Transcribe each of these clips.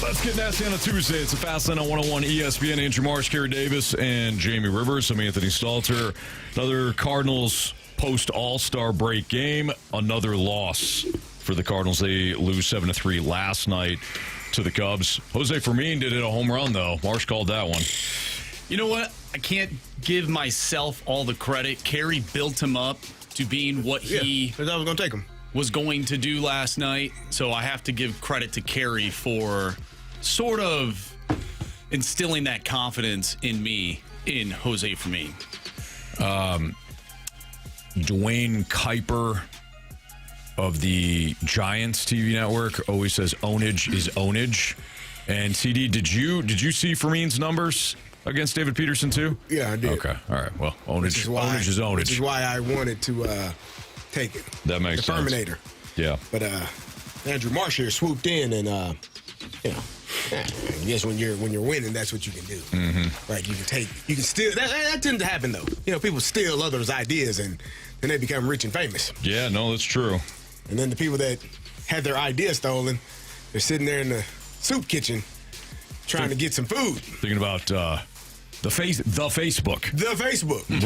Let's get nasty on a Tuesday. It's a Fast Lane on 101 ESPN. Andrew Marsh, Carey Davis, and Jamie Rivers. I'm Anthony Stalter. Another Cardinals post-All-Star break game. Another loss for the Cardinals. They lose 7-3 last night to the Cubs. Jose Fermin did it a home run, though. Marsh called that one. You know what? I can't give myself all the credit. Carey built him up to being what he I was going to take him. Was going to do last night. So I have to give credit to Carey for sort of instilling that confidence in me in Jose Fermin. Dwayne Kuiper of the Giants TV network always says ownage is ownage. And CD, did you see Fermin's numbers against David Peterson too? Yeah, I did. Okay, all right. Well, ownage is ownage. Which is why I wanted to take it. That makes sense. The Terminator. Yeah. But Andrew Marsh here swooped in, and I guess when you're winning, that's what you can do. Mm-hmm. Right? You can steal. That tends to happen though. People steal others' ideas, and then they become rich and famous. Yeah, no, that's true. And then the people that had their ideas stolen, they're sitting there in the soup kitchen trying to get some food. Thinking about the Facebook. The Facebook.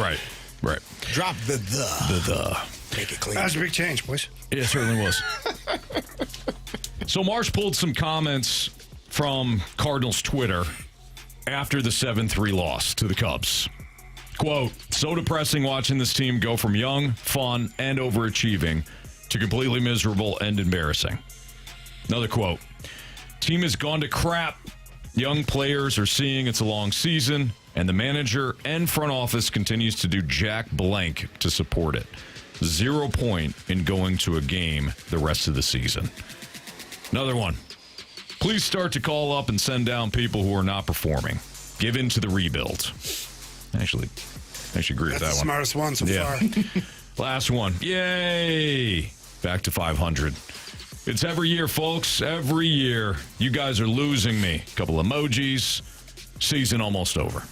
Right. Drop the. Make it clean. That was a big change, boys. It certainly was. So Marsh pulled some comments from Cardinals Twitter after the 7-3 loss to the Cubs. Quote, so depressing watching this team go from young, fun, and overachieving to completely miserable and embarrassing. Another quote, team has gone to crap. Young players are seeing it's a long season, and the manager and front office continues to do jack blank to support it. 0 point in going to a game the rest of the season. Another one. Please start to call up and send down people who are not performing. Give in to the rebuild. Actually agree with that one. That's the smartest one so far. Last one. Yay! Back to 500. It's every year, folks. Every year. You guys are losing me. Couple emojis. Season almost over.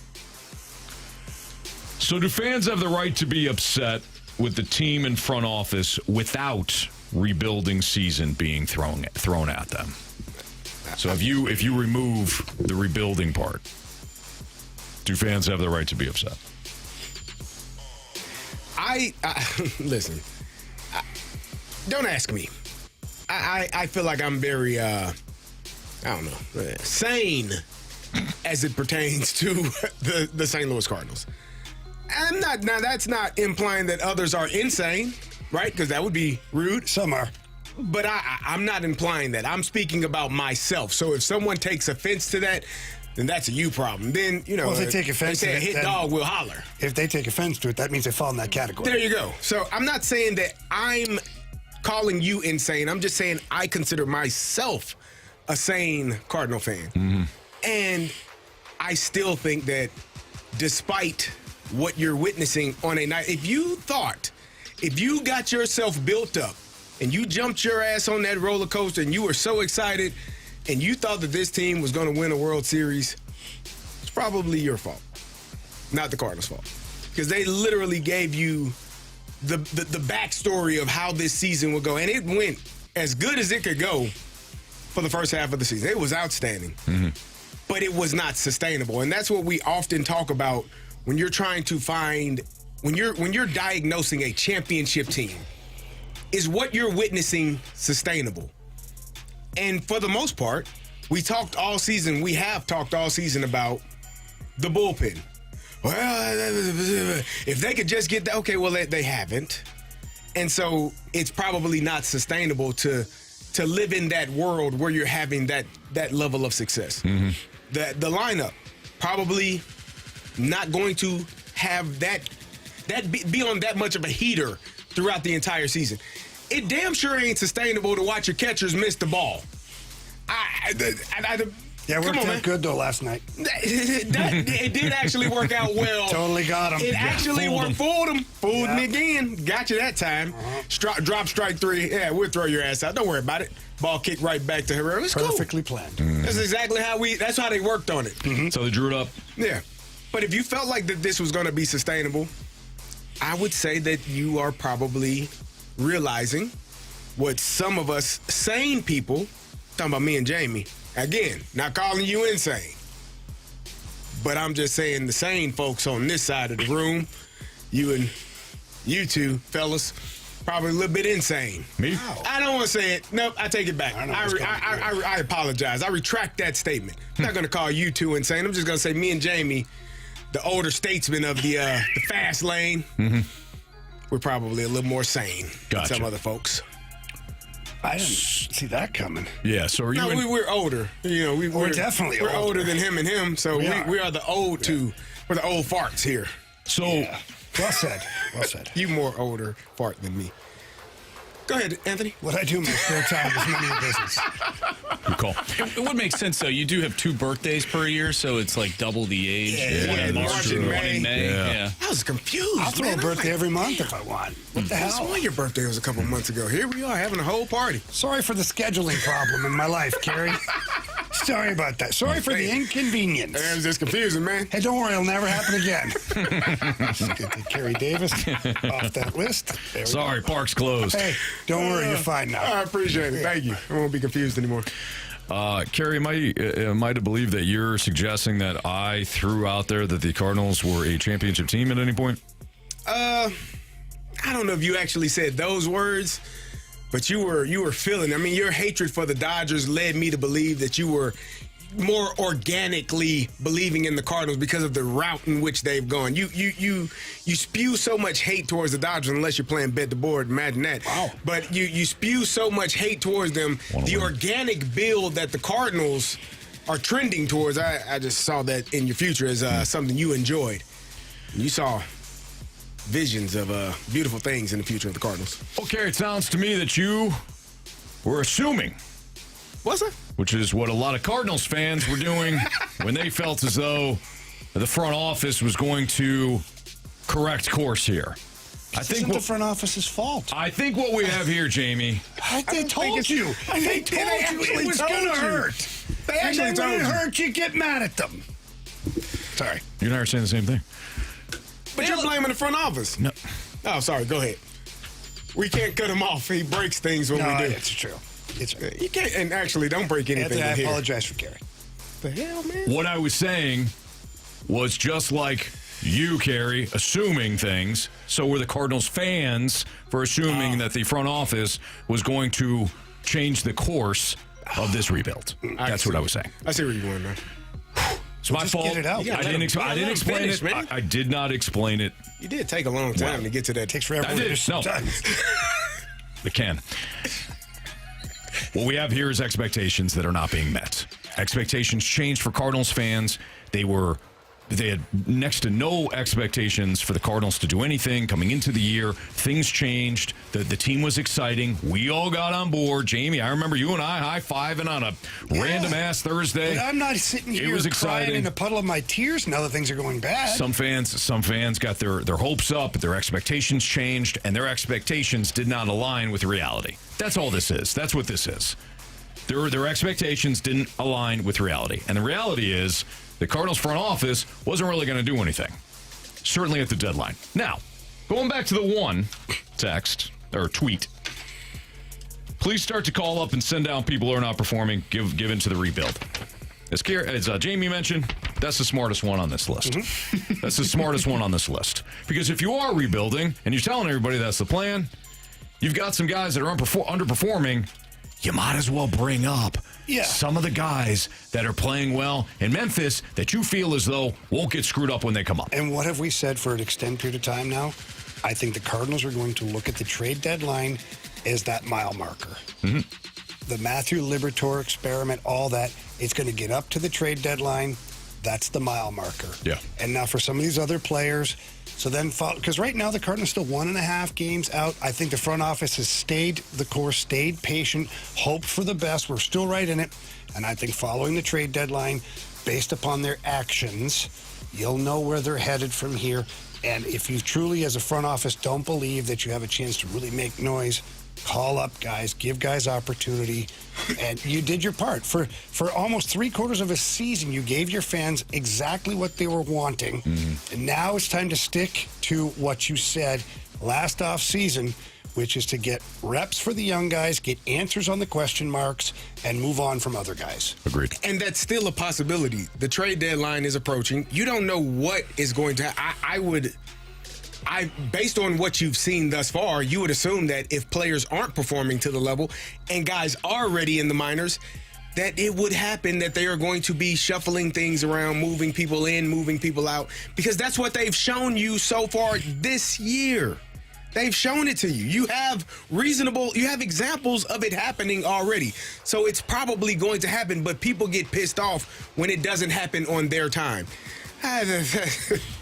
So do fans have the right to be upset with the team and front office without rebuilding season being thrown at them? So if you remove the rebuilding part, do fans have the right to be upset? Listen. Don't ask me. I feel like I'm very sane as it pertains to the St. Louis Cardinals. I'm not. Now that's not implying that others are insane, right? Because that would be rude. Some are. But I'm not implying that. I'm speaking about myself. So if someone takes offense to that, then that's a you problem. Then, well, if they take offense to it, a hit dog will holler. If they take offense to it, that means they fall in that category. There you go. So I'm not saying that I'm calling you insane. I'm just saying I consider myself a sane Cardinal fan. Mm-hmm. And I still think that despite what you're witnessing on a night, if you got yourself built up and you jumped your ass on that roller coaster and you were so excited and you thought that this team was going to win a World Series, it's probably your fault, not the Cardinals' fault. Because they literally gave you the backstory of how this season would go. And it went as good as it could go for the first half of the season. It was outstanding. Mm-hmm. But it was not sustainable. And that's what we often talk about when you're trying to find, when you're diagnosing a championship team. Is what you're witnessing sustainable? And for the most part, we have talked all season about the bullpen. Well, if they could just get that, okay, well, they haven't. And so it's probably not sustainable to live in that world where you're having that level of success. Mm-hmm. The lineup probably not going to have that be on that much of a heater throughout the entire season. It damn sure ain't sustainable to watch your catchers miss the ball. Yeah, it worked out good, though, last night. It did actually work out well. Totally got him. It actually worked. Fooled him. Fooled me again. Got you that time. Drop strike 3. Yeah, we'll throw your ass out. Don't worry about it. Ball kicked right back to Herrera. It's perfectly planned. That's exactly that's how they worked on it. Mm-hmm. So they drew it up. Yeah. But if you felt like that this was going to be sustainable, I would say that you are probably realizing what some of us sane people, talking about me and Jamie, Again, not calling you insane. But I'm just saying the sane folks on this side of the room, you two fellas, probably a little bit insane. Me? I don't want to say it. Nope, I take it back. I apologize. I retract that statement. I'm not going to call you two insane. I'm just going to say me and Jamie, the older statesmen of the fast lane, we're probably a little more sane than some other folks. I didn't see that coming. Yeah, so are you? We're older. You know, we're definitely we're older than him and him. So we are the old two. We're the old farts here. So, well said. Well said. You more older fart than me. Go ahead, Anthony. What I do in my spare time is none of your business. good call. It would make sense, though. You do have 2 birthdays per year, so it's like double the age. Yeah, One in March March and and one in May. Yeah. Yeah. I was confused. I'll throw a birthday every month if I want. What the I hell? swore your birthday was a couple months ago. Here we are having a whole party. Sorry for the scheduling problem in my life, Carey. Sorry about that. Sorry for the inconvenience. It was just confusing, man. Hey, don't worry, it'll never happen again. Let's get to Carey Davis off that list. There we Sorry, go. park's closed. Hey, don't worry, you're fine now. I appreciate it. Thank you. I won't be confused anymore. Carey, am I to believe that you're suggesting that I threw out there that the Cardinals were a championship team at any point? I don't know if you actually said those words, but you were feeling. I mean, your hatred for the Dodgers led me to believe that you were more organically believing in the Cardinals because of the route in which they've gone. You spew so much hate towards the Dodgers unless you're playing bet the board. Imagine that. Wow. But you spew so much hate towards them. The organic build that the Cardinals are trending towards, I just saw that in your future as something you enjoyed. You saw visions of beautiful things in the future of the Cardinals. Okay, it sounds to me that you were assuming, Was it? which is what a lot of Cardinals fans were doing when they felt as though the front office was going to correct course here. I This think isn't the front office's fault. I think what we have here, Jamie. They told you. They told you it was going to hurt. They actually And then when told it you. hurts, you get mad at them. Sorry. You and I are saying the same thing. But you're blaming the front office. No. Oh, sorry. Go ahead. We can't cut him off. He breaks things when No, we do. it's true. It's true. You can't, and actually, don't break anything Anthony, I in here. apologize for Carey. The hell, man? What I was saying was just like you, Carey, assuming things. So were the Cardinals fans for assuming that the front office was going to change the course of this rebuild. That's what I was saying. I see where you're going, man. It's my just fault. get it out. I didn't explain finish, it. man. I did not explain it. You did take a long time to get to that. It takes forever. I did. No. Sometimes. It can. What we have here is expectations that are not being met. Expectations changed for Cardinals fans. They had next to no expectations for the Cardinals to do anything coming into the year. Things changed. The team was exciting. We all got on board. Jamie, I remember you and I high-fiving on a random-ass Thursday. But I'm not sitting here was crying exciting. in a puddle of my tears now that things are going bad. Some fans got their hopes up, but their expectations changed, and their expectations did not align with reality. That's all this is. That's what this is. Their expectations didn't align with reality. And the reality is the Cardinals front office wasn't really going to do anything, certainly at the deadline. Now, going back to the one text or tweet, please start to call up and send down people who are not performing, give into the rebuild. As Jamie mentioned, that's the smartest one on this list. That's the smartest one on this list. Because if you are rebuilding and you're telling everybody that's the plan, you've got some guys that are underperforming, you might as well bring up some of the guys that are playing well in Memphis that you feel as though won't get screwed up when they come up. And what have we said for an extended period of time now? I think the Cardinals are going to look at the trade deadline as that mile marker. Mm-hmm. The Matthew Liberatore experiment, all that, it's going to get up to the trade deadline. That's the mile marker. Yeah. And now for some of these other players, so then, because right now the Cardinals still 1.5 games out. I think the front office has stayed the course, stayed patient, hoped for the best. We're still right in it. And I think following the trade deadline, based upon their actions, you'll know where they're headed from here. And if you truly, as a front office, don't believe that you have a chance to really make noise, call up guys, give guys opportunity. And you did your part. For almost 3/4 of a season, you gave your fans exactly what they were wanting. Mm-hmm. And now it's time to stick to what you said last off season which is to get reps for the young guys, get answers on the question marks, and move on from other guys. Agreed. And that's still a possibility. The trade deadline is approaching. You don't know what is going to based on what you've seen thus far, you would assume that if players aren't performing to the level and guys are already in the minors, that it would happen that they are going to be shuffling things around, moving people in, moving people out, because that's what they've shown you so far this year. They've shown it to you. You have examples of it happening already. So it's probably going to happen, but people get pissed off when it doesn't happen on their time.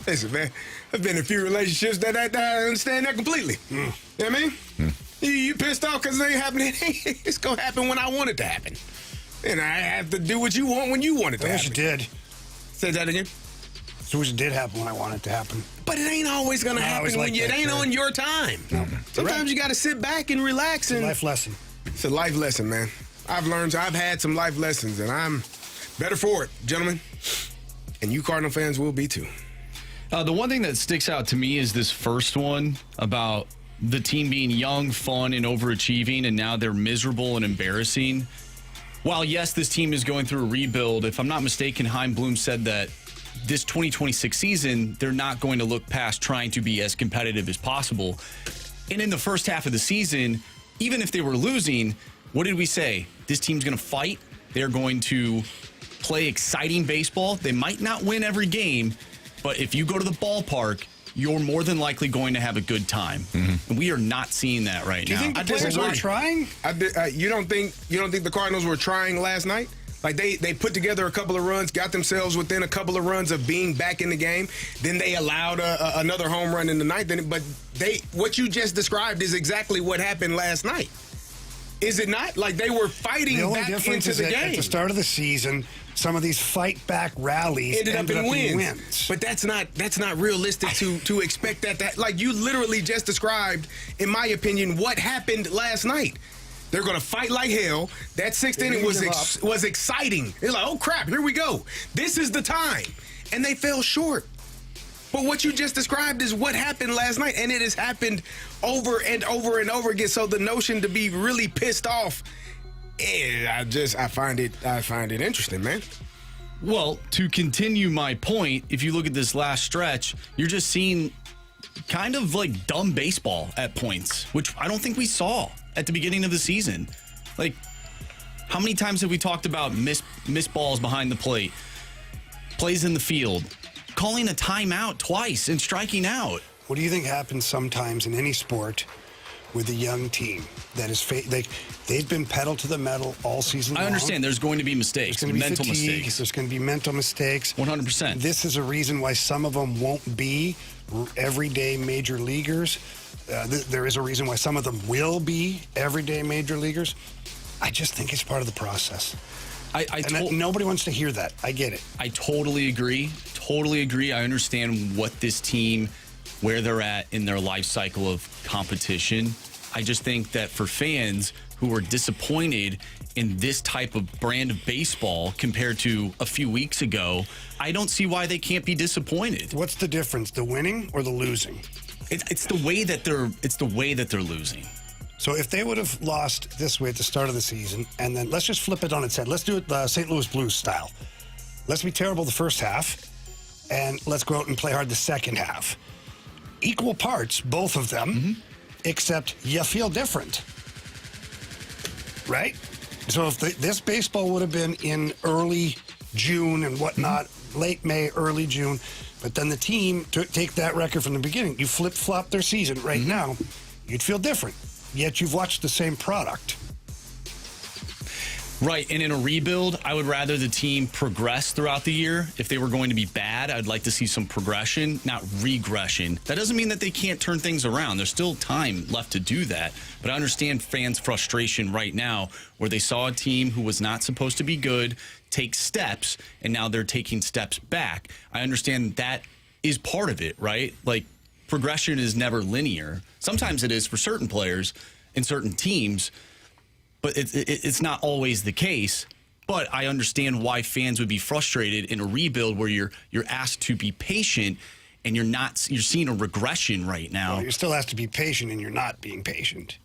Listen, man, I've been in a few relationships that I understand that completely. You know what I mean? You pissed off because it ain't happening. It's going to happen when I want it to happen. And I have to do what you want when you want it to happen. It did. Say that again? So it did happen when I want it to happen. But it ain't always going to happen when it ain't on your time. No. Sometimes you got to sit back and relax. It's a life lesson. It's a life lesson, man. I've had some life lessons, and I'm better for it, gentlemen. And you Cardinal fans will be too. The one thing that sticks out to me is this first one about the team being young, fun, and overachieving, and now they're miserable and embarrassing. While, yes, this team is going through a rebuild, if I'm not mistaken, Chaim Bloom said that this 2026 season, they're not going to look past trying to be as competitive as possible. And in the first half of the season, even if they were losing, what did we say? This team's going to fight. They're going to play exciting baseball. They might not win every game, but if you go to the ballpark, you're more than likely going to have a good time. And we are not seeing that right now. Do you think the players were trying? You don't think the Cardinals were trying last night? Like they put together a couple of runs, got themselves within a couple of runs of being back in the game. Then they allowed another home run in the ninth. But what you just described is exactly what happened last night. Is it not? Like they were fighting back into the game. At the start of the season, some of these fight-back rallies ended up in wins. But that's not realistic to expect that. Like you literally just described, in my opinion, what happened last night. They're going to fight like hell. That sixth inning was exciting. They're like, oh, crap, here we go. This is the time. And they fell short. But what you just described is what happened last night, and it has happened over and over and over again. So the notion to be really pissed off, I find it interesting, man. Well, to continue my point, if you look at this last stretch, you're just seeing kind of like dumb baseball at points, which I don't think we saw at the beginning of the season. Like, how many times have we talked about missed balls behind the plate, plays in the field, calling a timeout twice and striking out? What do you think happens sometimes in any sport with a young team that is they've been pedal to the metal all season long? I understand there's going to be mistakes, there's going to be mental fatigue, mistakes. There's going to be mental mistakes. 100%. This is a reason why some of them won't be everyday major leaguers. There is a reason why some of them will be everyday major leaguers. I just think it's part of the process. Nobody wants to hear that. I get it. I totally agree. I understand what this team, where they're at in their life cycle of competition. I just think that for fans who are disappointed in this type of brand of baseball compared to a few weeks ago, I don't see why they can't be disappointed. What's the difference, the winning or the losing? It's the way that they're losing. So if they would have lost this way at the start of the season, and then let's just flip it on its head. Let's do it St. Louis Blues style. Let's be terrible the first half, and let's go out and play hard the second half. Equal parts, both of them, except you feel different. Right? So if this baseball would have been in early June and whatnot, late May, early June, but then the team take that record from the beginning. You flip-flop their season right now, you'd feel different. Yet you've watched the same product. Right, and in a rebuild, I would rather the team progress throughout the year. If they were going to be bad, I'd like to see some progression, not regression. That doesn't mean that they can't turn things around. There's still time left to do that. But I understand fans' frustration right now where they saw a team who was not supposed to be good take steps, and now they're taking steps back. I understand that is part of it, right? Like, progression is never linear. Sometimes it is for certain players in certain teams, but it's not always the case. But I understand why fans would be frustrated in a rebuild where you're asked to be patient and you're seeing a regression right now. Well, you still have to be patient, and you're not being patient.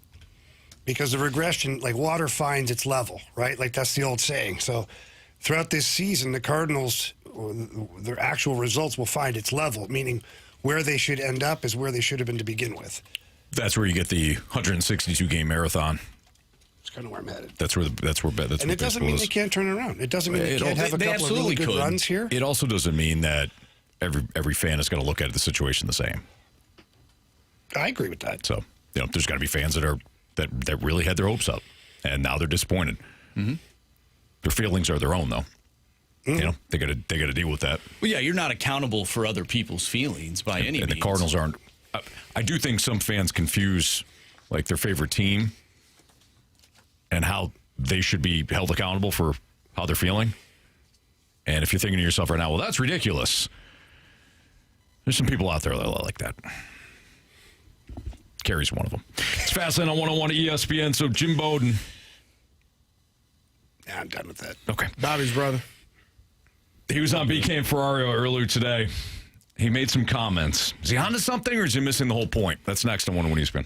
Because the regression, like water finds its level, right? Like that's the old saying. So throughout this season, the Cardinals, their actual results will find its level, meaning where they should end up is where they should have been to begin with. That's where you get the 162-game marathon. That's kind of where I'm headed. And it doesn't mean they can't turn around. It doesn't mean they can't have a couple of really good runs here. It also doesn't mean that every fan is going to look at the situation the same. I agree with that. So, there's got to be fans that really had their hopes up, and now they're disappointed. Mm-hmm. Their feelings are their own, though. Mm-hmm. They got to deal with that. Well, yeah, you're not accountable for other people's feelings by any means. And the Cardinals aren't. I do think some fans confuse like their favorite team and how they should be held accountable for how they're feeling. And if you're thinking to yourself right now, well, that's ridiculous. There's some people out there that are like that. Carey's one of them. It's Fastlane on 101 ESPN. So Jim Bowden. Yeah, I'm done with that. Okay. Bobby's brother. He was on BK and Ferrario earlier today. He made some comments. Is he onto something or is he missing the whole point? That's next on 101 ESPN.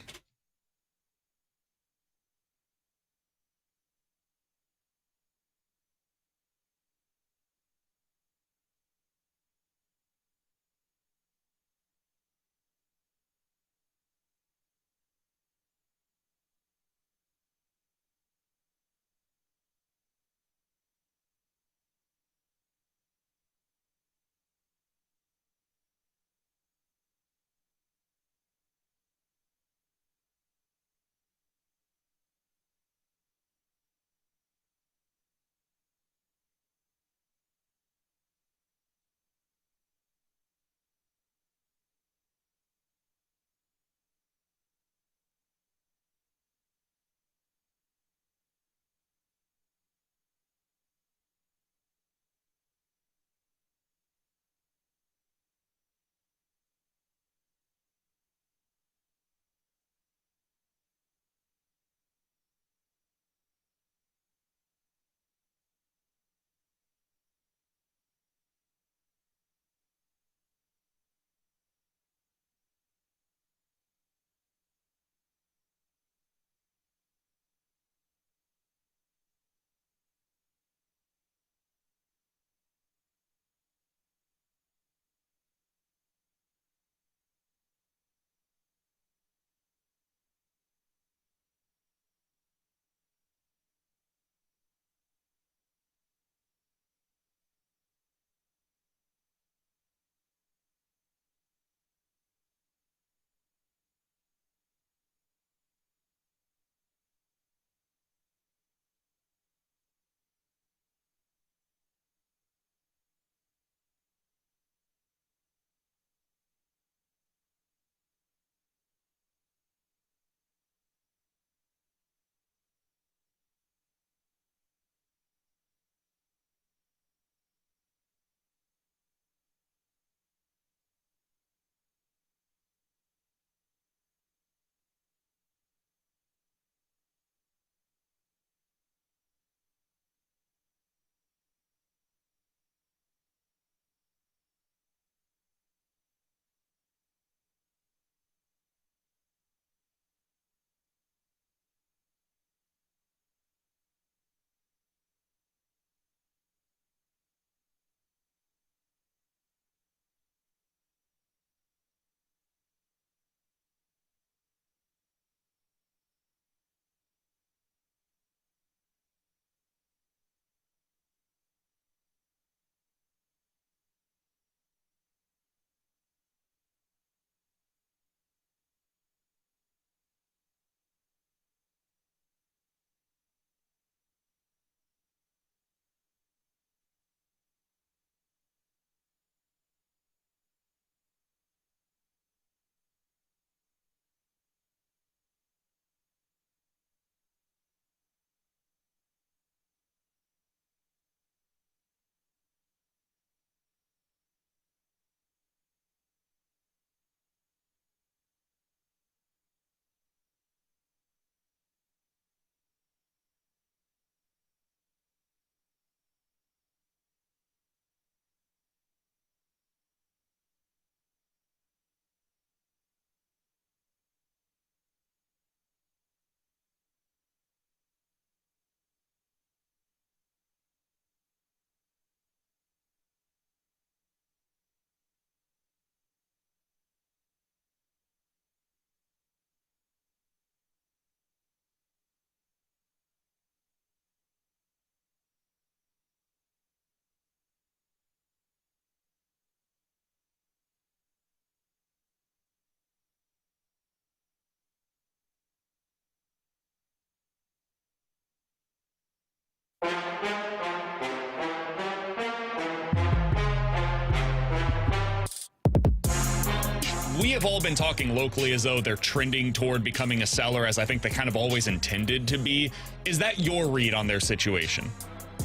all been talking locally as though they're trending toward becoming a seller, as I think they kind of always intended to be. Is that your read on their situation?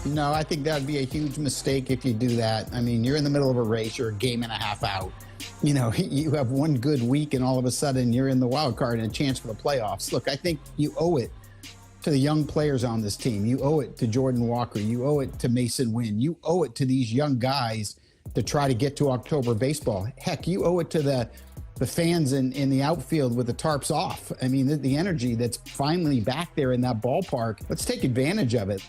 No, I think that would be a huge mistake if you do that. I mean, you're in the middle of a race, you're a game and a half out. You know, you have one good week and all of a sudden you're in the wild card and a chance for the playoffs. Look, I think you owe it to the young players on this team. You owe it to Jordan Walker. You owe it to Mason Wynn. You owe it to these young guys to try to get to October baseball. Heck, you owe it to the fans in the outfield with the tarps off. I mean, the energy that's finally back there in that ballpark. Let's take advantage of it.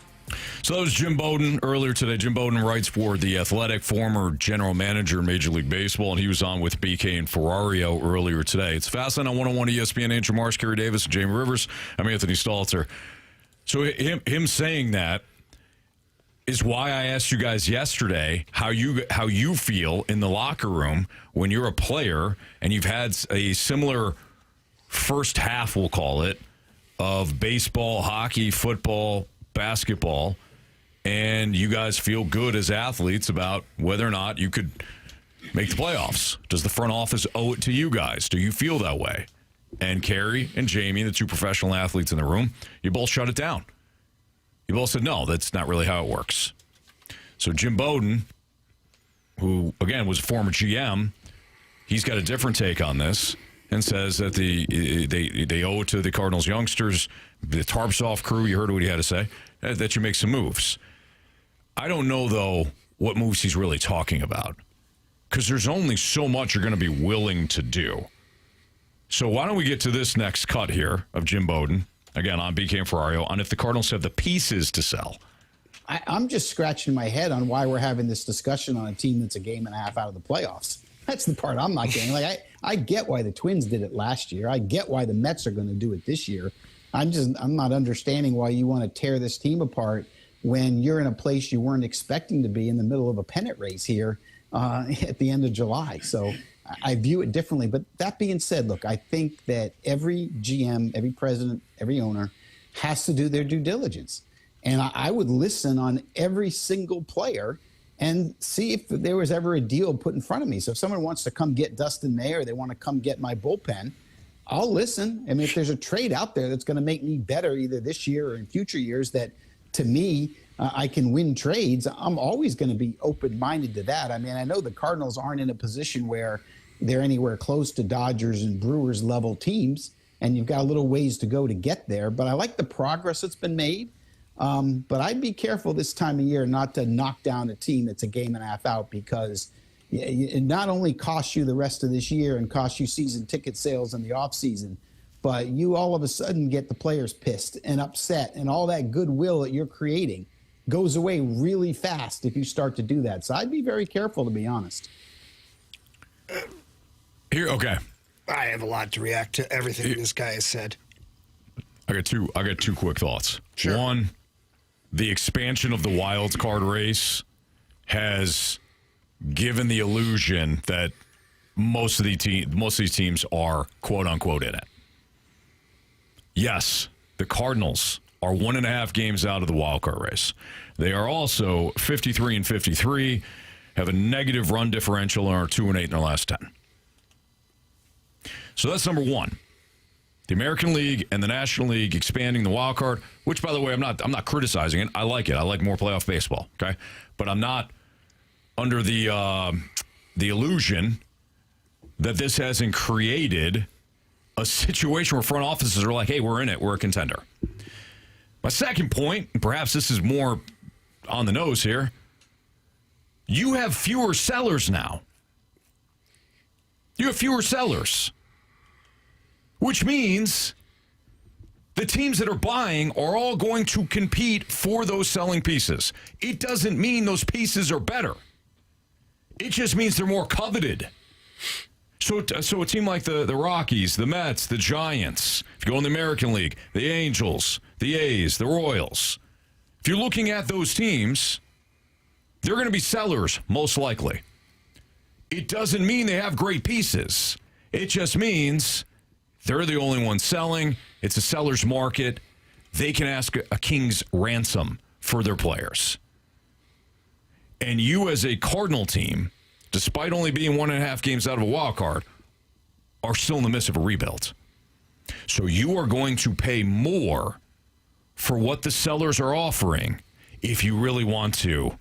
So that was Jim Bowden earlier today. Jim Bowden writes for The Athletic, former general manager in Major League Baseball, and he was on with BK and Ferrario earlier today. It's Fastlane on 101 ESPN. Andrew Marsh, Carey Davis, and Jamie Rivers. I'm Anthony Stalter. So him saying that is why I asked you guys yesterday how you feel in the locker room when you're a player and you've had a similar first half, we'll call it, of baseball, hockey, football, basketball, and you guys feel good as athletes about whether or not you could make the playoffs. Does the front office owe it to you guys? Do you feel that way? And Carey and Jamie, the two professional athletes in the room, you both shut it down. You both said, no, that's not really how it works. So Jim Bowden, who, again, was a former GM, he's got a different take on this and says that they owe it to the Cardinals youngsters, the tarps off crew. You heard what he had to say, that you make some moves. I don't know, though, what moves he's really talking about, because there's only so much you're going to be willing to do. So why don't we get to this next cut here of Jim Bowden, again, on BK and Ferrario, on if the Cardinals have the pieces to sell. I'm just scratching my head on why we're having this discussion on a team that's a game and a half out of the playoffs. That's the part I'm not getting. Like, I get why the Twins did it last year. I get why the Mets are going to do it this year. I'm not understanding why you want to tear this team apart when you're in a place you weren't expecting to be in the middle of a pennant race here at the end of July. So I view it differently. But that being said, look, I think that every GM, every president, every owner has to do their due diligence. And I would listen on every single player and see if there was ever a deal put in front of me. So if someone wants to come get Dustin May or they want to come get my bullpen, I'll listen. I mean, if there's a trade out there that's going to make me better either this year or in future years that, to me, I can win trades, I'm always going to be open-minded to that. I mean, I know the Cardinals aren't in a position where they're anywhere close to Dodgers and Brewers level teams, and you've got a little ways to go to get there. But I like the progress that's been made. But I'd be careful this time of year not to knock down a team that's a game and a half out, because it not only costs you the rest of this year and costs you season ticket sales in the offseason, but you all of a sudden get the players pissed and upset, and all that goodwill that you're creating goes away really fast if you start to do that. So I'd be very careful, to be honest. Here, okay. I have a lot to react to everything this guy has said. I got two quick thoughts. Sure. One, the expansion of the wild card race has given the illusion that most of these teams are quote unquote in it. Yes, the Cardinals are 1.5 games out of the wild card race. They are also 53-53, have a negative run differential, and are 2-8 in their last 10. So that's number one. The American League and the National League expanding the wild card, which, by the way, I'm not criticizing it. I like it. I like more playoff baseball. Okay, but I'm not under the illusion that this hasn't created a situation where front offices are like, "Hey, we're in it. We're a contender." My second point, and perhaps this is more on the nose here, you have fewer sellers now. You have fewer sellers. Which means the teams that are buying are all going to compete for those selling pieces. It doesn't mean those pieces are better. It just means they're more coveted. So a team like the Rockies, the Mets, the Giants, if you go in the American League, the Angels, the A's, the Royals, if you're looking at those teams, they're going to be sellers, most likely. It doesn't mean they have great pieces. It just means they're the only ones selling. It's a seller's market. They can ask a king's ransom for their players. And you as a Cardinal team, despite only being 1.5 games out of a wild card, are still in the midst of a rebuild. So you are going to pay more for what the sellers are offering if you really want to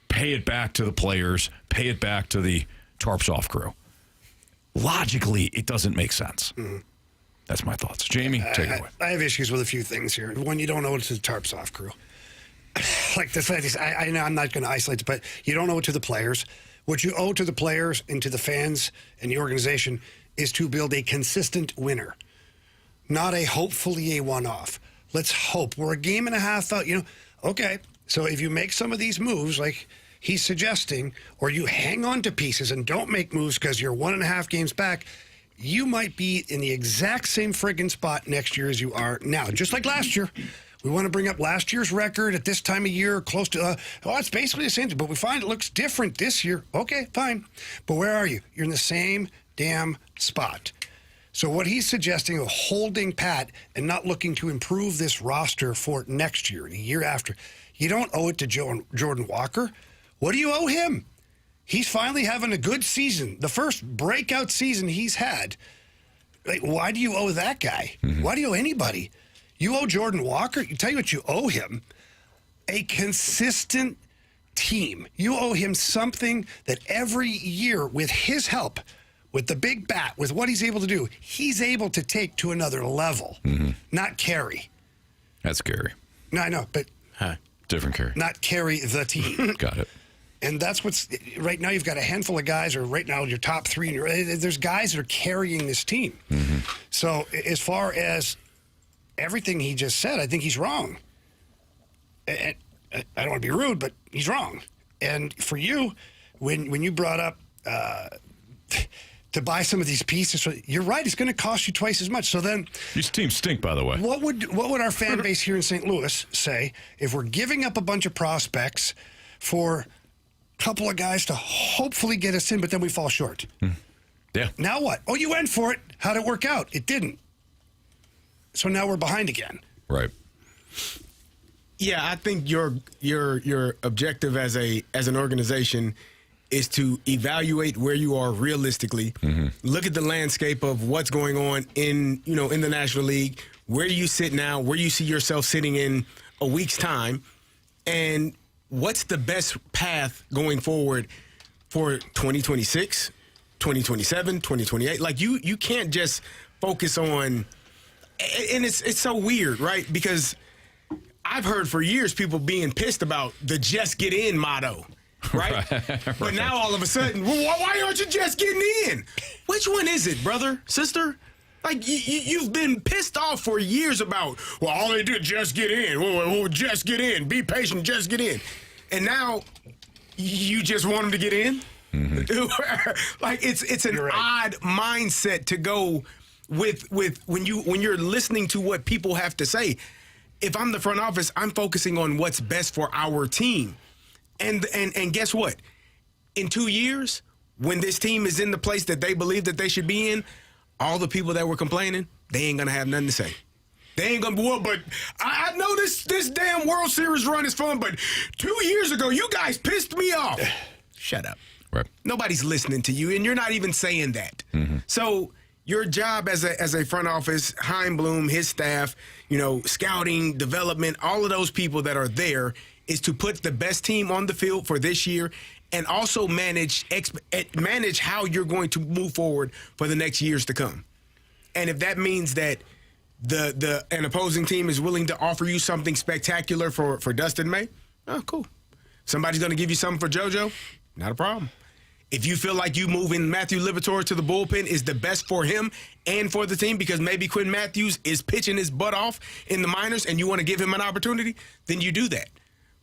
pay it back to the players, pay it back to the Tarps off crew. Logically, it doesn't make sense. Mm-hmm. That's my thoughts. Jamie, take it away. I have issues with a few things here. One, you don't owe it to the Tarps off crew. Like this, I know I'm not going to isolate it, but you don't owe it to the players. What you owe to the players and to the fans and the organization is to build a consistent winner, not a hopefully a one-off. Let's hope. We're a game and a half out. Okay. So if you make some of these moves like he's suggesting, or you hang on to pieces and don't make moves because you're 1.5 games back, you might be in the exact same friggin' spot next year as you are now. Just like last year. We want to bring up last year's record at this time of year, close to, it's basically the same thing, but we find it looks different this year. Okay, fine. But where are you? You're in the same damn spot. So what he's suggesting of holding pat and not looking to improve this roster for next year, the year after, you don't owe it to Jordan Walker. What do you owe him? He's finally having a good season, the first breakout season he's had. Like, why do you owe that guy? Mm-hmm. Why do you owe anybody? You owe Jordan Walker, you tell you what you owe him, a consistent team. You owe him something that every year with his help, with the big bat, with what he's able to do, he's able to take to another level, not carry. That's Carey. No, I know, but different Carey. Not carry the team. Got it. And that's what's right now. You've got a handful of guys, or right now your top three. And there's guys that are carrying this team. Mm-hmm. So as far as everything he just said, I think he's wrong. And I don't want to be rude, but he's wrong. And for you, when you brought up to buy some of these pieces, you're right. It's going to cost you twice as much. So then, these teams stink, by the way. What would our fan base here in St. Louis say if we're giving up a bunch of prospects for a couple of guys to hopefully get us in, but then we fall short? Yeah. Now what? Oh, you went for it. How'd it work out? It didn't. So now we're behind again. Right. Yeah, I think your objective as an organization is to evaluate where you are realistically. Mm-hmm. Look at the landscape of what's going on in the National League, where you sit now, where you see yourself sitting in a week's time, and what's the best path going forward for 2026, 2027, 2028. Like you can't just focus on. And it's so weird, right? Because I've heard for years people being pissed about the just get in motto, right? Right. But now all of a sudden, why aren't you just getting in? Which one is it, brother, sister? Like, you've been pissed off for years about, well, all they do is just get in. Well, just get in. Be patient, just get in. And now you just want them to get in? Mm-hmm. Like, it's an odd mindset to go with when you're listening to what people have to say. If I'm the front office, I'm focusing on what's best for our team. And guess what? In 2 years, when this team is in the place that they believe that they should be in, all the people that were complaining, they ain't gonna have nothing to say. They ain't gonna be, well, but I know this damn World Series run is fun, but 2 years ago, you guys pissed me off. Shut up. Right. Nobody's listening to you, and you're not even saying that. Mm-hmm. So your job as a front office, Heimblum, his staff, scouting, development, all of those people that are there is to put the best team on the field for this year and also manage how you're going to move forward for the next years to come. And if that means that an opposing team is willing to offer you something spectacular for Dustin May, oh, cool. Somebody's going to give you something for JoJo, not a problem. If you feel like you moving Matthew Liberatore to the bullpen is the best for him and for the team because maybe Quinn Matthews is pitching his butt off in the minors and you want to give him an opportunity, then you do that.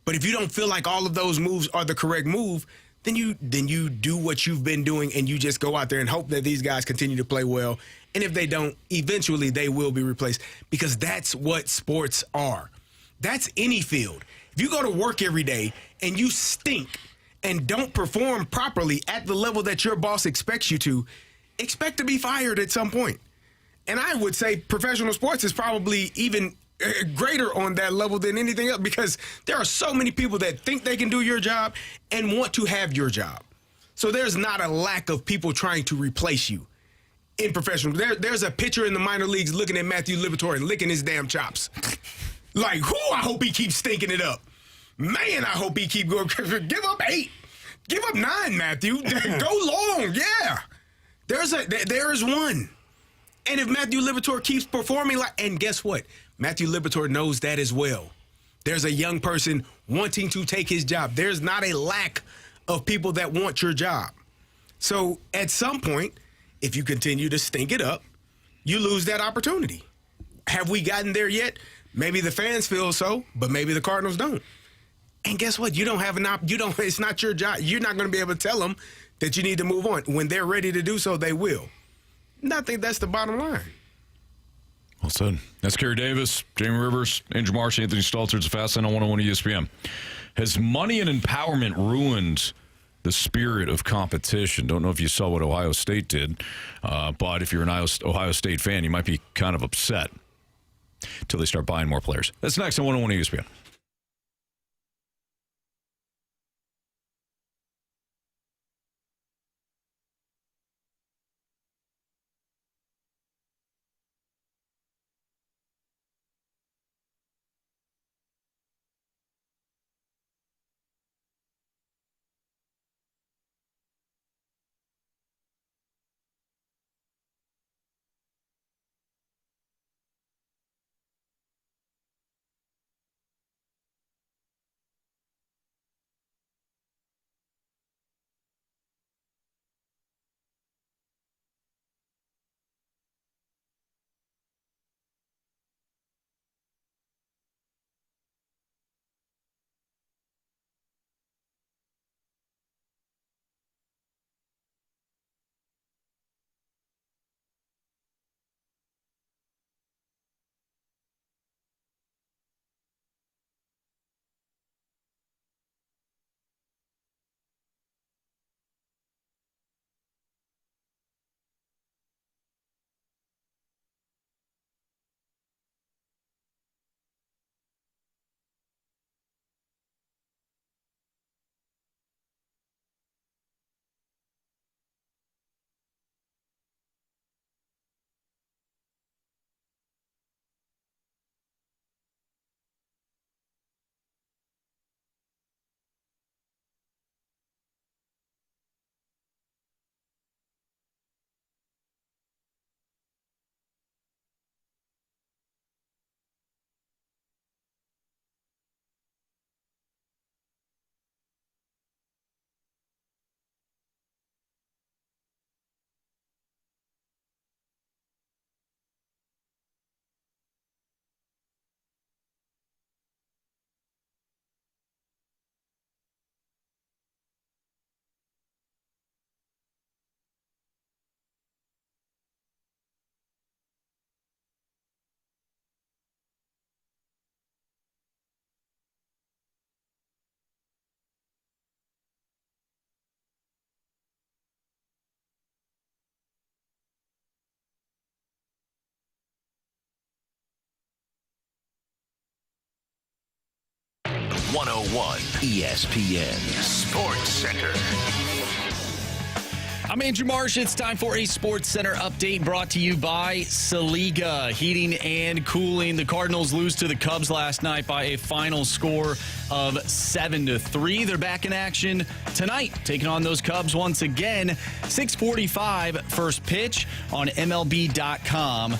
But if you don't feel like all of those moves are the correct move, then you do what you've been doing and you just go out there and hope that these guys continue to play well. And if they don't, eventually they will be replaced because that's what sports are. That's any field. If you go to work every day and you stink and don't perform properly at the level that your boss expects you to, expect to be fired at some point. And I would say professional sports is probably even greater on that level than anything else because there are so many people that think they can do your job and want to have your job. So there's not a lack of people trying to replace you. in professional. There's a pitcher in the minor leagues looking at Matthew Liberatore and licking his damn chops. Like, I hope he keeps stinking it up. Man, I hope he keep going. Give up 8. Give up 9, Matthew. Go long, yeah. There is one. And if Matthew Liberatore keeps performing and guess what? Matthew Liberatore knows that as well. There's a young person wanting to take his job. There's not a lack of people that want your job. So at some point, if you continue to stink it up, you lose that opportunity. Have we gotten there yet? Maybe the fans feel so, but maybe the Cardinals don't. And guess what? You don't have it's not your job. You're not going to be able to tell them that you need to move on. When they're ready to do so, they will. And I think that's the bottom line. Well said. That's Carey Davis, Jamie Rivers, Andrew Marsh, Anthony Stalter. It's a Fast Line on 101 ESPN. Has money and empowerment ruined the spirit of competition? Don't know if you saw what Ohio State did, but if you're an Ohio State fan, you might be kind of upset until they start buying more players. That's next on 101 ESPN. ESPN Sports Center. I'm Andrew Marsh. It's time for a Sports Center update brought to you by Saliga Heating and Cooling. The Cardinals lose to the Cubs last night by a final score of 7-3. They're back in action tonight, taking on those Cubs once again. 6:45 first pitch on MLB.com.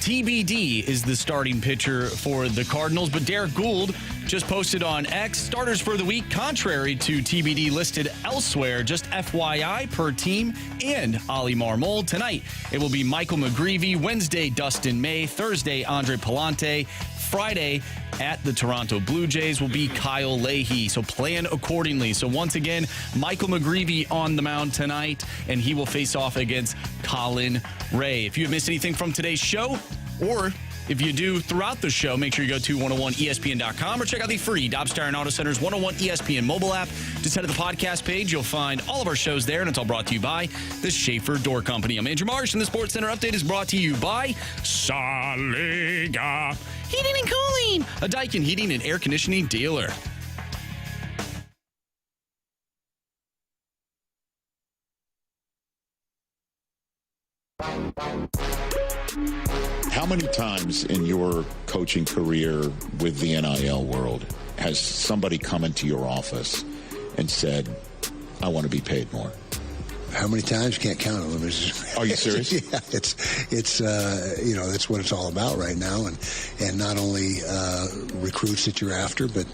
TBD is the starting pitcher for the Cardinals, but Derek Gould just posted on X starters for the week, contrary to TBD listed elsewhere. Just FYI per team and Ali Marmol. Tonight, it will be Michael McGreevy. Wednesday, Dustin May. Thursday, Andre Palante. Friday at the Toronto Blue Jays will be Kyle Leahy. So plan accordingly. So once again, Michael McGreevy on the mound tonight, and he will face off against Colin Ray. If you have missed anything from today's show, or if you do throughout the show, make sure you go to 101ESPN.com or check out the free Dobbs Tire and Auto Center's 101 ESPN mobile app. Just head to the podcast page. You'll find all of our shows there, and it's all brought to you by the Schaefer Door Company. I'm Andrew Marsh, and the Sports Center update is brought to you by Saliga Heating and Cooling, a Daikin heating and air conditioning dealer. many times in your coaching career with the NIL world has somebody come into your office and said, I want to be paid more? How many times? Can't count them. Are you serious? Yeah, it's that's what it's all about right now, and not only recruits that you're after, but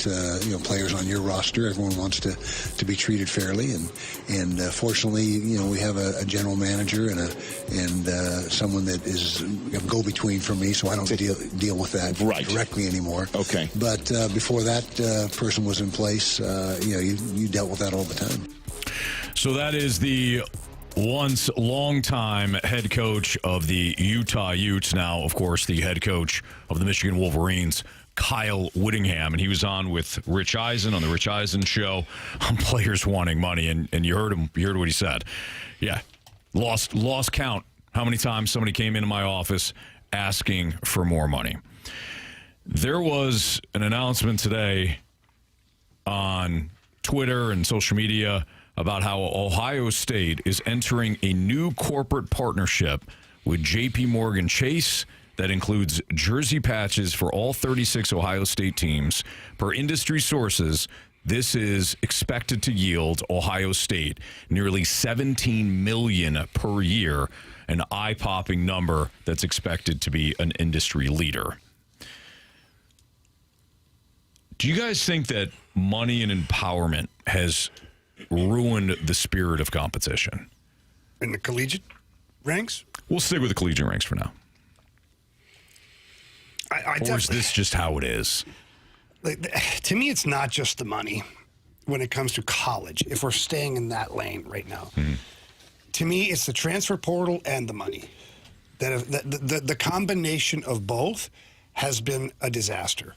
players on your roster. Everyone wants to be treated fairly, and fortunately, we have a general manager and someone that is a go-between for me, so I don't deal with that directly anymore. Okay, but before that person was in place, you dealt with that all the time. So that is the once longtime head coach of the Utah Utes, now, of course, the head coach of the Michigan Wolverines, Kyle Whittingham. And he was on with Rich Eisen on the Rich Eisen show on players wanting money. And you heard him. You heard what he said. Yeah, lost count how many times somebody came into my office asking for more money. There was an announcement today on Twitter and social media about how Ohio State is entering a new corporate partnership with J.P. Morgan Chase that includes jersey patches for all 36 Ohio State teams. Per industry sources, this is expected to yield Ohio State nearly $17 million per year, an eye-popping number that's expected to be an industry leader. Do you guys think that money and empowerment has ruined the spirit of competition? In the collegiate ranks? We'll stick with the collegiate ranks for now. Or is this just how it is? To me, it's not just the money when it comes to college, if we're staying in that lane right now. Mm-hmm. To me, it's the transfer portal and the money. The combination of both has been a disaster.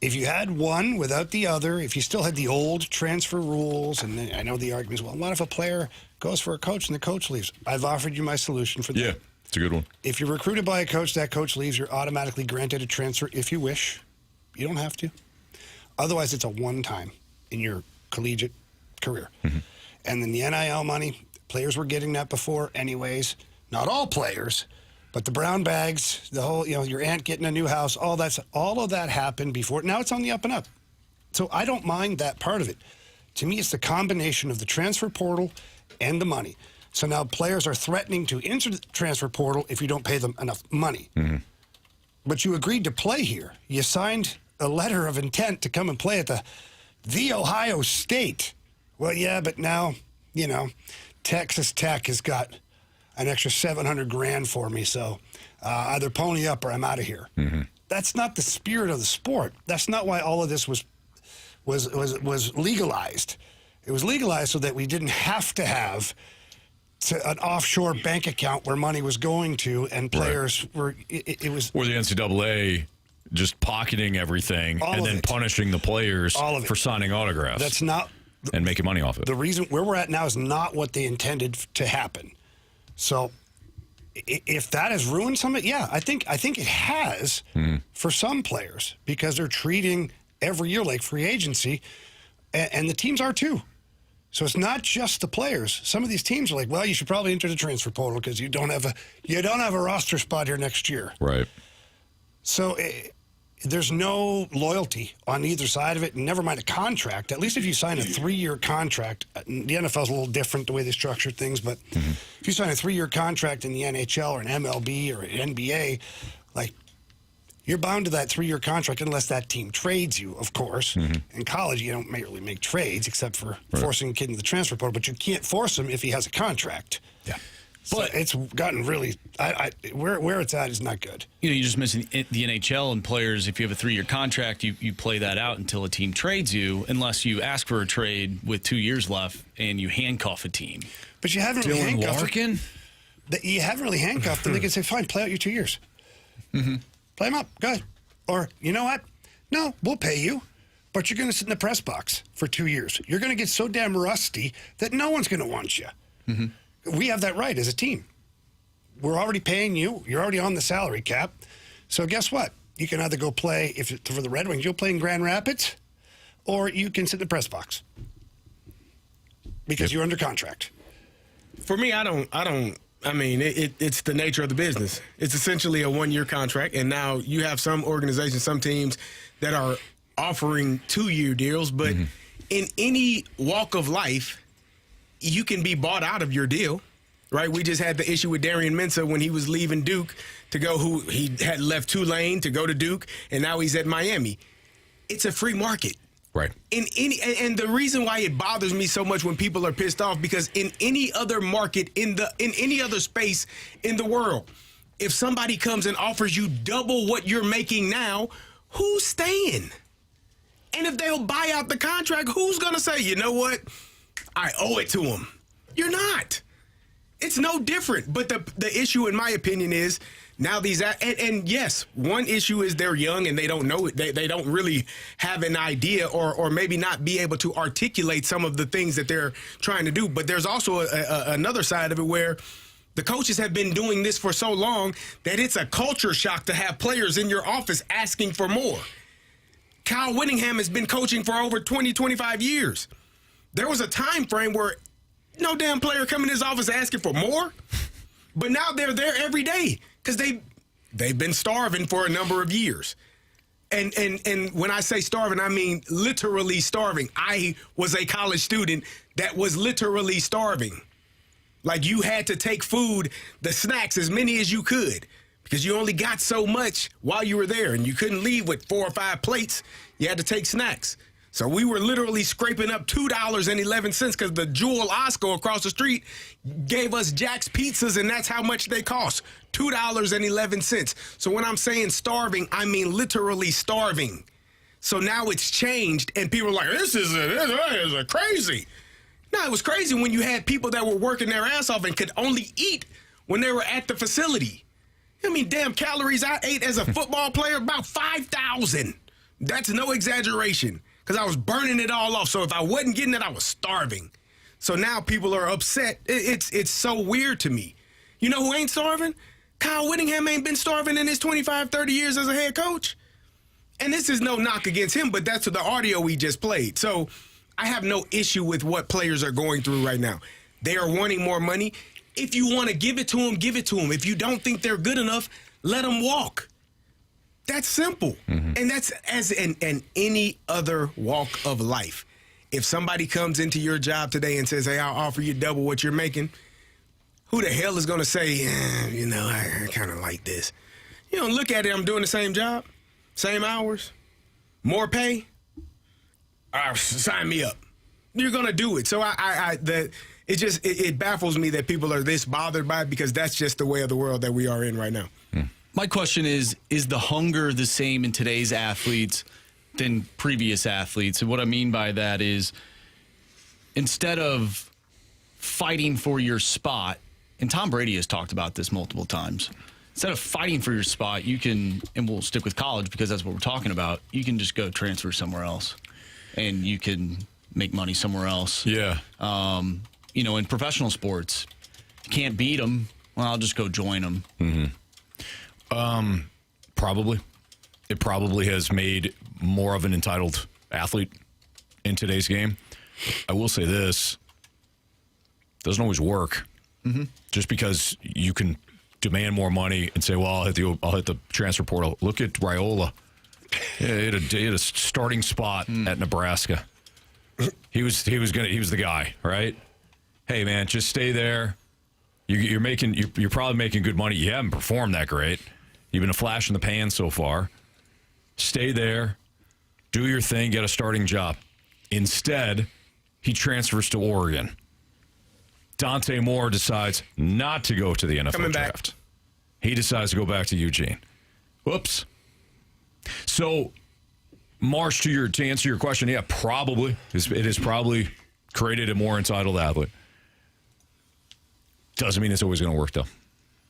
If you had one without the other, if you still had the old transfer rules, and I know the argument is, well, what if a player goes for a coach and the coach leaves? I've offered you my solution for that. Yeah, it's a good one. If you're recruited by a coach, that coach leaves, you're automatically granted a transfer if you wish. You don't have to. Otherwise, it's a one-time in your collegiate career. Mm-hmm. And then the NIL money, players were getting that before anyways. Not all players, but the brown bags, the whole, your aunt getting a new house, all of that happened before. Now it's on the up and up. So I don't mind that part of it. To me, it's the combination of the transfer portal and the money. So now players are threatening to enter the transfer portal if you don't pay them enough money. Mm-hmm. But you agreed to play here. You signed a letter of intent to come and play at the Ohio State. Well, yeah, but now, Texas Tech has got an extra $700,000 for me, so either pony up or I'm out of here. Mm-hmm. That's not the spirit of the sport. That's not why all of this was legalized. It was legalized so that we didn't have to have an offshore bank account where money was going to, and players were. It was or the NCAA just pocketing everything and then punishing the players for signing autographs. That's not and making money off it. The reason where we're at now is not what they intended to happen. So, if that has ruined some of it, yeah, I think it has for some players because they're treating every year like free agency, and the teams are too. So it's not just the players. Some of these teams are like, well, you should probably enter the transfer portal because you don't have a roster spot here next year. Right. So there's no loyalty on either side of it, and never mind a contract. At least if you sign a 3-year contract, the NFL's a little different the way they structure things, but if you sign a 3-year contract in the NHL or an MLB or an NBA, like, you're bound to that 3-year contract unless that team trades you, of course. Mm-hmm. In college, you don't really make trades except for forcing a kid into the transfer portal, but you can't force him if he has a contract. Yeah. But it's gotten really, where it's at is not good. You just mentioned the NHL and players. If you have a 3-year contract, you play that out until a team trades you, unless you ask for a trade with 2 years left and you handcuff a team. But you haven't really handcuffed them. You haven't really handcuffed them. They can say, fine, play out your 2 years. Mm-hmm. Play them up. Go ahead. Or, you know what? No, we'll pay you, but you're going to sit in the press box for 2 years. You're going to get so damn rusty that no one's going to want you. Mm-hmm. We have that right as a team. We're already paying you. You're already on the salary cap. So guess what? You can either go play, for the Red Wings, you'll play in Grand Rapids, or you can sit in the press box because you're under contract. For me, I don't I mean, it's the nature of the business. It's essentially a one-year contract, and now you have some organizations, some teams that are offering 2-year deals, but in any walk of life, you can be bought out of your deal, right? We just had the issue with Darian Mensah when he was leaving Duke to go, he had left Tulane to go to Duke, and now he's at Miami. It's a free market. Right. And the reason why it bothers me so much when people are pissed off, because in any other market, in any other space in the world, if somebody comes and offers you double what you're making now, who's staying? And if they'll buy out the contract, who's going to say, you know what, I owe it to them? You're not. It's no different. But the issue, in my opinion, is now these and yes, one issue is they're young and they don't know it. They don't really have an idea or maybe not be able to articulate some of the things that they're trying to do. But there's also another side of it where the coaches have been doing this for so long that it's a culture shock to have players in your office asking for more. Kyle Whittingham has been coaching for over 20, 25 years. There was a time frame where no damn player come in his office asking for more. But now they're there every day because they've been starving for a number of years. And when I say starving, I mean literally starving. I was a college student that was literally starving. Like you had to take food, the snacks, as many as you could because you only got so much while you were there and you couldn't leave with 4 or 5 plates. You had to take snacks. So we were literally scraping up $2.11 because the Jewel Osco across the street gave us Jack's Pizzas, and that's how much they cost, $2.11. So when I'm saying starving, I mean literally starving. So now it's changed, and people are like, this is crazy. No, it was crazy when you had people that were working their ass off and could only eat when they were at the facility. I mean, damn calories I ate as a football player, about 5,000. That's no exaggeration. Because I was burning it all off. So if I wasn't getting it, I was starving. So now people are upset. It's so weird to me. You know who ain't starving? Kyle Whittingham ain't been starving in his 25, 30 years as a head coach. And this is no knock against him, but that's the audio we just played. So I have no issue with what players are going through right now. They are wanting more money. If you want to give it to them, give it to them. If you don't think they're good enough, let them walk. That's simple. And that's as in any other walk of life. If somebody comes into your job today and says, hey, I'll offer you double what you're making, who the hell is going to say, I kind of like this? You don't look at it, I'm doing the same job, same hours, more pay. Sign me up. You're going to do it. So it baffles me that people are this bothered by it because that's just the way of the world that we are in right now. My question is the hunger the same in today's athletes than previous athletes? And what I mean by that is instead of fighting for your spot, and Tom Brady has talked about this multiple times, instead of fighting for your spot, you can, and we'll stick with college because that's what we're talking about, you can just go transfer somewhere else and you can make money somewhere else. Yeah. In professional sports, you can't beat them, well, I'll just go join them. Probably. It probably has made more of an entitled athlete in today's game. I will say this. Doesn't always work. Just because you can demand more money and say, well, I'll hit the transfer portal. Look at Raiola. Yeah, he had a starting spot at Nebraska. He was the guy, right? Hey man, just stay there. You're probably making good money. You haven't performed that great. You've been a flash in the pan so far. Stay there, do your thing, get a starting job. Instead, he transfers to Oregon. Dante Moore decides not to go to the NFL draft. He decides to go back to Eugene. Whoops. So, Marsh, to answer your question, yeah, probably. It has probably created a more entitled athlete. Doesn't mean it's always going to work, though.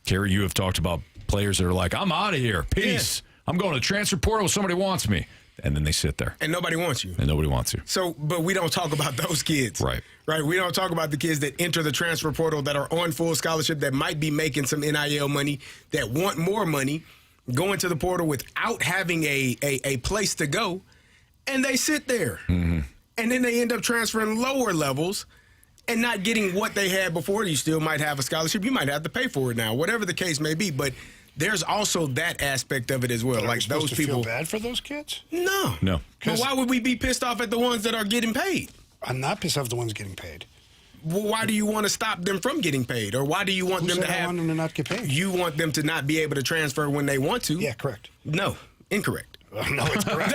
Carey, you have talked about players that are like, I'm out of here. Peace. Yeah. I'm going to transfer portal. Somebody wants me. And then they sit there. And nobody wants you. And nobody wants you. So, but we don't talk about those kids. Right. Right. We don't talk about the kids that enter the transfer portal that are on full scholarship, that might be making some NIL money, that want more money, go into the portal without having a place to go, and they sit there. And then they end up transferring lower levels and not getting what they had before. You still might have a scholarship. You might have to pay for it now, whatever the case may be. But there's also that aspect of it as well. Like those people. Feel bad for those kids? No. But why would we be pissed off at the ones that are getting paid? I'm not pissed off at the ones getting paid. Well, why do you want to stop them from getting paid, or why do you want them to I want them to not get paid? You want them to not be able to transfer when they want to? Yeah, correct. No, incorrect. No, it's correct.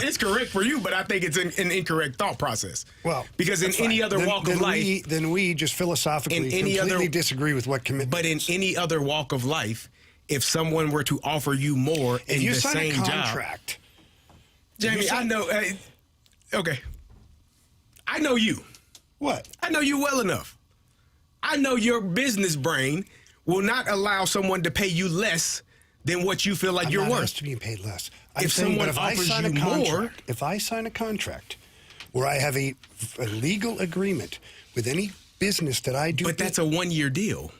It's correct for you, but I think it's an incorrect thought process. Well, because in any other walk of life, then we just philosophically completely disagree with what commitment. But in any other walk of life, if someone were to offer you more in the same job, contract, Jamie, I know. Okay, I know you. What? I know you well enough. I know your business brain will not allow someone to pay you less than what you feel like you're worth. I'm not asked to be paid less. If someone offers you more, if I sign a contract where I have a legal agreement with any business that I do, but that's a 1-year deal.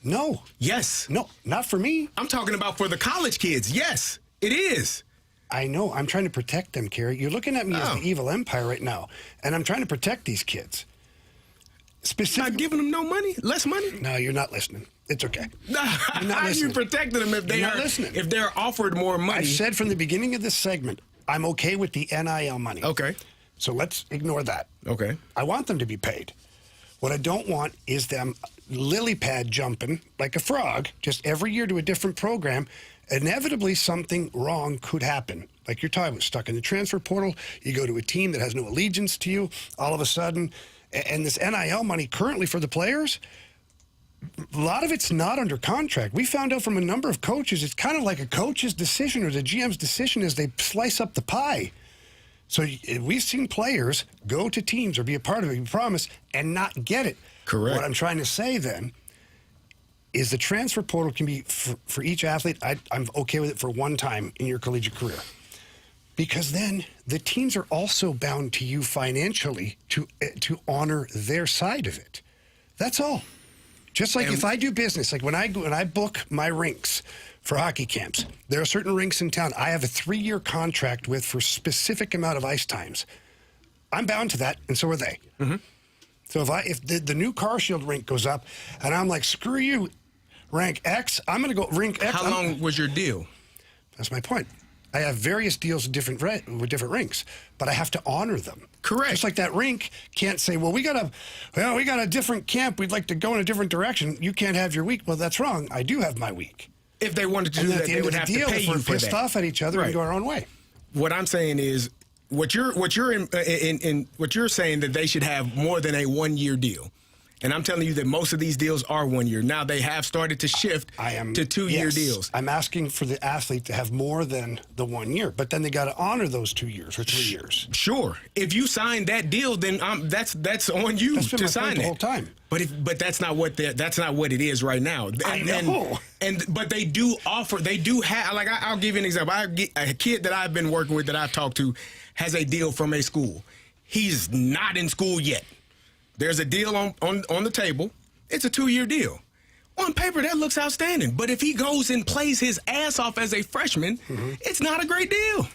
No. Yes. No, not for me. I'm talking about for the college kids. Yes, it is. I know. I'm trying to protect them, Carey. You're looking at me as the evil empire right now, and I'm trying to protect these kids. Not giving them no money, less money. No, you're not listening. It's okay. How are you protecting them if they are listening? If they're offered more money? I said from the beginning of this segment, I'm okay with the NIL money. Okay. So let's ignore that. Okay. I want them to be paid. What I don't want is them lily pad jumping like a frog, just every year to a different program. Inevitably, something wrong could happen. Like you're talking about, stuck in the transfer portal, you go to a team that has no allegiance to you, all of a sudden, and this NIL money currently for the players, a lot of it's not under contract. We found out from a number of coaches, it's kind of like a coach's decision or the GM's decision as they slice up the pie. So we've seen players go to teams or be a part of it, be promised, and not get it. Correct. What I'm trying to say then is the transfer portal can be, for each athlete, I'm okay with it for one time in your collegiate career. Because then the teams are also bound to you financially to honor their side of it. That's all. Just like if I do business, like when I book my rinks for hockey camps, there are certain rinks in town I have a 3-year contract with for specific amount of ice times. I'm bound to that, and so are they. Mm-hmm. So if the new Car Shield rink goes up, and I'm like, screw you, rank X, I'm going to go rink X. How long was your deal? That's my point. I have various deals with different rinks, but I have to honor them. Correct. Just like that rink can't say, well, we got a different camp. We'd like to go in a different direction. You can't have your week. Well, that's wrong. I do have my week. If they wanted to do that, they would have to pay you for that. If we're pissed off at each other and go our own way. What I'm saying is, what you're saying that they should have more than a 1-year deal. And I'm telling you that most of these deals are 1 year. Now they have started to shift to 2-year deals. I'm asking for the athlete to have more than the 1 year, but then they got to honor those 2 years or 3 years. Sure. If you sign that deal, then that's on you to sign it the whole time. But that's not what it is right now. I know. But they do offer. They do have. Like I'll give you an example. A kid that I've been working with that I've talked to has a deal from a school. He's not in school yet. There's a deal on the table. It's a 2-year deal. On paper, that looks outstanding. But if he goes and plays his ass off as a freshman, it's not a great deal.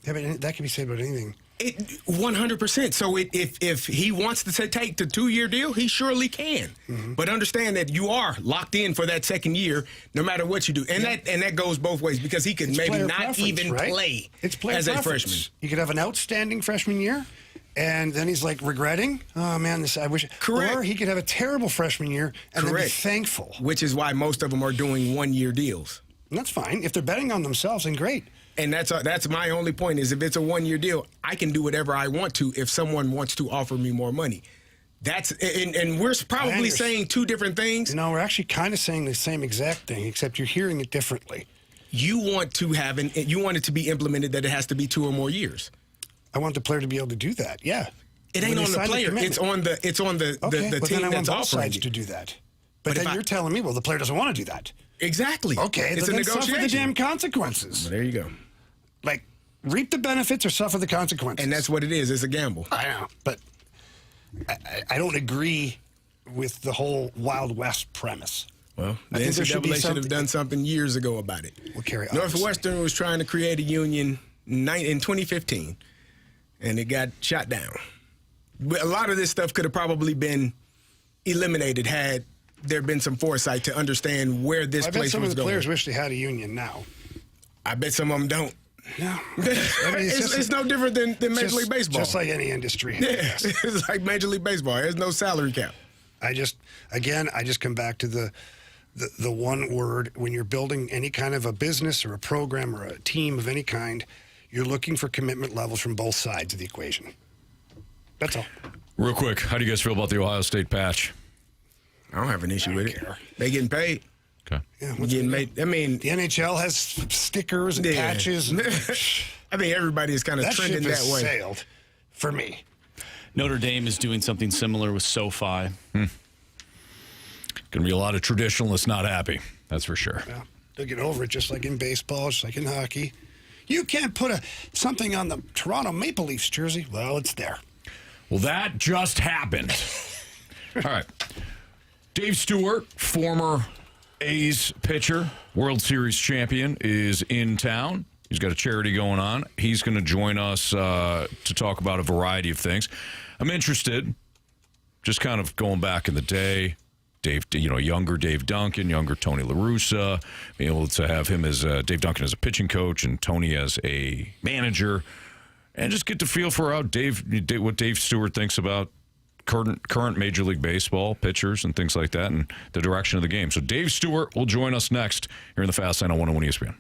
Yeah, but that can be said about anything. 100%. So if he wants to take the 2-year deal, he surely can. Mm-hmm. But understand that you are locked in for that second year, no matter what you do, and that goes both ways because he could maybe not even play as a freshman. You could have an outstanding freshman year. And then he's like regretting, oh man, I wish. Correct. Or he could have a terrible freshman year and then be thankful. Which is why most of them are doing 1-year deals. And that's fine. If they're betting on themselves, then great. And that's my only point is if it's a 1-year deal, I can do whatever I want to if someone wants to offer me more money. And we're probably saying two different things. No, we're actually kind of saying the same exact thing, except you're hearing it differently. You want it to be implemented that it has to be 2 or more years. I want the player to be able to do that. Yeah, it ain't on the player. It's on the team that's offering to do that. But then you're telling me, well, the player doesn't want to do that. Exactly. Okay, it's a negotiation. Suffer the damn consequences. Well, there you go. Like, reap the benefits or suffer the consequences. And that's what it is. It's a gamble. I know, but I don't agree with the whole Wild West premise. Well, the NCAA should have done something years ago about it. We'll carry on. Northwestern was trying to create a union in 2015. And it got shot down a lot of this stuff could have probably been eliminated had there been some foresight to understand where this I bet place some was of the going. players wish they had a union now. I bet some of them don't. No. It's no different than Major League Baseball. Just like any industry. Yeah, it's like Major League Baseball. There's no salary cap. I just come back to the one word. When you're building any kind of a business or a program or a team of any kind, you're looking for commitment levels from both sides of the equation. That's all. Real quick, how do you guys feel about the Ohio State patch? I don't have an issue with it. They getting paid. Okay. Yeah, Getting made. I mean, the NHL has stickers and patches. And I think everybody is kind of that trending ship that has way. sailed for me. Notre Dame is doing something similar with SoFi. Going to be a lot of traditionalists not happy. That's for sure. Yeah, they'll get over it just like in baseball, just like in hockey. You can't put something on the Toronto Maple Leafs jersey. Well, it's there. Well, that just happened. All right. Dave Stewart, former A's pitcher, World Series champion, is in town. He's got a charity going on. He's going to join us to talk about a variety of things. I'm interested, just kind of going back in the day, Dave, younger Dave Duncan, younger Tony La Russa, being able to have him as Dave Duncan as a pitching coach and Tony as a manager, and just get to feel for what Dave Stewart thinks about current Major League Baseball pitchers and things like that and the direction of the game. So Dave Stewart will join us next here in the Fast Lane on 101 ESPN.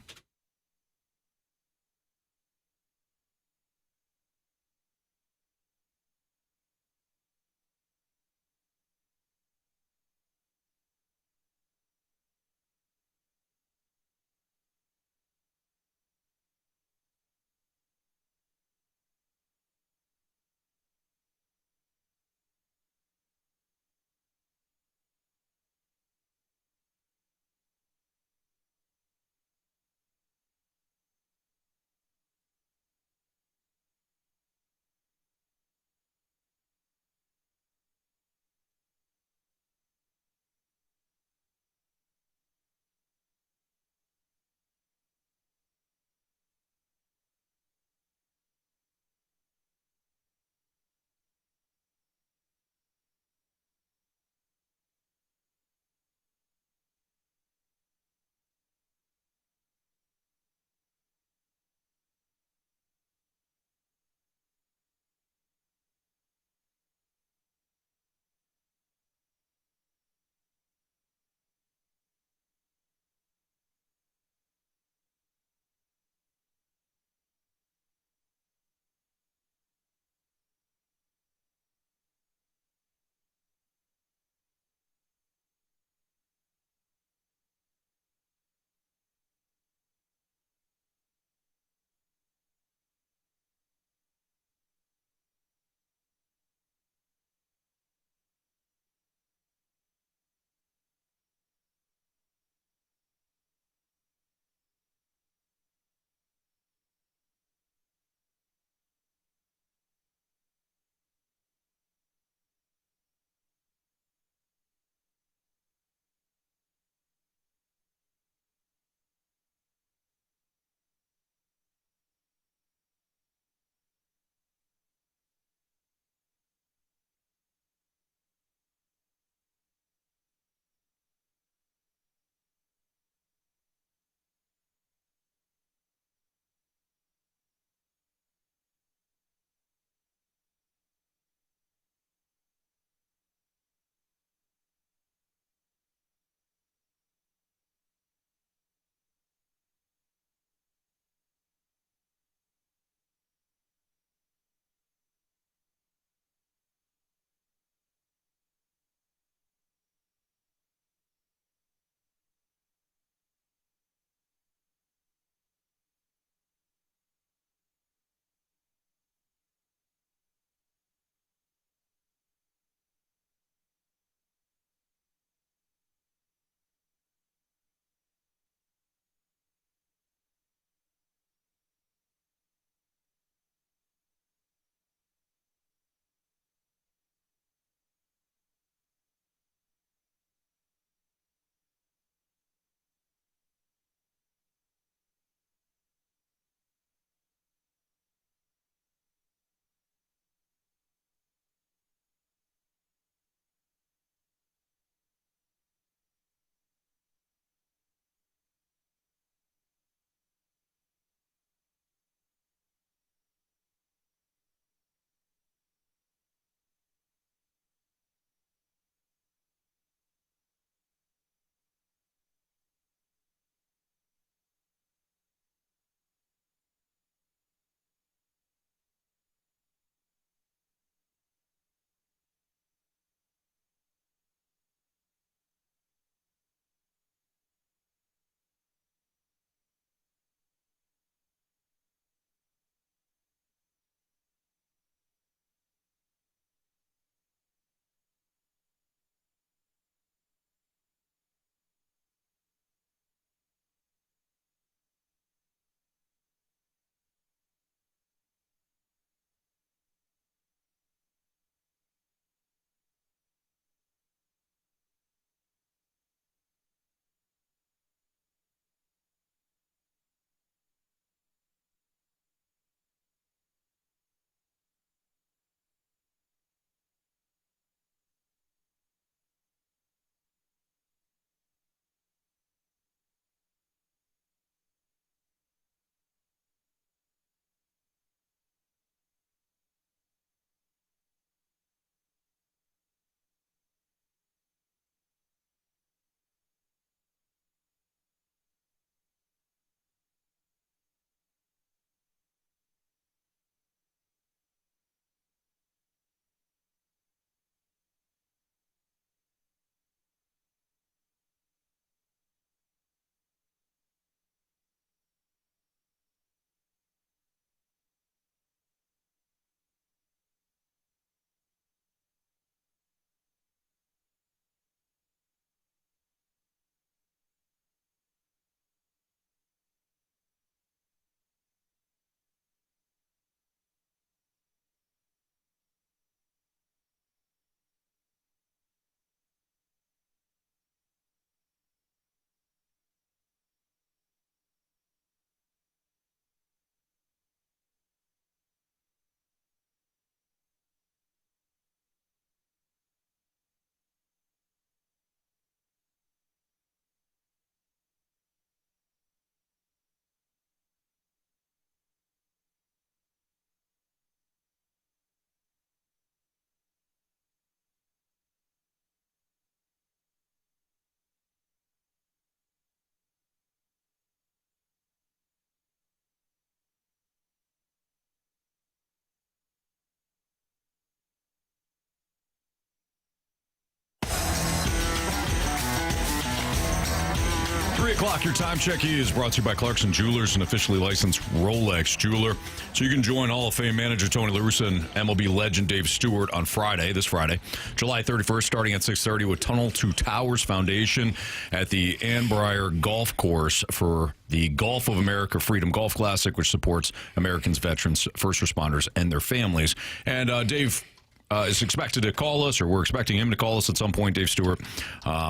o'clock. Your time check is brought to you by Clarkson Jewelers, an officially licensed Rolex jeweler. So you can join Hall of Fame manager Tony La Russa and MLB legend Dave Stewart on this Friday, July 31st, starting at 6:30 with Tunnel to Towers Foundation at the Ann Briar Golf Course for the Golf of America Freedom Golf Classic, which supports Americans, veterans, first responders, and their families. And Dave is expected to call us, or we're expecting him to call us at some point, Dave Stewart.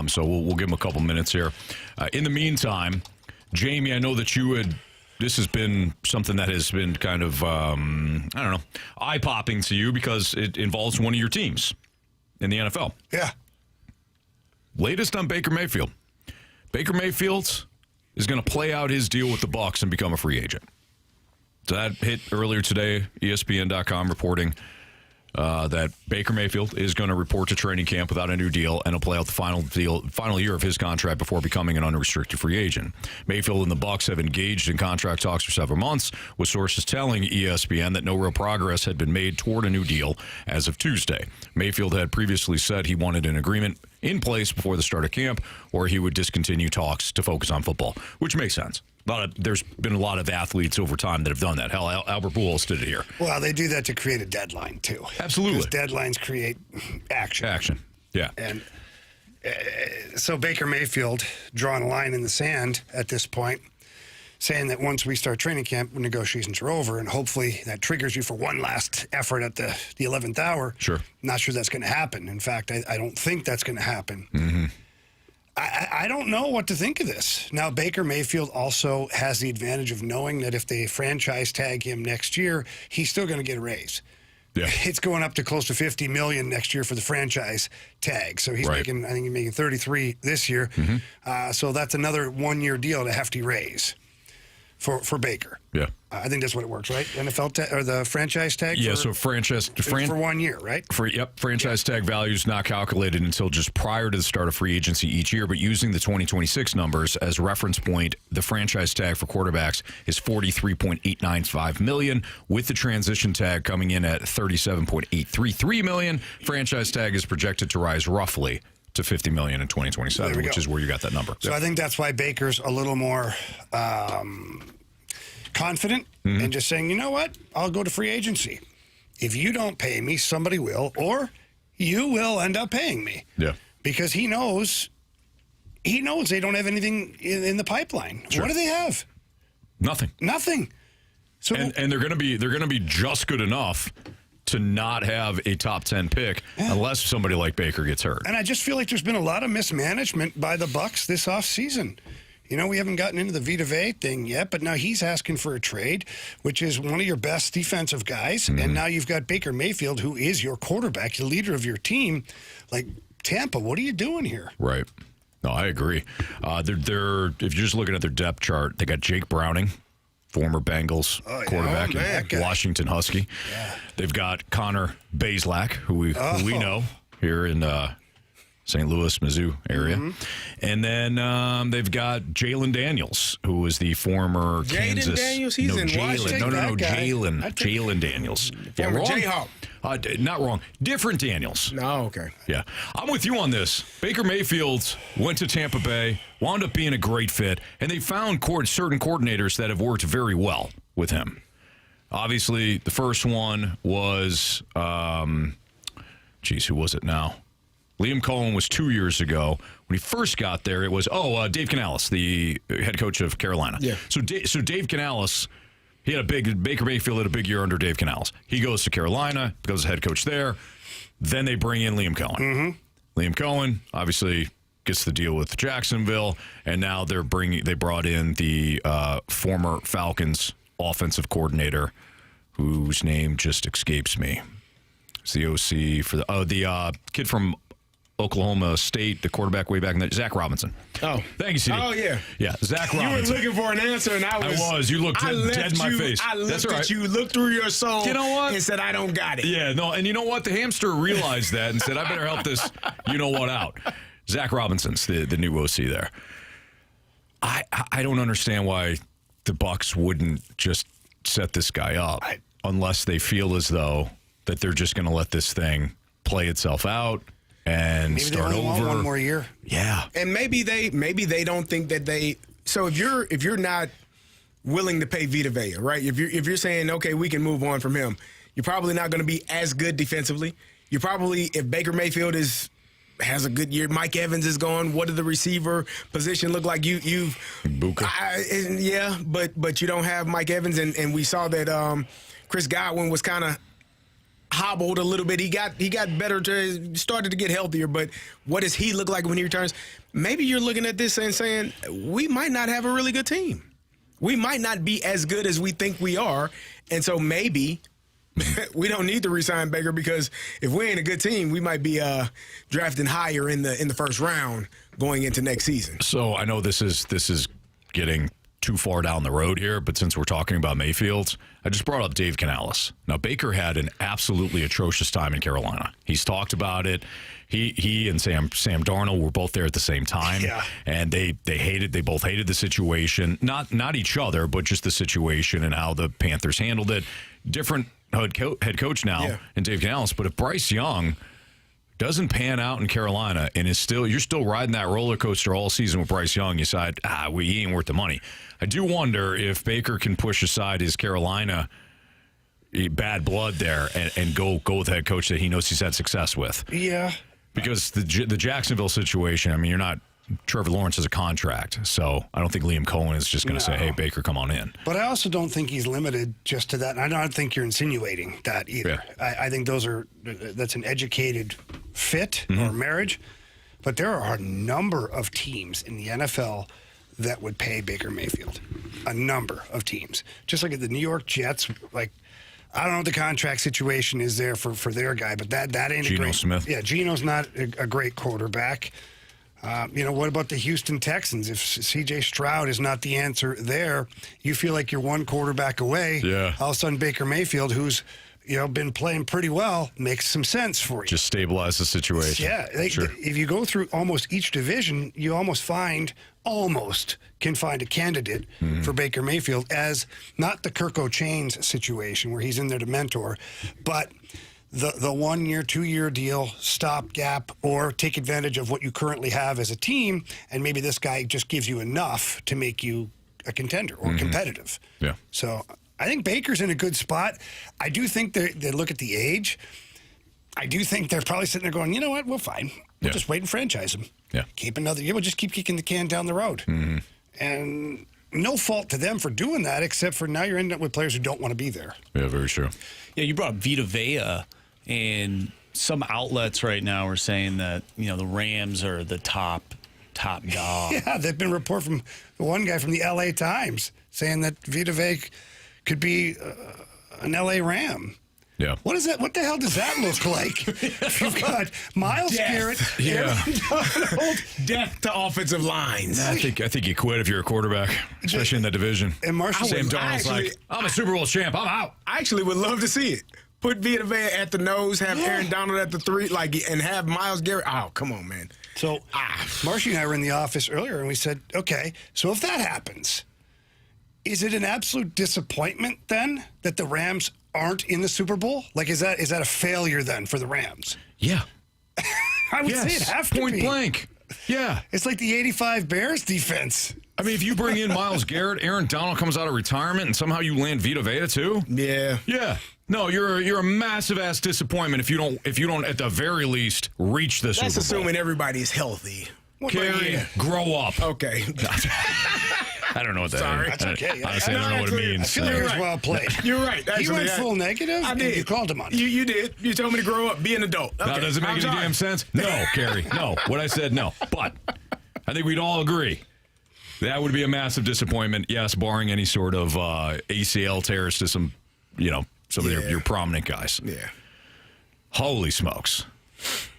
So we'll give him a couple minutes here. In the meantime, Jamie, I know that this has been something that has been kind of, eye-popping to you because it involves one of your teams in the NFL. Yeah. Latest on Baker Mayfield. Baker Mayfield is going to play out his deal with the Bucs and become a free agent. So that hit earlier today, ESPN.com reporting that Baker Mayfield is going to report to training camp without a new deal and he'll play out the final year of his contract before becoming an unrestricted free agent. Mayfield and the Bucs have engaged in contract talks for several months, with sources telling ESPN that no real progress had been made toward a new deal as of Tuesday. Mayfield had previously said he wanted an agreement in place before the start of camp, or he would discontinue talks to focus on football, which makes sense. There's been a lot of athletes over time that have done that. Hell, Albert Pujols did it here. Well, they do that to create a deadline, too. Absolutely. Because deadlines create action. Yeah. And so Baker Mayfield drawing a line in the sand at this point, saying that once we start training camp, negotiations are over, and hopefully that triggers you for one last effort at the 11th hour. Sure. Not sure that's going to happen. In fact, I don't think that's going to happen. Mm-hmm. I don't know what to think of this. Now, Baker Mayfield also has the advantage of knowing that if they franchise tag him next year, he's still going to get a raise. Yeah. It's going up to close to $50 million next year for the franchise tag. So he's making, I think he's making 33 this year. Mm-hmm. So that's another one-year deal, a hefty raise for Baker. Yeah. I think that's what it works, right? NFL or the franchise tag? Yeah, so for 1 year, right? Franchise tag value is not calculated until just prior to the start of free agency each year, but using the 2026 numbers as reference point, the franchise tag for quarterbacks is $43.895 million, with the transition tag coming in at $37.833 million. Franchise tag is projected to rise roughly to $50 million in 2027, which is where you got that number. So I think that's why Baker's a little more confident and just saying, you know what, I'll go to free agency. If you don't pay me, somebody will, or you will end up paying me. Yeah. Because he knows they don't have anything in the pipeline. Sure. What do they have? Nothing. So and they're going to be just good enough to not have a top 10 pick unless somebody like Baker gets hurt. And I just feel like there's been a lot of mismanagement by the Bucs this offseason. You know, we haven't gotten into the Vita Vea thing yet, but now he's asking for a trade, which is one of your best defensive guys. Mm-hmm. And now you've got Baker Mayfield, who is your quarterback, the leader of your team. Like, Tampa, what are you doing here? Right. No, I agree. They're if you're just looking at their depth chart, they got Jake Browning, former Bengals quarterback and Washington Husky. Yeah. They've got Connor Bazelak, who we know here in St. Louis, Mizzou area. Mm-hmm. And then they've got Jalen Daniels, who was the former Kansas. Daniels? He's in Washington. Jalen Daniels. Yeah, wrong. Jayhawk. Not wrong. Different Daniels. No, okay. Yeah. I'm with you on this. Baker Mayfield went to Tampa Bay, wound up being a great fit, and they found certain coordinators that have worked very well with him. Obviously, the first one was, who was it now? Liam Cohen was 2 years ago. When he first got there, it was, Dave Canales, the head coach of Carolina. Yeah. So Dave Canales, Baker Mayfield had a big year under Dave Canales. He goes to Carolina, becomes head coach there. Then they bring in Liam Cohen. Mm-hmm. Liam Cohen, obviously, gets the deal with Jacksonville, and now they brought in the former Falcons offensive coordinator, whose name just escapes me. It's the OC for the kid from Oklahoma State, the quarterback way back in the Zach Robinson. Oh. Thank you, CD. Oh, yeah. Yeah, Zach Robinson. You were looking for an answer, and I was. You looked dead in my face. I looked at you, looked through your soul, you know what? And said, I don't got it. Yeah, no, and you know what? The hamster realized that and said, I better help this you-know-what out. Zach Robinson's the new OC there. I don't understand why the Bucs wouldn't just set this guy up unless they feel as though that they're just going to let this thing play itself out and maybe start they only over. Want one more year. Yeah. And maybe they don't think that So if you're not willing to pay Vita Vea, right? If you're saying, okay, we can move on from him, you're probably not going to be as good defensively. You're probably, if Baker Mayfield has a good year, Mike Evans is gone. What does the receiver position look like? You've Buka. Yeah, but you don't have Mike Evans, and we saw that Chris Godwin was kind of hobbled a little bit. He got better, started to get healthier, but what does he look like when he returns? Maybe you're looking at this and saying, we might not have a really good team. We might not be as good as we think we are, and so maybe we don't need to re-sign Baker, because if we ain't a good team, we might be drafting higher in the first round going into next season. So I know this is getting too far down the road here, but since we're talking about Mayfield, I just brought up Dave Canales. Now, Baker had an absolutely atrocious time in Carolina. He's talked about it. He and Sam Darnold were both there at the same time, and they both hated the situation, not each other, but just the situation and how the Panthers handled it. Different head coach now, and Dave Canales. But if Bryce Young doesn't pan out in Carolina and you're still riding that roller coaster all season with Bryce Young, you decide, he ain't worth the money. I do wonder if Baker can push aside his Carolina bad blood there and go with the head coach that he knows he's had success with. Yeah. Because the Jacksonville situation, I mean, Trevor Lawrence has a contract, so I don't think Liam Cohen is just going to say, hey, Baker, come on in. But I also don't think he's limited just to that. I don't think you're insinuating that either. Yeah. I think that's an educated fit or marriage. But there are a number of teams in the NFL that would pay Baker Mayfield. A number of teams. Just like the New York Jets, I don't know what the contract situation is there for their guy, but that ain't Geno a great. Smith. Yeah, Geno's not a great quarterback. What about the Houston Texans? If C.J. Stroud is not the answer there, you feel like you're one quarterback away. Yeah. All of a sudden, Baker Mayfield, who's been playing pretty well, makes some sense for you. Just stabilize the situation. Yeah. Sure. If you go through almost each division, you almost can find a candidate for Baker Mayfield as not the Kirk O'Chains situation where he's in there to mentor, but the 1 year, 2 year deal, stopgap, or take advantage of what you currently have as a team, and maybe this guy just gives you enough to make you a contender or competitive. Yeah. So I think Baker's in a good spot. I do think they look at the age. I do think they're probably sitting there going, you know what, we're fine. We'll just wait and franchise him. Yeah. Keep another year. We'll just keep kicking the can down the road. And no fault to them for doing that, except for now you're ending up with players who don't want to be there. Yeah, very true. Yeah, you brought up Vita Vea, and some outlets right now are saying that, the Rams are the top dog. Yeah, there's been a report from one guy from the L.A. Times saying that Vita Vea could be an L.A. Ram. Yeah. What is that? What the hell does that look like? You've got Myles Garrett, Aaron Donald. Death to offensive lines. I think you quit if you're a quarterback, especially in the division. And Marshall Sam Darnold's like, I'm a Super Bowl champ. I'm out. I actually would love to see it. Put Vita Vea at the nose, have Aaron Donald at the 3, and have Myles Garrett. Oh, come on, man. So Marshy and I were in the office earlier, and we said, okay, so if that happens, is it an absolute disappointment then that the Rams aren't in the Super Bowl? Is that a failure then for the Rams? Yeah. I would say it have to point be. blank. Yeah. It's like the 85 Bears defense. I mean, if you bring in Myles Garrett, Aaron Donald comes out of retirement, and somehow you land Vita Vea too. Yeah. Yeah. No, you're a massive ass disappointment if you don't at the very least reach the Super Bowl. That's assuming everybody's healthy. Carey, grow up. Okay. I don't know what that Sorry. is. That's okay. Honestly, I don't know what it means. I feel like it was well played. You're right. He went full negative. I did. And you called him on it. You did. You told me to grow up, be an adult. Okay. Now, does it make any damn sense? No, Carey. No. What I said, no. But I think we'd all agree that would be a massive disappointment. Yes, barring any sort of ACL tears to some of your prominent guys. Yeah. Holy smokks.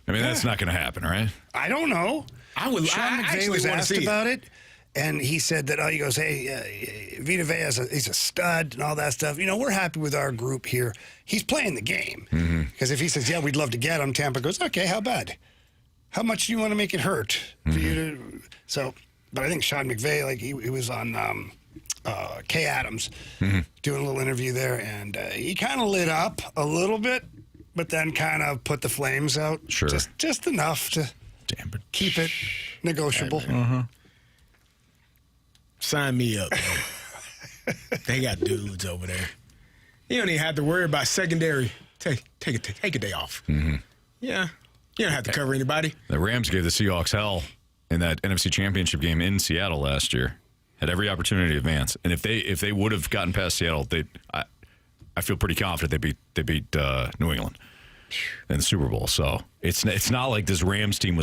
I mean, that's not going to happen, right? I don't know. Sean McVay was asked about it, and he said that, he goes, hey, Vita Vea he's a stud and all that stuff. We're happy with our group here. He's playing the game. Because if he says, yeah, we'd love to get him, Tampa goes, okay, how bad? How much do you want to make it hurt for you to? So, but I think Sean McVay, he was on Kay Adams doing a little interview there, and he kind of lit up a little bit, but then kind of put the flames out. Sure. Just enough to keep it negotiable. Sign me up, man. They got dudes over there. You don't even have to worry about secondary. Take a day off. Mm-hmm. Yeah. You don't have to cover anybody. The Rams gave the Seahawks hell in that NFC Championship game in Seattle last year. Had every opportunity to advance, and if they would have gotten past Seattle, I feel pretty confident they beat New England in the Super Bowl. So it's not like this Rams team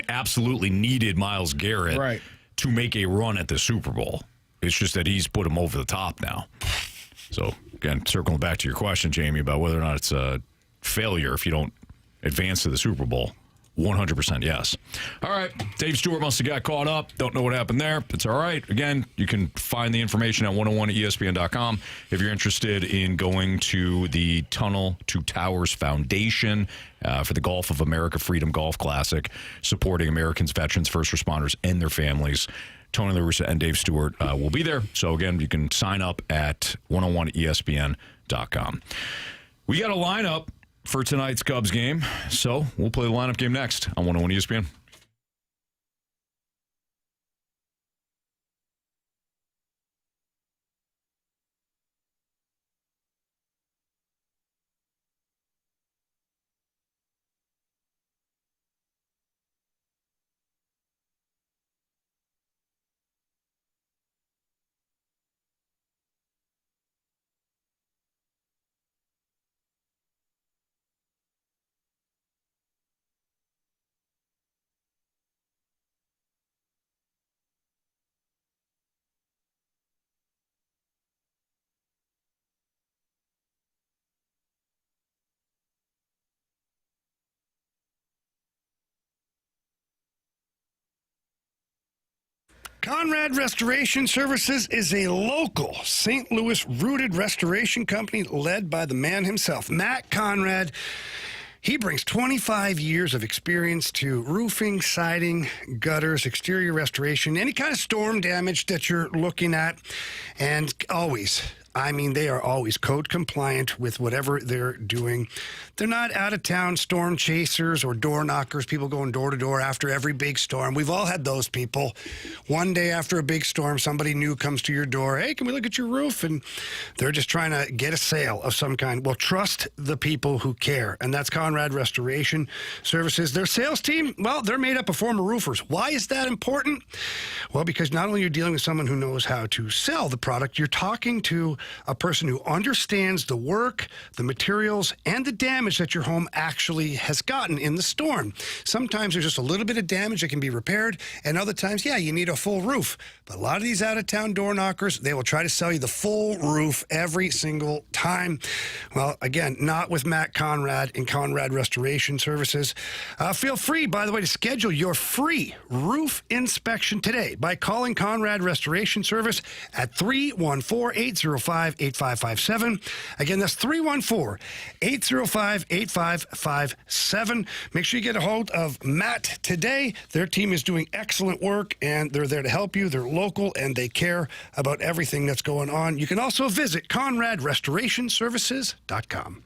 absolutely needed Myles Garrett to make a run at the Super Bowl. It's just that he's put them over the top now. So again, circling back to your question, Jamie, about whether or not it's a failure if you don't advance to the Super Bowl. 100% yes. All right. Dave Stewart must have got caught up. Don't know what happened there. It's all right. Again, you can find the information at 101espn.com. If you're interested in going to the Tunnel to Towers Foundation for the Gulf of America Freedom Golf Classic, supporting Americans, veterans, first responders, and their families, Tony La Russa and Dave Stewart will be there. So, again, you can sign up at 101espn.com. We got a lineup for tonight's Cubs game, so we'll play the lineup game next on 101 ESPN. Conrad Restoration Services is a local St. Louis-rooted restoration company led by the man himself, Matt Conrad. He brings 25 years of experience to roofing, siding, gutters, exterior restoration, any kind of storm damage that you're looking at, and they are always code compliant with whatever they're doing. They're not out-of-town storm chasers or door knockers, people going door to door after every big storm. We've all had those people. One day after a big storm, somebody new comes to your door. Hey, can we look at your roof? And they're just trying to get a sale of some kind. Well, trust the people who care, and that's Conrad Restoration Services. Their sales team, well, they're made up of former roofers. Why is that important? Well, because not only are you dealing with someone who knows how to sell the product, you're talking to a person who understands the work, the materials, and the damage that your home actually has gotten in the storm. Sometimes there's just a little bit of damage that can be repaired, and other times, you need a full roof. But a lot of these out-of-town door knockers, they will try to sell you the full roof every single time. Well, again, not with Matt Conrad and Conrad Restoration Services. Feel free, by the way, to schedule your free roof inspection today by calling Conrad Restoration Service at 314-805-8557. Again, that's 314-805-8557. Make sure you get a hold of Matt today. Their team is doing excellent work, and they're there to help you. They're local, and they care about everything that's going on. You can also visit ConradRestorationServices.com.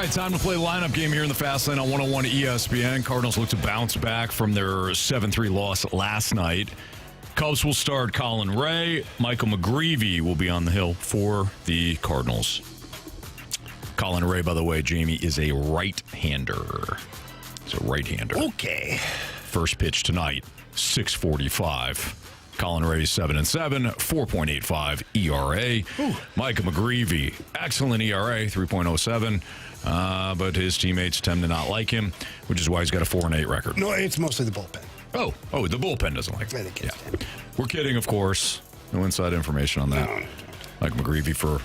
right, time to play the lineup game here in the Fast Lane on 101 ESPN. Cardinals look to bounce back from their 7-3 loss last night. Cubs will start Colin Ray. Michael McGreevy will be on the hill for the Cardinals. Colin Ray, by the way, Jamie, is a right-hander. He's a right-hander. Okay. First pitch tonight, 6:45. Colin Ray 7-7, 4.85 ERA. Ooh. Michael McGreevy, excellent ERA, 3.07. But his teammates tend to not like him, which is why he's got a 4-8 record. No, it's mostly the bullpen. Oh, the bullpen doesn't like him. Yeah. We're kidding, of course. No inside information on that. No. Michael McGreevy,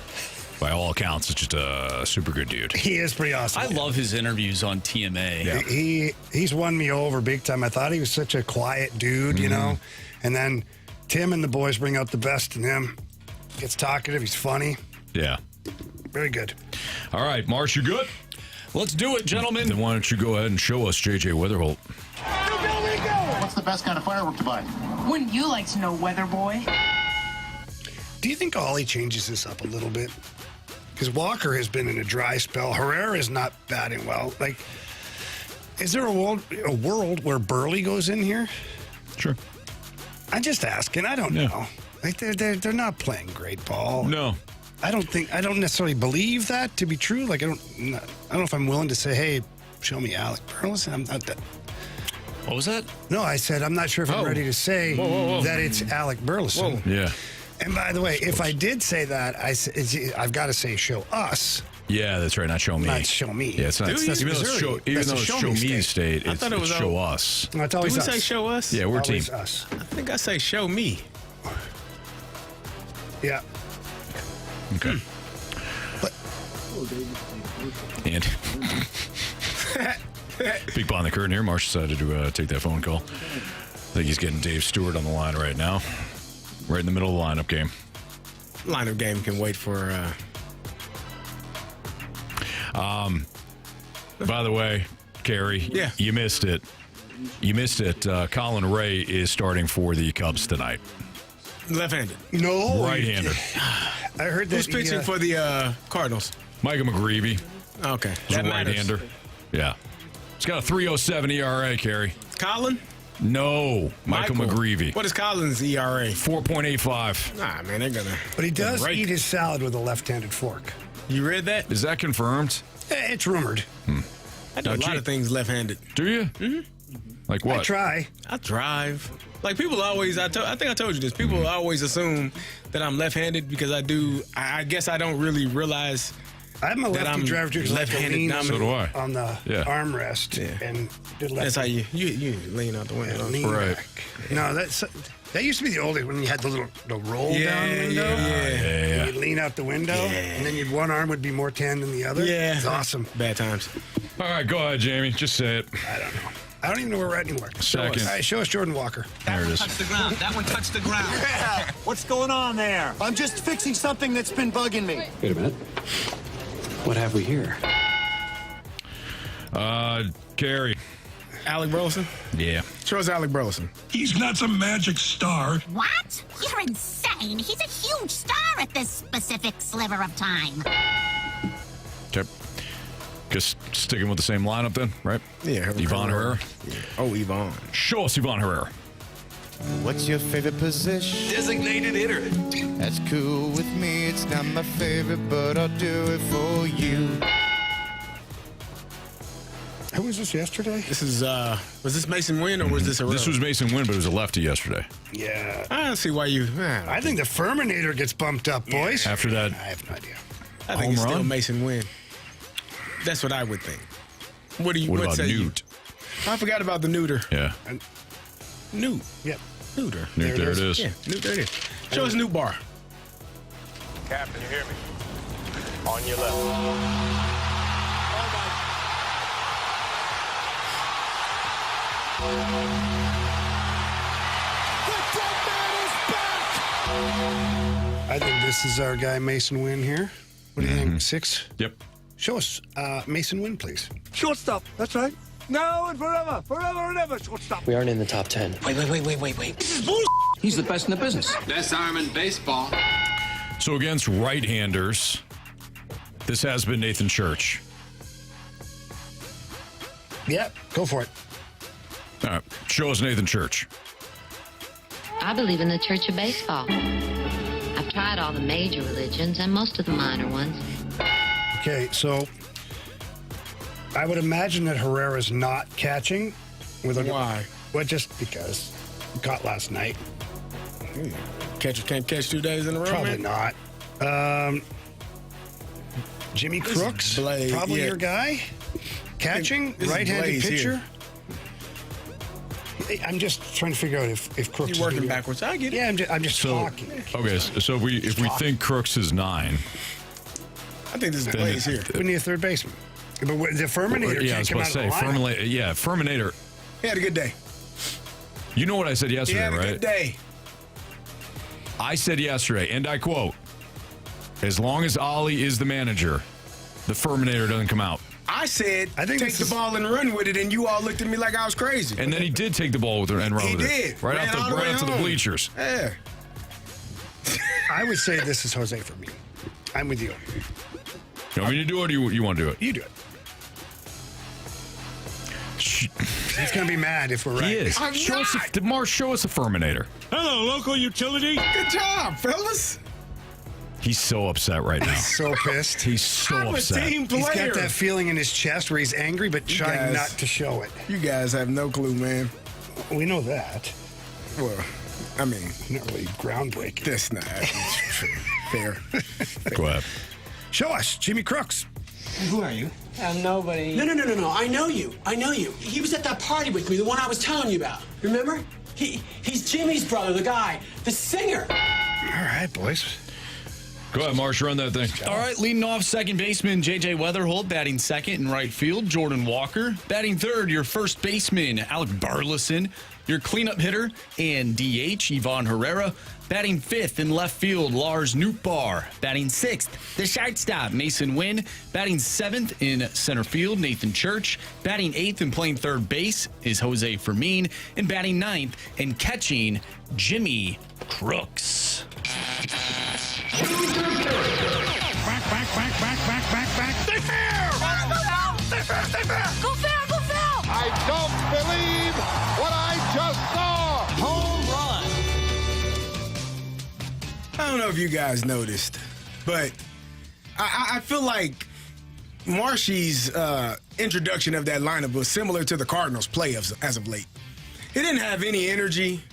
by all accounts, is just a super good dude. He is pretty awesome. I love his interviews on TMA. Yeah. He's won me over big time. I thought he was such a quiet dude, you know, and then Tim and the boys bring out the best in him. Gets talkative. He's funny. Yeah. Very good. All right, Marsh, you good? Let's do it, gentlemen. Then why don't you go ahead and show us J.J. Weatherholt. What's the best kind of firework to buy? Wouldn't you like to know, Weather Boy? Do you think Ollie changes this up a little bit? Because Walker has been in a dry spell. Herrera is not batting well. Like, is there a world where Burley goes in here? Sure. I'm just asking. I don't know. Like they're not playing great ball. No. I don't necessarily believe that to be true. Like I don't know if I'm willing to say, hey, show me Alec Burleson. I'm not that. What was that? No, I said I'm not sure if I'm ready to say that it's Alec Burleson. Whoa. Yeah. And by the way, if I did say that, I've got to say show us. Yeah, that's right. Not show me. Not show me. Yeah, it's not. Even though it's show me state, it's show us. No, it's always Do we us. say show us? Yeah, we're Always team. us. I think I say show me. Yeah. Okay. And big behind the curtain here. Marsh decided to take that phone call. I think he's getting Dave Stewart on the line right now. Right in the middle of the lineup game. Lineup game can wait for. By the way, Carey, Yeah. you missed it. Colin Ray is starting for the Cubs tonight. Left-handed. No. Right-hander. I heard that. Who's pitching for the Cardinals? Michael McGreevy. Okay. He's a That matters. right-hander. Yeah. He's got a 3.07 ERA, Carey. Colin? No. Michael McGreevy. What is Colin's ERA? 4.85. Nah, man, they're gonna. But he does Right. eat his salad with a left-handed fork. You read that? Is that confirmed? It's rumored. I do a lot of things left-handed. Do you? Mm-hmm. Like what? I try. I drive. Like people always, I think I told you this. People always assume that I'm left-handed because I do. I guess I don't really realize. I'm a that lefty I'm driver too, because I left-handed lean dominant. So do I. on the Yeah. armrest and did left. That's how you lean out the window. lean Right. back. No, that used to be the old days when you had the roll down window. Yeah. And you'd lean out the window, and then one arm would be more tan than the other. Yeah. It's awesome. Bad times. All right, go ahead, Jamie. Just say it. I don't know. I don't even know where we're at anymore. Second. All right, show us Jordan Walker. There it is. Touch the ground. That one touched the ground. Yeah. What's going on there? I'm just fixing something that's been bugging me. Wait a minute. What have we here? Carey. Alec Burleson? Yeah. Show us Alec Burleson. He's not some magic star. What? You're insane. He's a huge star at this specific sliver of time. Okay. Just sticking with the same lineup then, right? Yeah. Yvonne Herrera. Yeah. Oh, Yvonne. Show us Yvonne Herrera. What's your favorite position? Designated hitter. That's cool with me. It's not my favorite, but I'll do it for you. Who was this yesterday? This is, was this Mason Wynn or was this a This was Mason Wynn, but it was a lefty yesterday. Yeah. I don't see why you. I think the Furminator gets bumped up, boys. After that, I have no idea. I think it's home still run? Mason Wynn. That's what I would think. What do you? what what about say you? Newt? I forgot about the neuter. Yeah. Newt. Yep. Neuter. Newt, there it is. Yeah, Newt, there it is. Show us Newt Bar. Captain, you hear me? On your left. I think this is our guy, Mason Wynn here. What do you think? 6? Yep. Show us Mason Wynn, please. Shortstop. That's right. Now and forever. Forever and ever, shortstop. We aren't in the top 10. Wait. This is bull. He's the best in the business. Best arm in baseball. So against right-handers, this has been Nathan Church. Yep, go for it. All right. Show us Nathan Church. I believe in the Church of Baseball. I've tried all the major religions and most of the minor ones. Okay, so I would imagine that Herrera's not catching. Why? Well, just because he caught last night. Catcher can't catch 2 days in a row, Probably man? not. Jimmy Crooks, Blaze, probably yeah. your guy. Catching, This is right-handed Blaze pitcher. here. I'm just trying to figure out if Crooks You're is working gonna be- backwards. I get it. Yeah, I'm just talking. Okay, so if we think Crooks is 9, I think this is Blaze here. We need a third baseman. But the Furminator yeah, I can't was come about out to of the say, lineup. He Furminator. had a good day. You know what I said He yesterday, had a right? good day. I said yesterday, and I quote, as long as Ollie is the manager, the Furminator doesn't come out. I said, I think take the ball and run with it, and you all looked at me like I was crazy. And then he did take the ball with her and run He with did. it. Right Ran all the way out to the home. bleachers. Yeah. I would say this is Jose for me. I'm with you. You want me to do it, or do you want to do it? You do it. He's going to be mad if we're right. He is. I'm Show us not. Marsh, show us the Furminator. Hello, local utility. Good job, fellas. He's so upset right now. So pissed. He's so I'm upset. a team He's player. got that feeling in his chest where he's angry, but trying guys- not to show it. You guys have no clue, man. We know that. Well, I mean, Not really groundbreaking. that's not fair. Go ahead. Show us, Jimmy Crooks. Who are you? Nobody. No. I know you. He was at that party with me, the one I was telling you about. Remember? He's Jimmy's brother, the guy, the singer. All right, boys. Go ahead, Marsh, run that thing. All right, leading off second baseman J.J. Weatherholt, batting second in right field, Jordan Walker. Batting third, your first baseman, Alec Burleson. Your cleanup hitter and DH, Ivan Herrera. Batting fifth in left field, Lars Nootbaar. Batting sixth, the shortstop, Mason Wynn. Batting seventh in center field, Nathan Church. Batting eighth and playing third base is Jose Fermin. And batting ninth and catching, Jimmy Crooks. Back. Stay fair. Stay fair. Go Phil! I don't believe what I just saw. Home run. I don't know if you guys noticed, but I feel like Marshy's introduction of that lineup was similar to the Cardinals' play as of late. He didn't have any energy.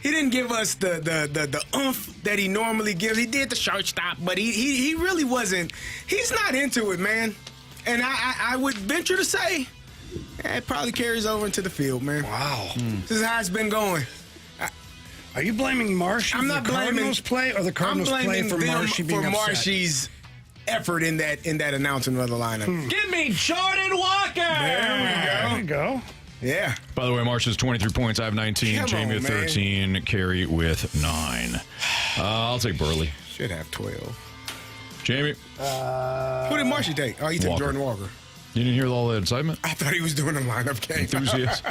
He didn't give us the oomph that he normally gives. He did the shortstop, but he really wasn't. He's not into it, man. And I would venture to say it probably carries over into the field, man. Wow. This is how it's been going. Are you blaming Marshy I'm for not the blaming Cardinals play or the Cardinals I'm play blaming for them Marshy being for upset? Marshy's effort in that announcement of the lineup. Give me Jordan Walker. There we go. Yeah. By the way, Marsh has 23 points. I have 19. Come Jamie on, with 13. Carey with 9. I'll take Burley. Should have 12. Jamie. Who did Marshy take? Oh, he took Walker. Jordan Walker. You didn't hear all that excitement? I thought he was doing a lineup game. Enthusiast.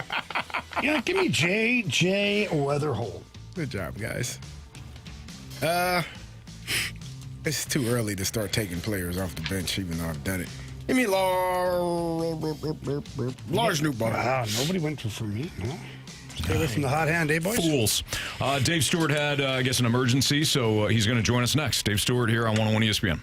Yeah, give me J.J. Weatherholt. Good job, guys. It's too early to start taking players off the bench, even though I've done it. Give me Lars Nootbaar. Wow, nobody went for me. No. Stay away from the hot hand, eh, boys? Fools. Dave Stewart had, I guess, an emergency, so he's going to join us next. Dave Stewart here on 101 ESPN.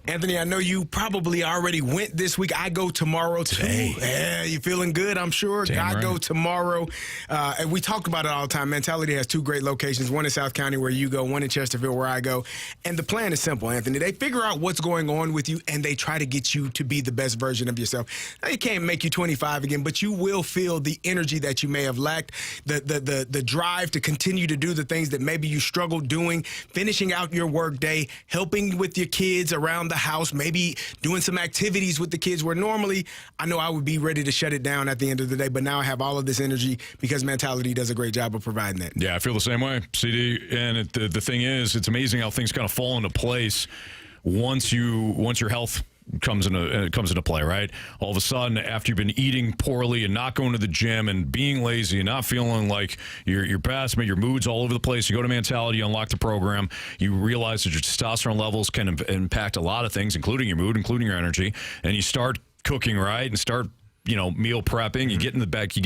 Anthony, I know you probably already went this week. I go tomorrow too. Dang. Yeah, you feeling good, I'm sure. Damn I right. go tomorrow. And we talk about it all the time. Mentality has 2 great locations, one in South County where you go, one in Chesterfield where I go. And the plan is simple, Anthony. They figure out what's going on with you, and they try to get you to be the best version of yourself. Now, you can't make you 25 again, but you will feel the energy that you may have lacked, the drive to continue to do the things that maybe you struggled doing, finishing out your work day, helping with your kids around the house, maybe doing some activities with the kids where normally I know I would be ready to shut it down at the end of the day, but now I have all of this energy because Mentality does a great job of providing that. Yeah, I feel the same way, CD. And the thing is, it's amazing how things kind of fall into place once your health comes into play, right? All of a sudden, after you've been eating poorly and not going to the gym and being lazy and not feeling like your best, but your mood's all over the place, you go to Mentality, you unlock the program, you realize that your testosterone levels can impact a lot of things, including your mood, including your energy, and you start cooking right and start meal prepping, you get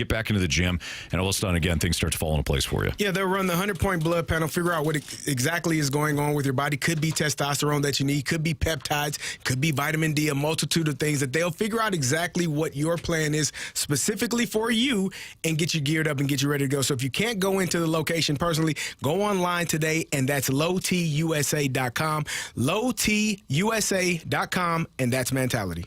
back into the gym, and all of a sudden, again, things start to fall into place for you. Yeah, they'll run the 100-point blood panel, figure out what exactly is going on with your body. Could be testosterone that you need, could be peptides, could be vitamin D, a multitude of things that they'll figure out exactly what your plan is specifically for you and get you geared up and get you ready to go. So if you can't go into the location personally, go online today, and that's lowtusa.com, lowtusa.com, and that's Mentality.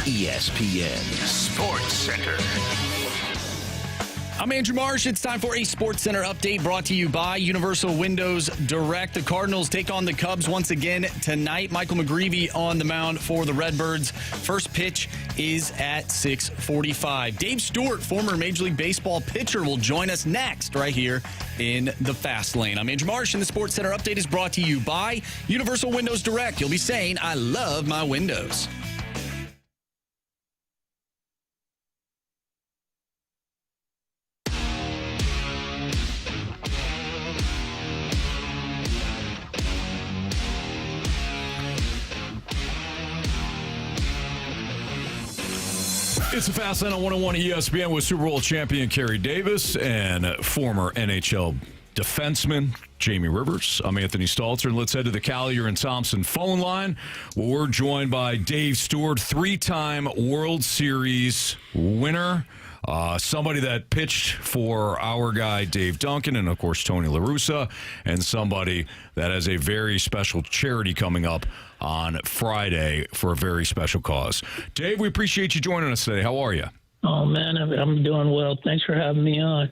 ESPN Sports Center. I'm Andrew Marsh. It's time for a Sports Center update brought to you by Universal Windows Direct. The Cardinals take on the Cubs once again tonight. Michael McGreevy on the mound for the Redbirds. First pitch is at 6:45. Dave Stewart, former Major League Baseball pitcher, will join us next right here in the Fast Lane. I'm Andrew Marsh, and the Sports Center update is brought to you by Universal Windows Direct. You'll be saying, I love my windows. It's a Fast Lane on 101 ESPN with Super Bowl champion Carey Davis and former NHL defenseman Jamie Rivers. I'm Anthony Stalter, and let's head to the Collier and Thompson phone line, where we're joined by Dave Stewart, 3-time World Series winner. Somebody that pitched for our guy Dave Duncan and, of course, Tony La Russa, and somebody that has a very special charity coming up on Friday for a very special cause. Dave, we appreciate you joining us today. How are you? Oh, man, I'm doing well. Thanks for having me on.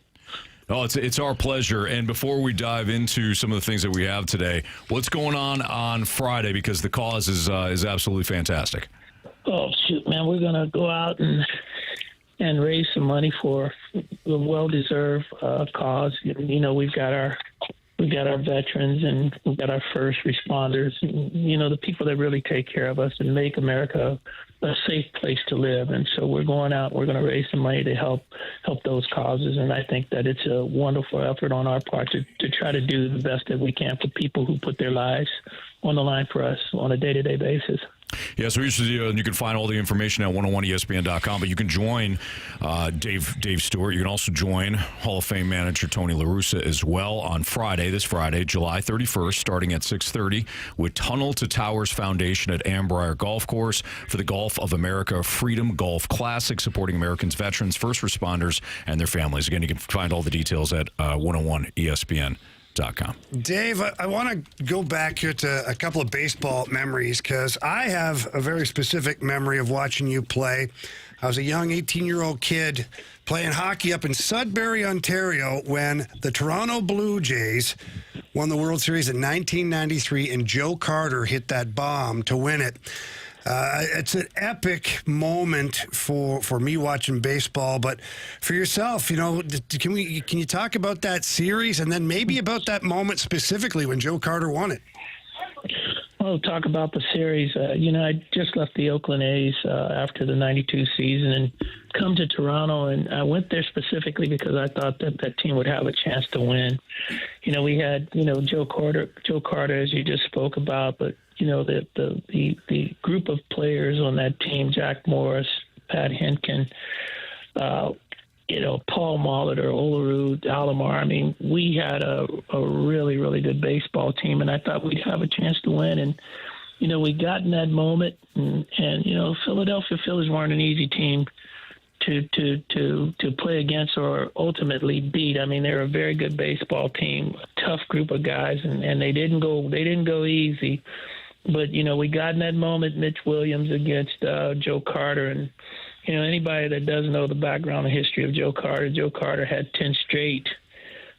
Oh, it's our pleasure. And before we dive into some of the things that we have today, what's going on Friday? Because the cause is absolutely fantastic. Oh, shoot, man, we're going to go out and raise some money for a well-deserved cause. You know, we've got our veterans and we've got our first responders, and, you know, the people that really take care of us and make America a safe place to live. And so we're going out, we're going to raise some money to help those causes. And I think that it's a wonderful effort on our part to try to do the best that we can for people who put their lives on the line for us on a day-to-day basis. Yeah, so you can find all the information at 101ESPN.com, but you can join Dave Stewart. You can also join Hall of Fame manager Tony La Russa as well on this Friday, July 31st, starting at 6:30 with Tunnel to Towers Foundation at Ambrier Golf Course for the Golf of America Freedom Golf Classic, supporting Americans, veterans, first responders, and their families. Again, you can find all the details at 101ESPN.com. Dave, I want to go back here to a couple of baseball memories because I have a very specific memory of watching you play. I was a young 18-year-old kid playing hockey up in Sudbury, Ontario, when the Toronto Blue Jays won the World Series in 1993, and Joe Carter hit that bomb to win it. It's an epic moment for me watching baseball, but for yourself, you know, can you talk about that series and then maybe about that moment specifically when Joe Carter won it? Well, talk about the series. You know, I just left the Oakland A's after the 92 season and come to Toronto, and I went there specifically because I thought that team would have a chance to win. You know, we had, you know, Joe Carter, as you just spoke about, but you know, the group of players on that team, Jack Morris, Pat Henkin, you know, Paul Molitor, Olerud, Alomar. I mean, we had a really, really good baseball team, and I thought we'd have a chance to win. And, you know, we got in that moment, and you know, Philadelphia Phillies weren't an easy team to play against or ultimately beat. I mean, they're a very good baseball team, a tough group of guys, and they didn't go easy. But, you know, we got in that moment, Mitch Williams against Joe Carter. And, you know, anybody that doesn't know the background and history of Joe Carter had 10 straight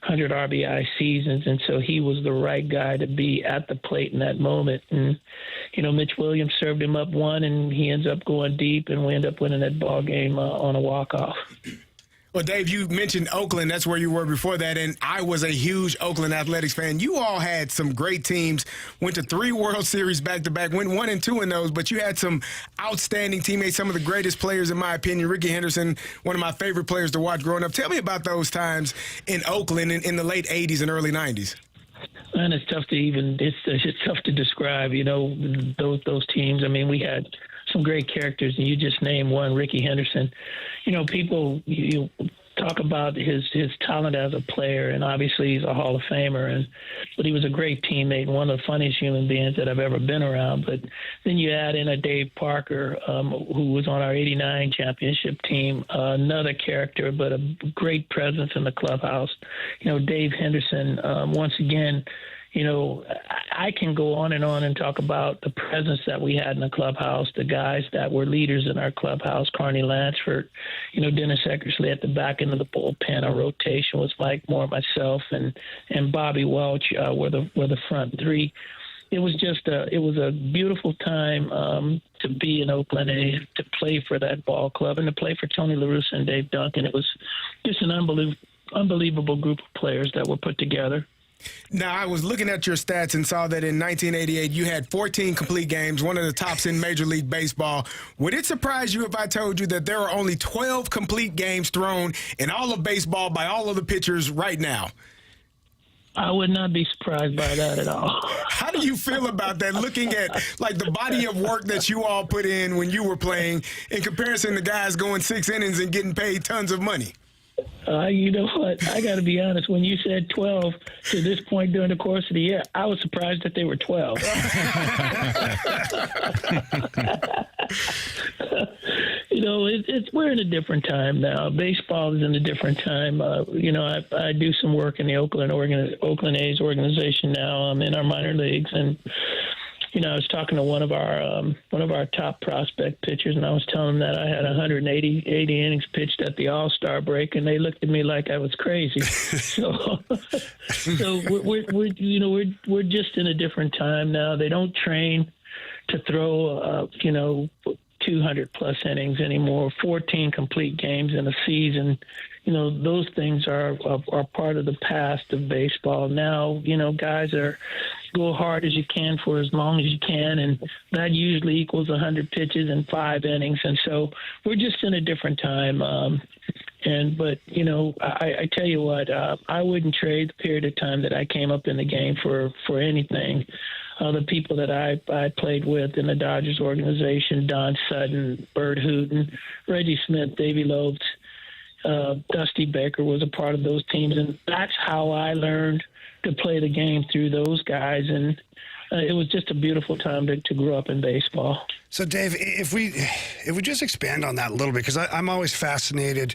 100 RBI seasons. And so he was the right guy to be at the plate in that moment. And, you know, Mitch Williams served him up one, and he ends up going deep, and we end up winning that ball game on a walk-off. Well, Dave, you mentioned Oakland. That's where you were before that, and I was a huge Oakland Athletics fan. You all had some great teams, went to 3 World Series back-to-back, went 1 and 2 in those, but you had some outstanding teammates, some of the greatest players, in my opinion. Ricky Henderson, one of my favorite players to watch growing up. Tell me about those times in Oakland in the late 80s and early 90s. Man, it's tough to describe, you know, those teams. I mean, we had some great characters, and you just named one, Ricky Henderson. You know, people you talk about his talent as a player, and obviously he's a Hall of Famer, but he was a great teammate and one of the funniest human beings that I've ever been around. But then you add in a Dave Parker, who was on our '89 championship team, another character, but a great presence in the clubhouse. You know, Dave Henderson, once again. You know, I can go on and talk about the presence that we had in the clubhouse, the guys that were leaders in our clubhouse, Carney Lansford, you know, Dennis Eckersley at the back end of the bullpen. Our rotation was Mike Moore, myself, and Bobby Welch were the front three. It was just a beautiful time to be in Oakland and to play for that ball club and to play for Tony La Russa and Dave Duncan. It was just an unbelievable group of players that were put together. Now, I was looking at your stats and saw that in 1988 you had 14 complete games, one of the tops in Major League Baseball. Would it surprise you if I told you that there are only 12 complete games thrown in all of baseball by all of the pitchers right now? I would not be surprised by that at all. How do you feel about that, looking at like the body of work that you all put in when you were playing in comparison to guys going 6 innings and getting paid tons of money? You know what? I got to be honest. When you said 12 to this point during the course of the year, I was surprised that they were 12. You know, we're in a different time now. Baseball is in a different time. You know, I do some work in the Oakland A's organization now. I'm in our minor leagues, and you know, I was talking to one of our top prospect pitchers, and I was telling them that I had 180 innings pitched at the All-Star break, and they looked at me like I was crazy. So we're just in a different time now. They don't train to throw 200 plus innings anymore. 14 complete games in a season. You know, those things are part of the past of baseball. Now, you know, guys go hard as you can for as long as you can, and that usually equals 100 pitches in 5 innings. And so we're just in a different time. But you know, I tell you what, I wouldn't trade the period of time that I came up in the game for anything. The people that I played with in the Dodgers organization, Don Sutton, Bert Hooten, Reggie Smith, Davey Lopes, Dusty Baker was a part of those teams, and that's how I learned to play the game, through those guys. And it was just a beautiful time to grow up in baseball. So, Dave, if we just expand on that a little bit, because I'm always fascinated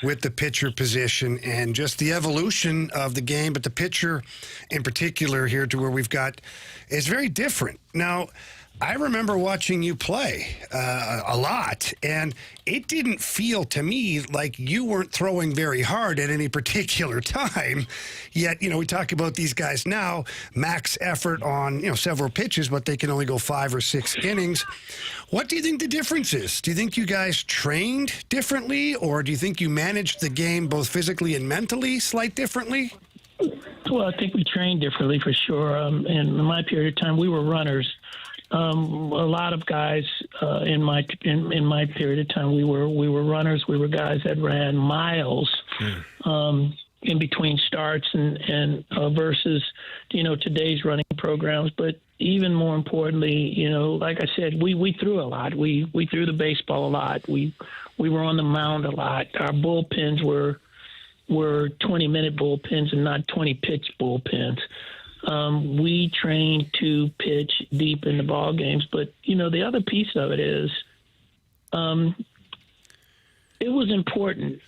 with the pitcher position and just the evolution of the game, but the pitcher in particular here, to where we've got, is very different. Now, I remember watching you play a lot, and it didn't feel to me like you weren't throwing very hard at any particular time. Yet, you know, we talk about these guys now, max effort on, you know, several pitches, but they can only go 5 or 6 innings. What do you think the difference is? Do you think you guys trained differently, or do you think you managed the game both physically and mentally slight differently? Well, I think we trained differently for sure. In my period of time, we were runners. A lot of guys in my period of time, we were runners. We were guys that ran miles in between starts and versus, you know, today's running programs. But even more importantly, you know, like I said, we threw a lot. We threw the baseball a lot. We were on the mound a lot. Our bullpens were 20-minute bullpens and not 20-pitch bullpens. We trained to pitch deep in the ball games, but you know, the other piece of it is, it was important,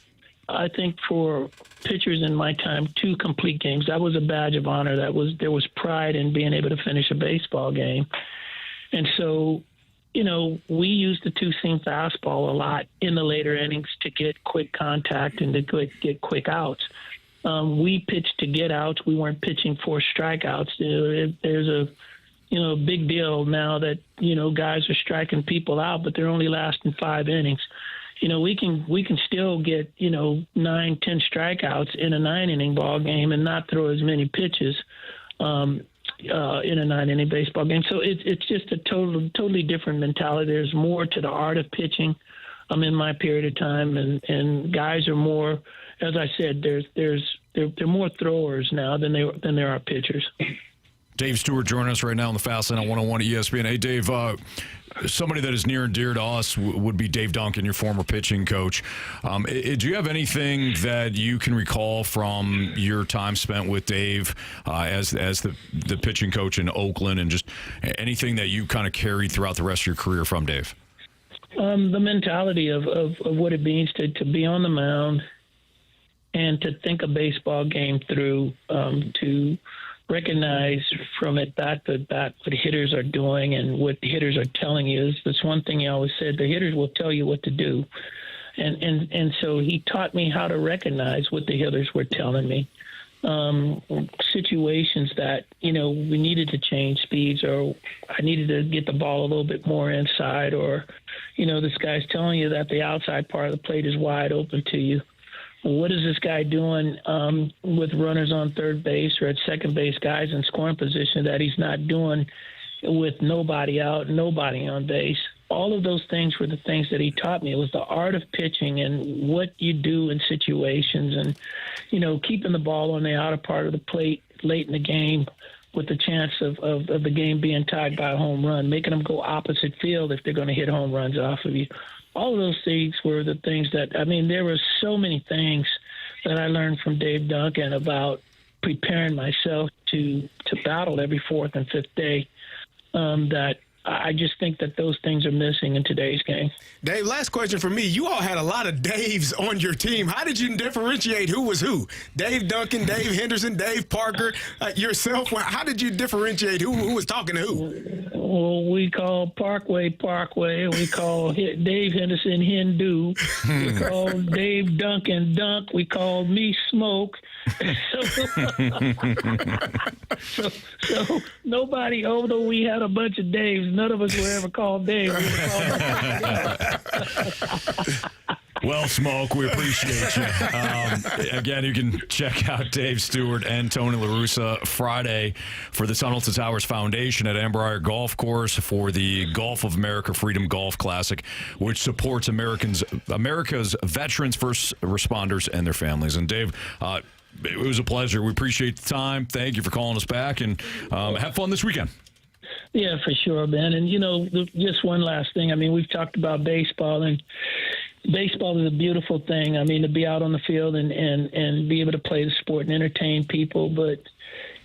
I think, for pitchers in my time to complete games. That was a badge of honor. There was pride in being able to finish a baseball game. And so, you know, we used the 2-seam fastball a lot in the later innings to get quick contact and to get quick outs. We pitched to get outs. We weren't pitching for strikeouts. There's a big deal now that, you know, guys are striking people out, but they're only lasting 5 innings. You know, we can still get, you know, 9, 10 strikeouts in a 9-inning ball game and not throw as many pitches in a 9-inning baseball game. So it's just a totally different mentality. There's more to the art of pitching. In my period of time, and guys are more, as I said, they're more throwers now than there are pitchers. Dave Stewart joining us right now on the Fast Lane on 101 at ESPN. Hey, Dave, somebody that is near and dear to us would be Dave Duncan, your former pitching coach. Do you have anything that you can recall from your time spent with Dave as the pitching coach in Oakland, and just anything that you kind of carried throughout the rest of your career from Dave? The mentality of what it means to be on the mound and to think a baseball game through, to recognize from at bat to bat what hitters are doing and what the hitters are telling you. That's one thing he always said: the hitters will tell you what to do. And so he taught me how to recognize what the hitters were telling me. Situations that, you know, we needed to change speeds, or I needed to get the ball a little bit more inside, or, you know, this guy's telling you that the outside part of the plate is wide open to you. What is this guy doing with runners on third base or at second base, guys in scoring position, that he's not doing with nobody out, nobody on base? All of those things were the things that he taught me. It was the art of pitching and what you do in situations, and, you know, keeping the ball on the outer part of the plate late in the game with the chance of the game being tied by a home run, making them go opposite field if they're going to hit home runs off of you. All of those things were the things that, I mean, there were so many things that I learned from Dave Duncan about preparing myself to battle every fourth and fifth day, that I just think that those things are missing in today's game. Dave, last question for me. You all had a lot of Daves on your team. How did you differentiate who was who? Dave Duncan, Dave Henderson, Dave Parker, yourself. How did you differentiate who was talking to who? Well, we call Parkway. We call Dave Henderson Hindu. We call Dave Duncan Dunk. We call me Smoke. So nobody, although we had a bunch of Daves, none of us were ever called Dave. We were called Well, Smoke, we appreciate you. Again, you can check out Dave Stewart and Tony La Russa Friday for the Tunnel to Towers Foundation at Ambrier Golf Course for the Gulf of America Freedom Golf Classic, which supports America's veterans, first responders, and their families. And Dave, it was a pleasure. We appreciate the time. Thank you for calling us back, and have fun this weekend. Yeah, for sure, Ben. And, just one last thing. I mean, we've talked about baseball, and baseball is a beautiful thing. I mean, to be out on the field and be able to play the sport and entertain people. But,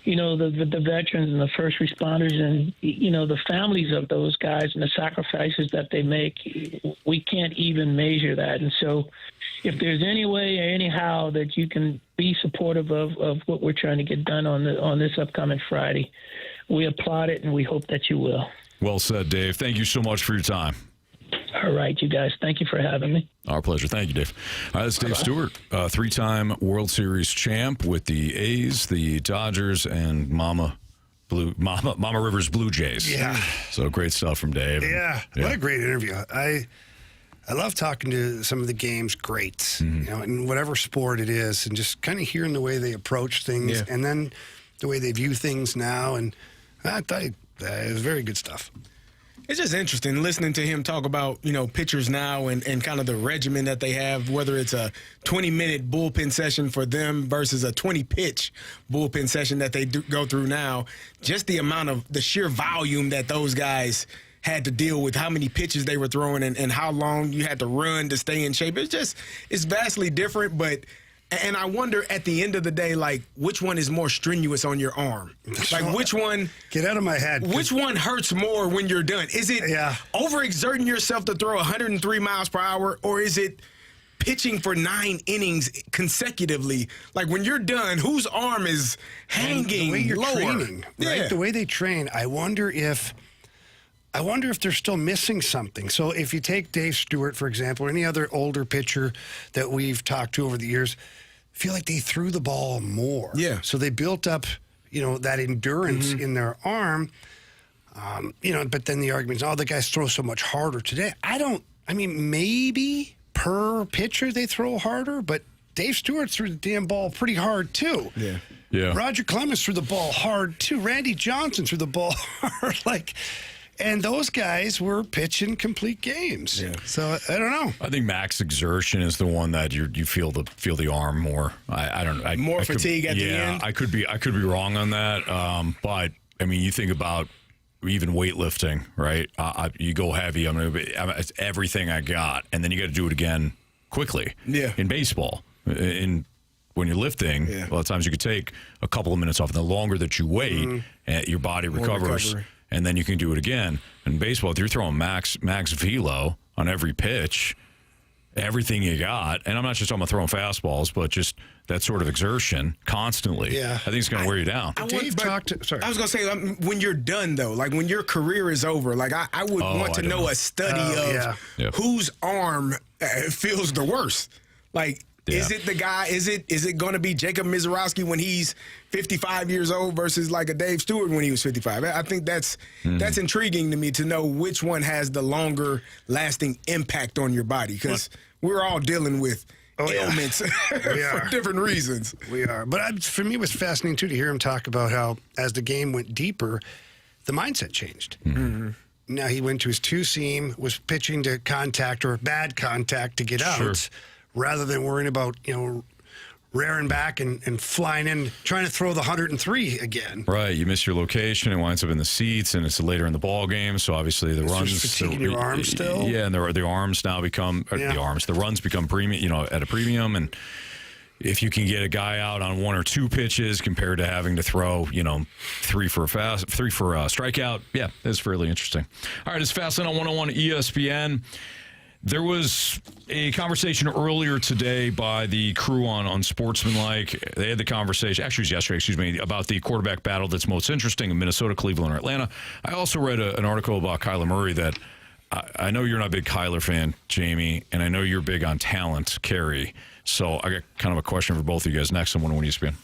the veterans and the first responders and, the families of those guys and the sacrifices that they make, we can't even measure that. And so if there's any way or anyhow that you can be supportive of what we're trying to get done on this upcoming Friday, we applaud it, and we hope that you will. Well said, Dave. Thank you so much for your time. All right, you guys. Thank you for having me. Our pleasure. Thank you, Dave. All right, that's Dave Stewart, three-time World Series champ with the A's, the Dodgers, and Mama Rivers Blue Jays. Yeah. So great stuff from Dave. Yeah. What a great interview. I love talking to some of the game's greats, in whatever sport it is, and just kind of hearing the way they approach things and then the way they view things now. And I thought it was very good stuff. It's just interesting listening to him talk about, pitchers now and kind of the regimen that they have, whether it's a 20-minute bullpen session for them versus a 20-pitch bullpen session that they go through now. Just the amount of the sheer volume that those guys had to deal with, how many pitches they were throwing and how long you had to run to stay in shape. It's vastly different, and I wonder at the end of the day, like, which one is more strenuous on your arm? Like, which one... Get out of my head. Which one hurts more when you're done? Is it overexerting yourself to throw 103 miles per hour, or is it pitching for 9 innings consecutively? Like, when you're done, whose arm is hanging the way you're lower? Training, right? Yeah. The way they train, I wonder if they're still missing something. So if you take Dave Stewart, for example, or any other older pitcher that we've talked to over the years, I feel like they threw the ball more. Yeah. So they built up, that endurance in their arm. But then the argument is, the guys throw so much harder today. Maybe per pitcher they throw harder, but Dave Stewart threw the damn ball pretty hard too. Yeah. Yeah. Roger Clemens threw the ball hard too. Randy Johnson threw the ball hard. And those guys were pitching complete games. Yeah. So I don't know. I think max exertion is the one that you feel the arm more. I don't know. More fatigue at the end. I could be wrong on that. But I mean, you think about even weightlifting, right? You go heavy. It's everything I got, and then you got to do it again quickly. Yeah. In baseball, when you're lifting, a lot of times you could take a couple of minutes off, and the longer that you wait, your body recovers. And then you can do it again. In baseball, if you're throwing max velo on every pitch, everything you got, and I'm not just talking about throwing fastballs, but just that sort of exertion constantly, I think it's going to wear you down. I was going to say, when you're done, though, like when your career is over, like I would want to know a study of whose arm feels the worst. Like, is it the guy? Is it going to be Jacob Mizorowski when he's 55 years old versus like a Dave Stewart when he was 55? I think that's intriguing to me to know which one has the longer lasting impact on your body, because we're all dealing with ailments for different reasons. We are. But for me, it was fascinating, too, to hear him talk about how as the game went deeper, the mindset changed. Mm-hmm. Now he went to his two-seam, was pitching to contact or bad contact to get out. Rather than worrying about, rearing back and flying in, trying to throw the 103 again. Right. You miss your location. It winds up in the seats, and it's later in the ball game. So obviously the runs. Fatiguing your arms still. Yeah, and the arms now become the runs become premium. At a premium, and if you can get a guy out on 1 or 2 pitches compared to having to throw, 3 for a strikeout, yeah, that's fairly interesting. All right, it's Fastlane on 101 ESPN. There was a conversation earlier today by the crew on Sportsmanlike. They had the conversation, actually it was yesterday, about the quarterback battle that's most interesting in Minnesota, Cleveland, or Atlanta. I also read an article about Kyler Murray that I know you're not a big Kyler fan, Jamie, and I know you're big on talent, Carey. So I got kind of a question for both of you guys next on 101 ESPN.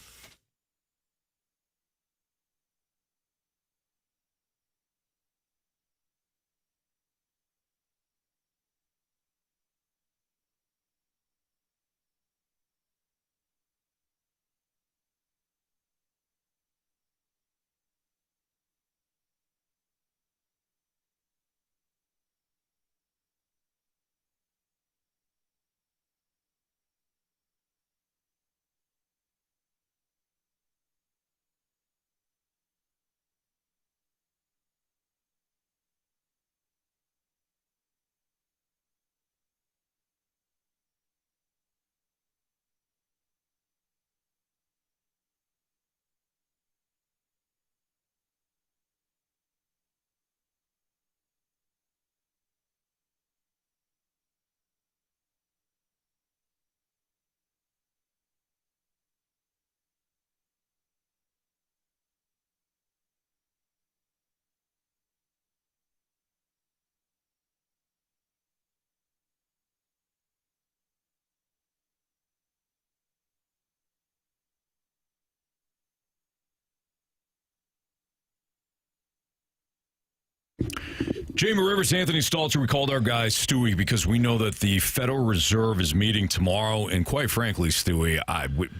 Jamie Rivers, Anthony Stalter, we called our guy Stewie because we know that the Federal Reserve is meeting tomorrow, and quite frankly, Stewie,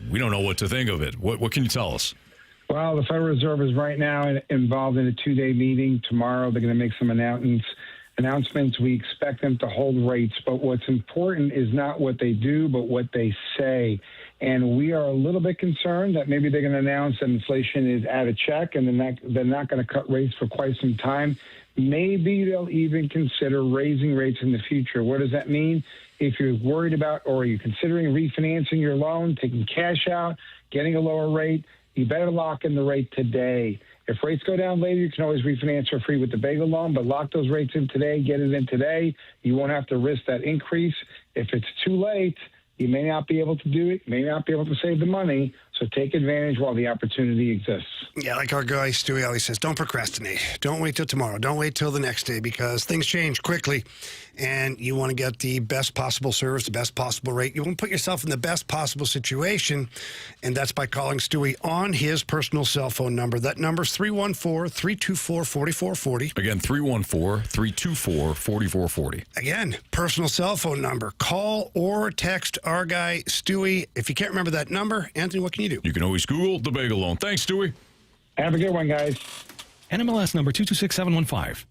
we don't know what to think of it. What can you tell us? Well, the Federal Reserve is right now involved in a 2-day meeting. Tomorrow they're going to make some announcements. We expect them to hold rates, but what's important is not what they do, but what they say. And we are a little bit concerned that maybe they're going to announce that inflation is out of check and they're not going to cut rates for quite some time. Maybe they'll even consider raising rates in the future. What does that mean? If you're worried about or you're considering refinancing your loan, taking cash out, getting a lower rate, you better lock in the rate today. If rates go down later, you can always refinance for free with the bagel loan, but lock those rates in today, get it in today. You won't have to risk that increase. If it's too late, you may not be able to do it, may not be able to save the money, so take advantage while the opportunity exists. Yeah, like our guy Stewie always says, don't procrastinate. Don't wait till tomorrow. Don't wait till the next day because things change quickly and you want to get the best possible service, the best possible rate. You want to put yourself in the best possible situation, and that's by calling Stewie on his personal cell phone number. That number's 314-324-4440. Again, 314-324-4440. Again, personal cell phone number. Call or text our guy Stewie. If you can't remember that number, Anthony, what can you do? You can always Google the bagel loan. Thanks, Stewie. Have a good one, guys. NMLS number 226715.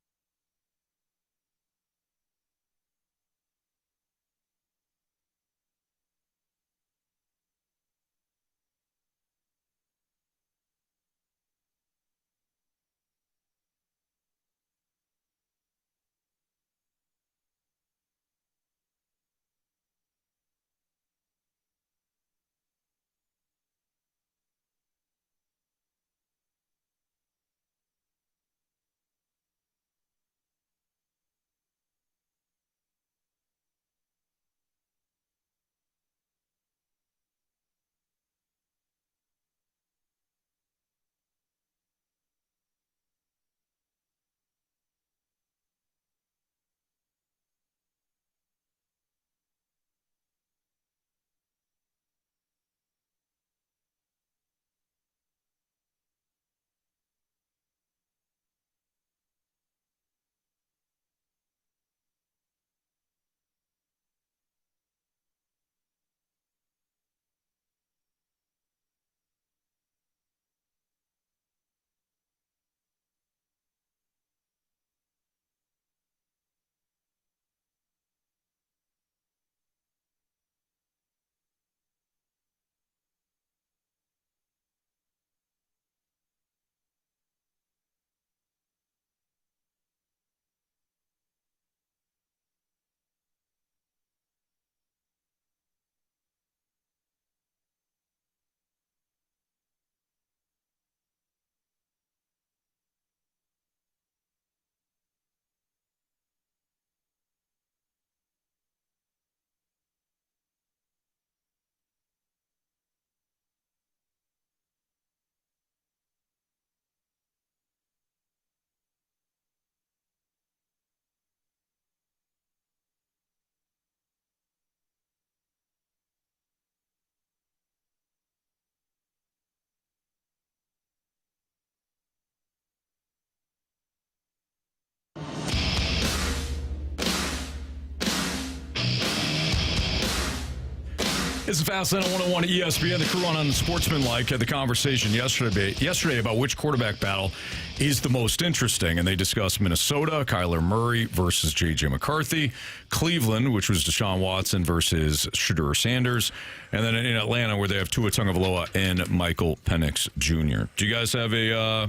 It's Fast Lane on 101 at ESPN. The crew on Sportsmanlike had the conversation yesterday about which quarterback battle is the most interesting, and they discussed Minnesota, Kyler Murray versus J.J. McCarthy, Cleveland, which was Deshaun Watson versus Shedeur Sanders, and then in Atlanta where they have Tua Tagovailoa and Michael Penix Jr. Do you guys have a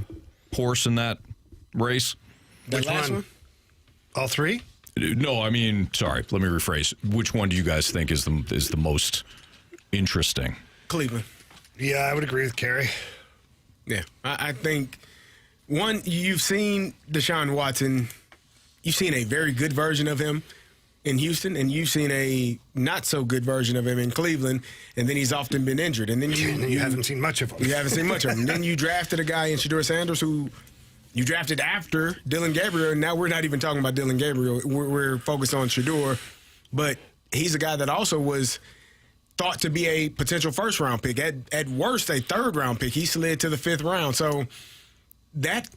horse in that race? The last one? All three? No, I mean, sorry, let me rephrase. Which one do you guys think is the most interesting? Cleveland. Yeah, I would agree with Carey. Yeah, I think, one, you've seen Deshaun Watson. You've seen a very good version of him in Houston, and you've seen a not-so-good version of him in Cleveland, and then he's often been injured. And then you haven't seen much of him. You haven't seen much of him. Then you drafted a guy in Shedeur Sanders who you drafted after Dylan Gabriel, and now we're not even talking about Dylan Gabriel. We're focused on Shedeur, but he's a guy that also was thought to be a potential first-round pick. At worst, a third-round pick. He slid to the fifth round. So that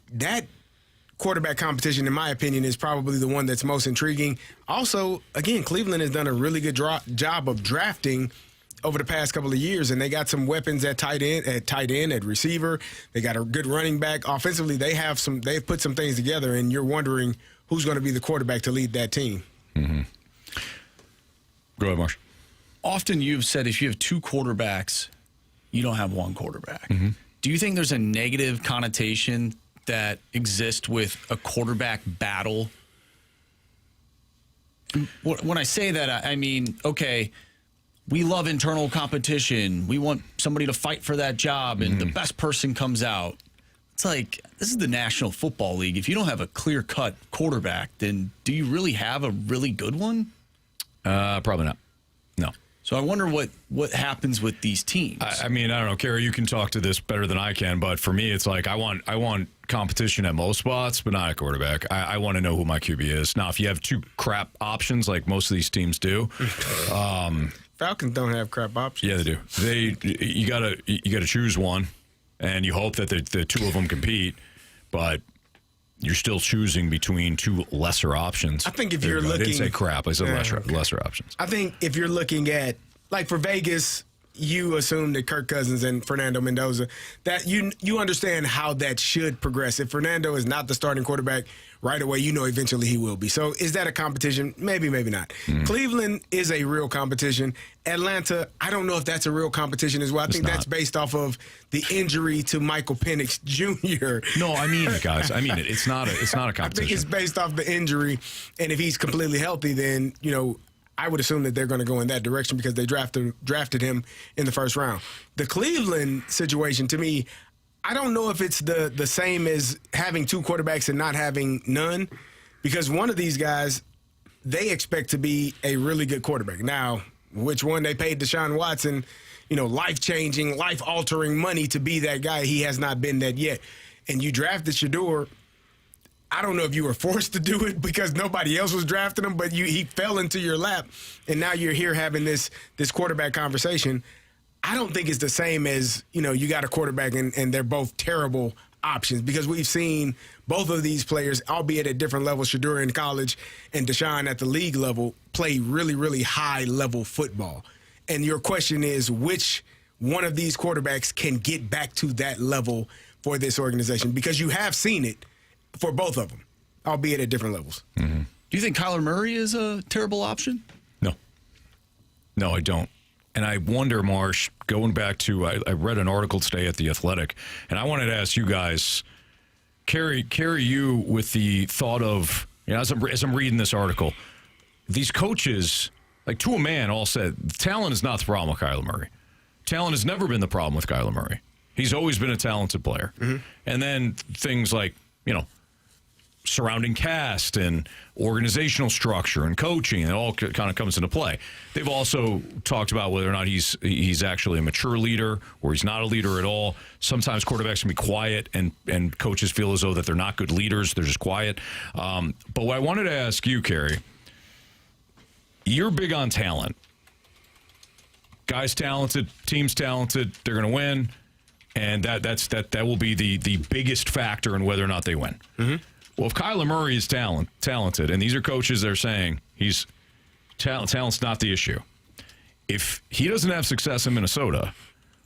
quarterback competition, in my opinion, is probably the one that's most intriguing. Also, again, Cleveland has done a really good job of drafting over the past couple of years, and they got some weapons at tight end, at receiver. They got a good running back. Offensively, they've put some things together, and you're wondering who's going to be the quarterback to lead that team. Mm-hmm. Go ahead, Marsh. Often you've said if you have two quarterbacks, you don't have one quarterback. Mm-hmm. Do you think there's a negative connotation that exists with a quarterback battle? When I say that, I mean, okay, we love internal competition. We want somebody to fight for that job, and the best person comes out. It's like, this is the National Football League. If you don't have a clear-cut quarterback, then do you really have a really good one? Probably not. No. So I wonder what happens with these teams. I mean, I don't know, Carey, you can talk to this better than I can, but for me, it's like I want competition at most spots, but not a quarterback. I want to know who my QB is. Now, if you have two crap options like most of these teams do, Falcons don't have crap options. Yeah, they do. You gotta choose one, and you hope that the two of them compete, but you're still choosing between two lesser options. I think if you're looking, I didn't say crap. I said lesser options. I think if you're looking at, like, for Vegas, you assume that Kirk Cousins and Fernando Mendoza, that you understand how that should progress. If Fernando is not the starting quarterback right away, you know eventually he will be. So is that a competition? Maybe, maybe not. Cleveland is a real competition. Atlanta, I don't know if that's a real competition as well. I think that's based off of the injury to Michael Penix Jr. No, I mean it, guys. I mean it. It's not a competition. I think it's based off the injury, and if he's completely healthy, then, you know, I would assume that they're going to go in that direction because they drafted him in the first round. The Cleveland situation, to me, I don't know if it's the same as having two quarterbacks and not having none, because one of these guys, they expect to be a really good quarterback. Now, which one? They paid Deshaun Watson, you know, life-changing, life-altering money to be that guy. He has not been that yet. And you drafted Shedeur. I don't know if you were forced to do it because nobody else was drafting him, but he fell into your lap, and now you're here having this quarterback conversation. I don't think it's the same as, you know, you got a quarterback and they're both terrible options, because we've seen both of these players, albeit at different levels, Shedeur in college and Deshaun at the league level, play really, really high-level football. And your question is, which one of these quarterbacks can get back to that level for this organization? Because you have seen it for both of them, albeit at different levels. Mm-hmm. Do you think Kyler Murray is a terrible option? No, I don't. And I wonder, Marsh, going back to, I read an article today at The Athletic, and I wanted to ask you guys, carry you with the thought of, you know, as I'm reading this article, these coaches, like to a man, all said, talent is not the problem with Kyler Murray. Talent has never been the problem with Kyler Murray. He's always been a talented player. Mm-hmm. And then things like, you know, surrounding cast and organizational structure and coaching, and it all kind of comes into play. They've also talked about whether or not he's actually a mature leader or he's not a leader at all. Sometimes quarterbacks can be quiet, and coaches feel as though that they're not good leaders. They're just quiet. But what I wanted to ask you, Carey, you're big on talent. Guys talented, teams talented, they're going to win, and that will be the biggest factor in whether or not they win. Mm-hmm. Well, if Kyler Murray is talented, and these are coaches that are saying talent's not the issue, if he doesn't have success in Minnesota,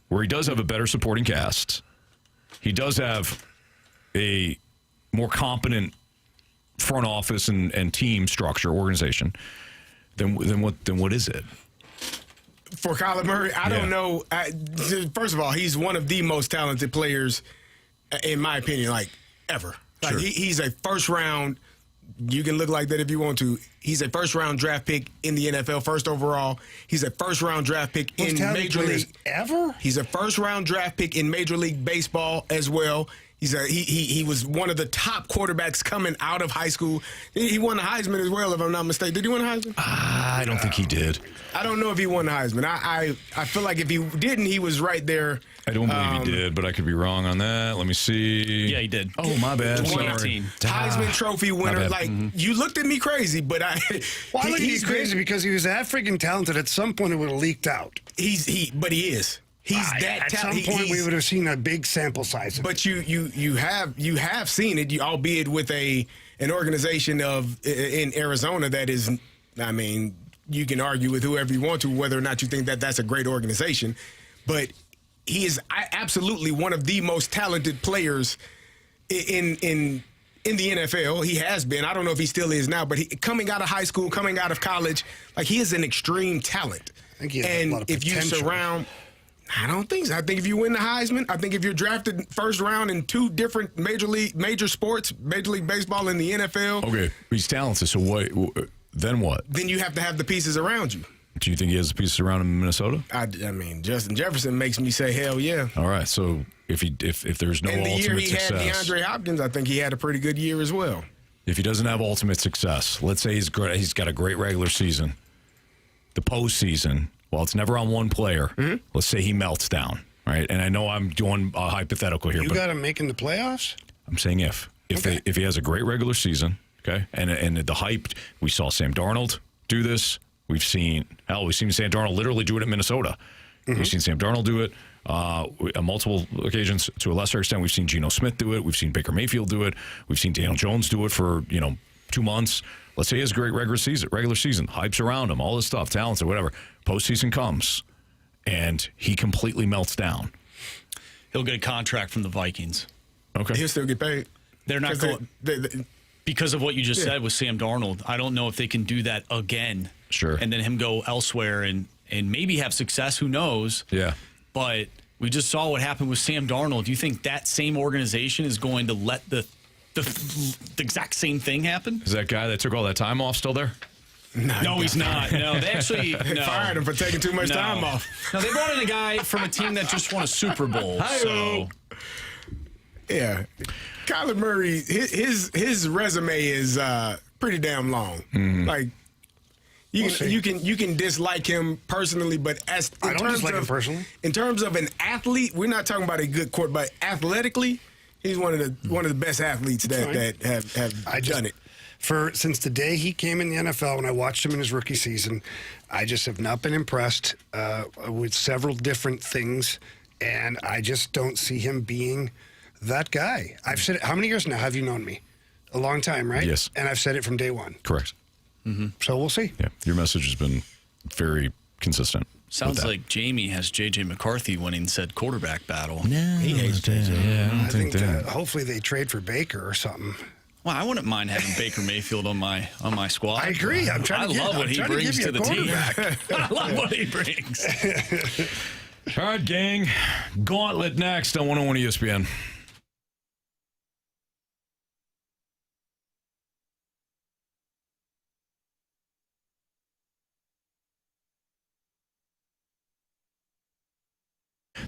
where he does have a better supporting cast, he does have a more competent front office and team structure, organization, then what is it? For Kyler Murray, I don't know. First of all, he's one of the most talented players, in my opinion, like ever. Like Sure. he's a first round. You can look like that if you want to. He's a first round draft pick in the NFL, first overall. He's a first round draft pick in Major League ever. He's a first round draft pick in Major League Baseball as well. He was one of the top quarterbacks coming out of high school. He won the Heisman as well, if I'm not mistaken. Did he win the Heisman? I don't think he did. I don't know if he won the Heisman. I feel like if he didn't, he was right there. I don't believe he did, but I could be wrong on that. Let me see. Yeah, he did. Oh, my bad. 2018. Heisman Trophy winner. Like, you looked at me crazy, but I look at you crazy because he was that freaking talented. At some point, it would have leaked out. But he is. He's that talented. At some point, we would have seen a big sample size. But you have seen it, albeit with an organization in Arizona that is, I mean, you can argue with whoever you want to whether or not you think that that's a great organization, but he is absolutely one of the most talented players in the NFL. He has been. I don't know if he still is now, but coming out of high school, coming out of college, like he is an extreme talent. I think he has a lot of if you surround. I don't think so. I think if you win the Heisman, I think if you're drafted first round in two different major sports, Major League Baseball and the NFL. Okay, he's talented. So then what? Then you have to have the pieces around you. Do you think he has the pieces around him in Minnesota? I mean, Justin Jefferson makes me say hell yeah. All right. So if there's no ultimate success, and the year he had DeAndre Hopkins, I think he had a pretty good year as well. If he doesn't have ultimate success, let's say he's got a great regular season, the postseason. Well, it's never on one player. Mm-hmm. Let's say he melts down, right? And I know I'm doing a hypothetical here. You got him making the playoffs? I'm saying if he has a great regular season, okay, and the hype, we saw Sam Darnold do this. We've seen Sam Darnold literally do it in Minnesota. Mm-hmm. We've seen Sam Darnold do it on multiple occasions. To a lesser extent, we've seen Geno Smith do it. We've seen Baker Mayfield do it. We've seen Daniel Jones do it for 2 months. Let's say he has a great regular season, hype's around him, all this stuff, talented, whatever. Postseason comes, and he completely melts down. He'll get a contract from the Vikings. Okay. He'll still get paid. They're not going because of what you just said with Sam Darnold. I don't know if they can do that again. Sure. And then him go elsewhere and maybe have success. Who knows? Yeah. But we just saw what happened with Sam Darnold. Do you think that same organization is going to let the exact same thing happen? Is that guy that took all that time off still there? No, he's not. No, they actually fired him for taking too much time off. No, they brought in a guy from a team that just won a Super Bowl. So, yeah, Kyler Murray, his resume is pretty damn long. Mm-hmm. Like you can dislike him personally, but I don't dislike him personally. In terms of an athlete, we're not talking about a good quarterback. Athletically, he's one of the best athletes that have done it. Since the day he came in the NFL, when I watched him in his rookie season, I just have not been impressed with several different things, and I just don't see him being that guy. I've said it. How many years now have you known me? A long time, right? Yes. And I've said it from day one. Correct. Mm-hmm. So we'll see. Yeah, your message has been very consistent. Sounds like Jamie has J.J. McCarthy winning said quarterback battle. No, he hates J.J. Yeah, I don't think that. Hopefully they trade for Baker or something. Well, I wouldn't mind having Baker Mayfield on my squad. I agree. I love what he brings to the team. I love what he brings. All right, gang. Gauntlet next on 101 ESPN.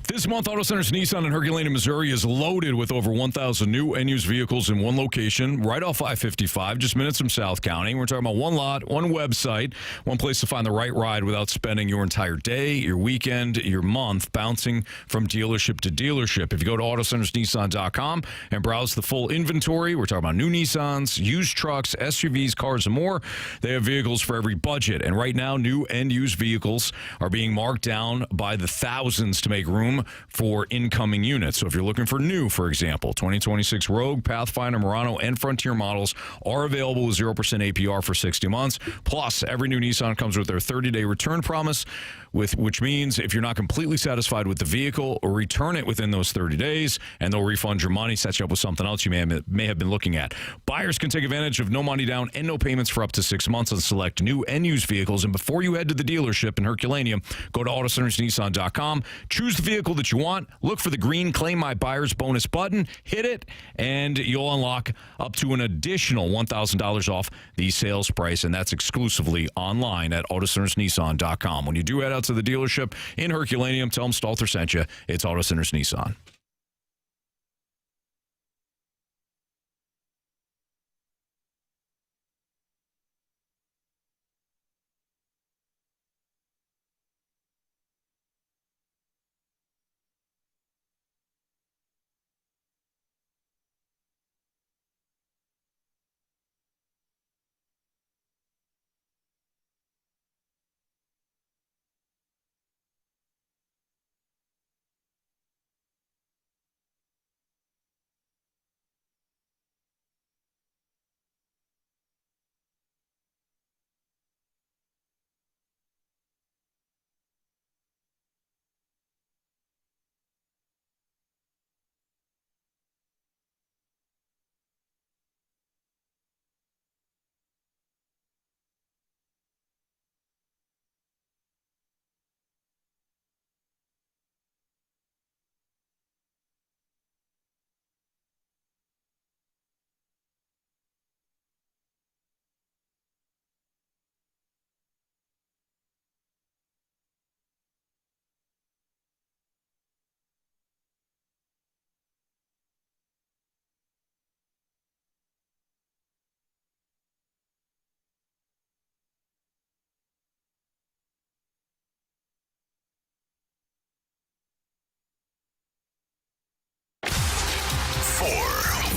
This month, Auto Center's Nissan in Herculaneum, Missouri is loaded with over 1,000 new and used vehicles in one location, right off I-55, just minutes from South County. We're talking about one lot, one website, one place to find the right ride without spending your entire day, your weekend, your month bouncing from dealership to dealership. If you go to AutoCentersNissan.com and browse the full inventory, we're talking about new Nissans, used trucks, SUVs, cars, and more. They have vehicles for every budget. And right now, new and used vehicles are being marked down by the thousands to make room room for incoming units. So if you're looking for new, for example, 2026 Rogue, Pathfinder, Murano, and Frontier models are available with 0% APR for 60 months. Plus, every new Nissan comes with their 30-day return promise, which means if you're not completely satisfied with the vehicle, return it within those 30 days, and they'll refund your money, set you up with something else you may have been looking at. Buyers can take advantage of no money down and no payments for up to 6 months on select new and used vehicles. And before you head to the dealership in Herculaneum, go to AutoCentersNissan.com, choose the vehicle that you want, look for the green Claim My Buyer's Bonus button, hit it, and you'll unlock up to an additional $1,000 off the sales price, and that's exclusively online at AutoCentersNissan.com. When you do head out to the dealership in Herculaneum, tell them Stalter sent you. It's Auto Centers Nissan.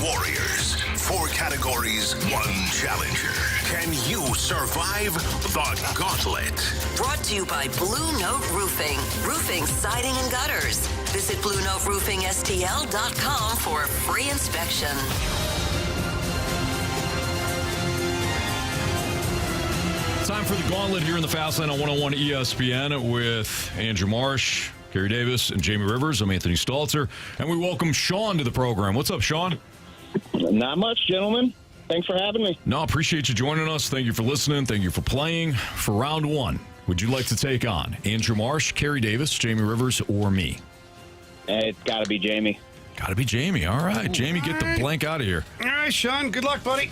Warriors, 4 categories, 1 challenger. Can you survive the Gauntlet? Brought to you by Blue Note Roofing. Roofing, siding, and gutters. Visit BlueNoteRoofingSTL.com for a free inspection. Time for the Gauntlet here in the Fast Lane on 101 ESPN with Andrew Marsh, Carey Davis, and Jamie Rivers. I'm Anthony Stalter, and we welcome Sean to the program. What's up, Sean? Not much, gentlemen. Thanks for having me. No, appreciate you joining us. Thank you for listening. Thank you for playing. For round 1, would you like to take on Andrew Marsh, Carey Davis, Jamie Rivers, or me? It's got to be Jamie. Got to be Jamie. All right, Jamie, get the blank out of here. All right, Sean. Good luck, buddy.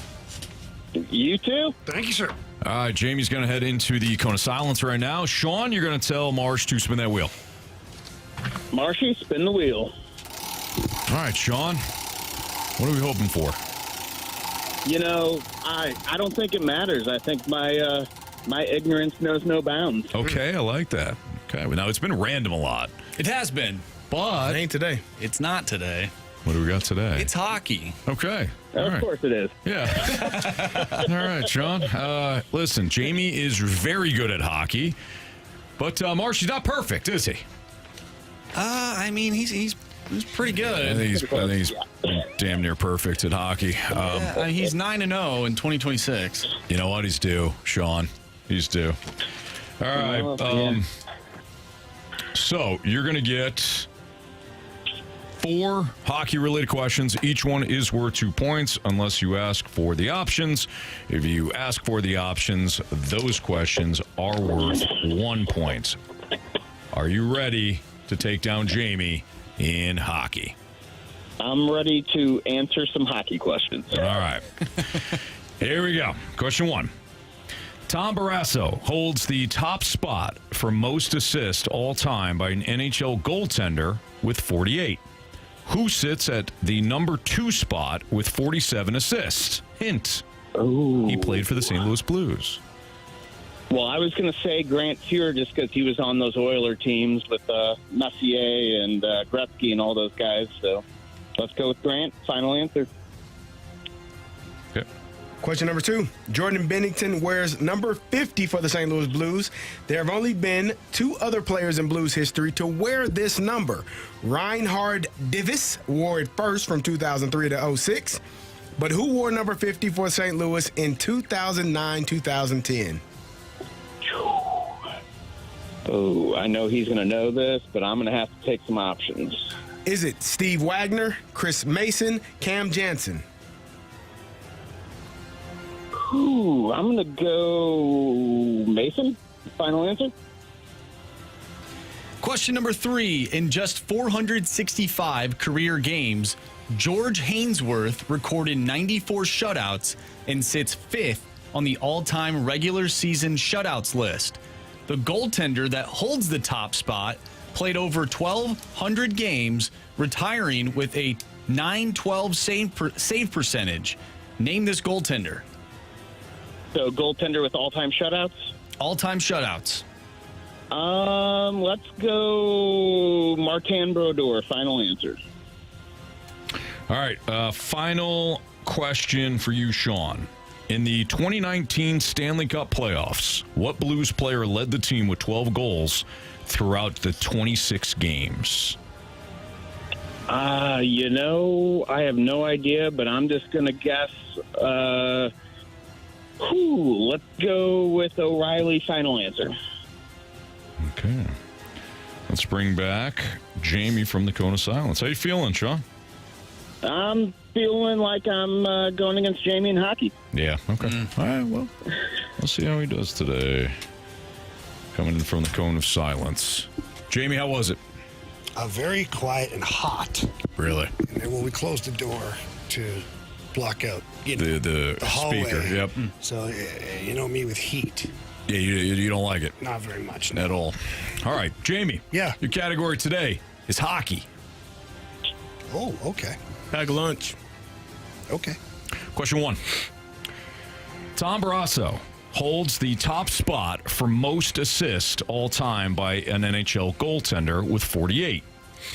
You too. Thank you, sir. All right, Jamie's going to head into the cone of silence right now. Sean, you're going to tell Marsh to spin that wheel. Marshy, spin the wheel. All right, Sean. What are we hoping for? You know, I don't think it matters. I think my ignorance knows no bounds. Okay, I like that. Okay, well, now it's been random a lot. It has been, but it ain't today. It's not today. What do we got today? It's hockey. Okay. Of course it is. Yeah. All right, Sean. Listen, Jamie is very good at hockey, but Marsh, he's not perfect, is he? I mean, he's pretty good. I think he's damn near perfect at hockey. He's 9-0 in 2026. You know what? He's due, Sean. He's due. All right. So you're going to get 4 hockey-related questions. Each one is worth 2 points unless you ask for the options. If you ask for the options, those questions are worth 1 point. Are you ready to take down Jamie in hockey? I'm ready to answer some hockey questions. All right. Here we go. Question 1. Tom Barrasso holds the top spot for most assists all time by an NHL goaltender with 48. Who sits at the number 2 spot with 47 assists? Hint. He played for the St. Louis Blues. Well, I was going to say Grant Fuhr just because he was on those Oiler teams with Messier and Gretzky and all those guys. So let's go with Grant. Final answer. Okay. Question number 2. Jordan Bennington wears number 50 for the St. Louis Blues. There have only been 2 other players in Blues history to wear this number. Reinhard Davis wore it first from 2003 to 06. But who wore number 50 for St. Louis in 2009-2010? Oh, I know he's going to know this, but I'm going to have to take some options. Is it Steve Wagner, Chris Mason, Cam Jansen? Ooh, I'm going to go Mason. Final answer. Question number 3. In just 465 career games, George Hainsworth recorded 94 shutouts and sits 5th on the all-time regular season shutouts list. The goaltender that holds the top spot played over 1,200 games, retiring with a .912 save percentage. Name this goaltender. So goaltender with all-time shutouts? All-time shutouts. Let's go Martin Brodeur. Final answer. All right, final question for you, Sean. In the 2019 Stanley Cup playoffs, what Blues player led the team with 12 goals throughout the 26 games? I have no idea, but I'm just going to guess. Let's go with O'Reilly. Final answer. Okay. Let's bring back Jamie from the Cone of Silence. How you feeling, Sean? I'm feeling like I'm going against Jamie in hockey. Yeah, okay. All right, well, let's see how he does today. Coming in from the Cone of Silence. Jamie, how was it? Very quiet and hot. Really? And then when we closed the door to block out the hallway, speaker, yep. So, you know me with heat. Yeah, you don't like it? Not very much. At all. All right, Jamie. Yeah. Your category today is hockey. Oh, okay. Pack lunch. Okay. Question 1. Tom Barrasso holds the top spot for most assists all time by an NHL goaltender with 48.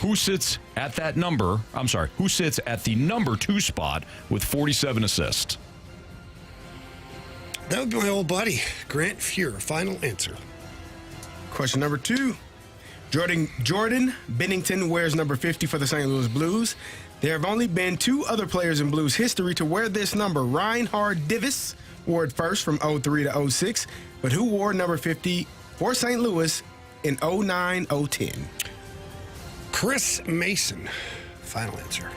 Who sits at that number? I'm sorry. Who sits at the number 2 spot with 47 assists? That would be my old buddy, Grant Fuhr. Final answer. Question number 2. Jordan Bennington wears number 50 for the St. Louis Blues. There have only been 2 other players in Blues history to wear this number. Reinhard Davis wore it first from 03 to 06, but who wore number 50 for St. Louis in 09-010? Chris Mason. Final answer.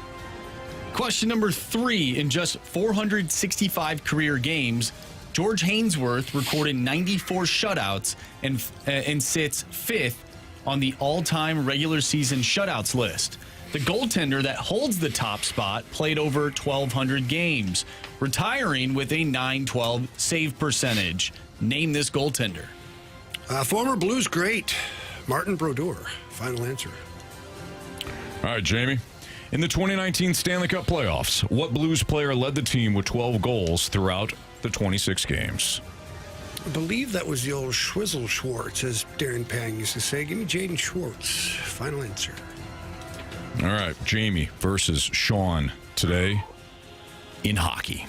Question number 3. In just 465 career games, George Hainsworth recorded 94 shutouts and sits 5th on the all-time regular season shutouts list. The goaltender that holds the top spot played over 1,200 games, retiring with a .912 save percentage. Name this goaltender. Former Blues great, Martin Brodeur. Final answer. All right, Jamie. In the 2019 Stanley Cup playoffs, what Blues player led the team with 12 goals throughout the 26 games? I believe that was the old Schwizzle Schwartz, as Darren Pang used to say. Give me Jaden Schwartz. Final answer. All right, Jamie versus Sean today in hockey.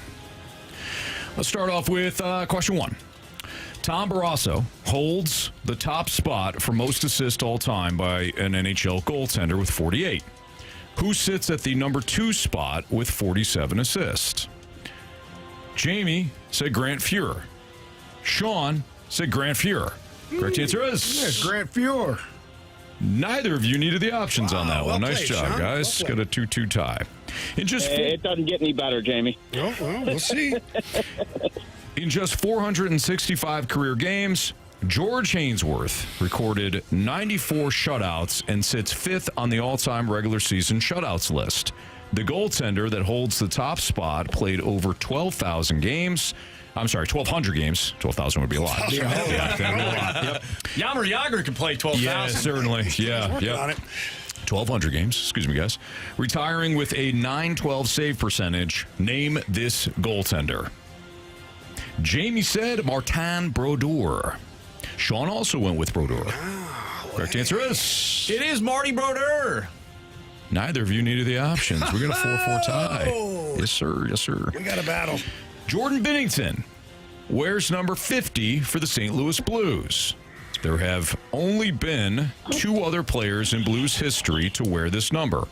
Let's start off with question 1. Tom Barrasso holds the top spot for most assists all time by an NHL goaltender with 48. Who sits at the number 2 spot with 47 assists? Jamie said Grant Fuhr. Sean said Grant Fuhr. Correct answer is... Yes, Grant Fuhr. Neither of you needed the options on that one. Well Nice played, job, Sean. guys. Well Got a 2-2 tie. It doesn't get any better, Jamie. Oh, well, we'll see. In just 465 career games, George Hainsworth recorded 94 shutouts and sits 5th on the all-time regular season shutouts list. The goaltender that holds the top spot played over 12,000 games. I'm sorry, 1,200 games. 12,000 would be a lot. Yeah, that'd be a lot. Yep. Yammer Yager could play 12,000. Yeah, certainly. Yeah, on it. 1,200 games. Excuse me, guys. Retiring with a .912 save percentage. Name this goaltender. Jamie said Martin Brodeur. Sean also went with Brodeur. Correct answer is... It is Marty Brodeur. Neither of you needed the options. We got a 4-4 tie. Yes, sir. Yes, sir. We got a battle. Jordan Binnington wears number 50 for the St. Louis Blues. There have only been 2 other players in Blues history to wear this number.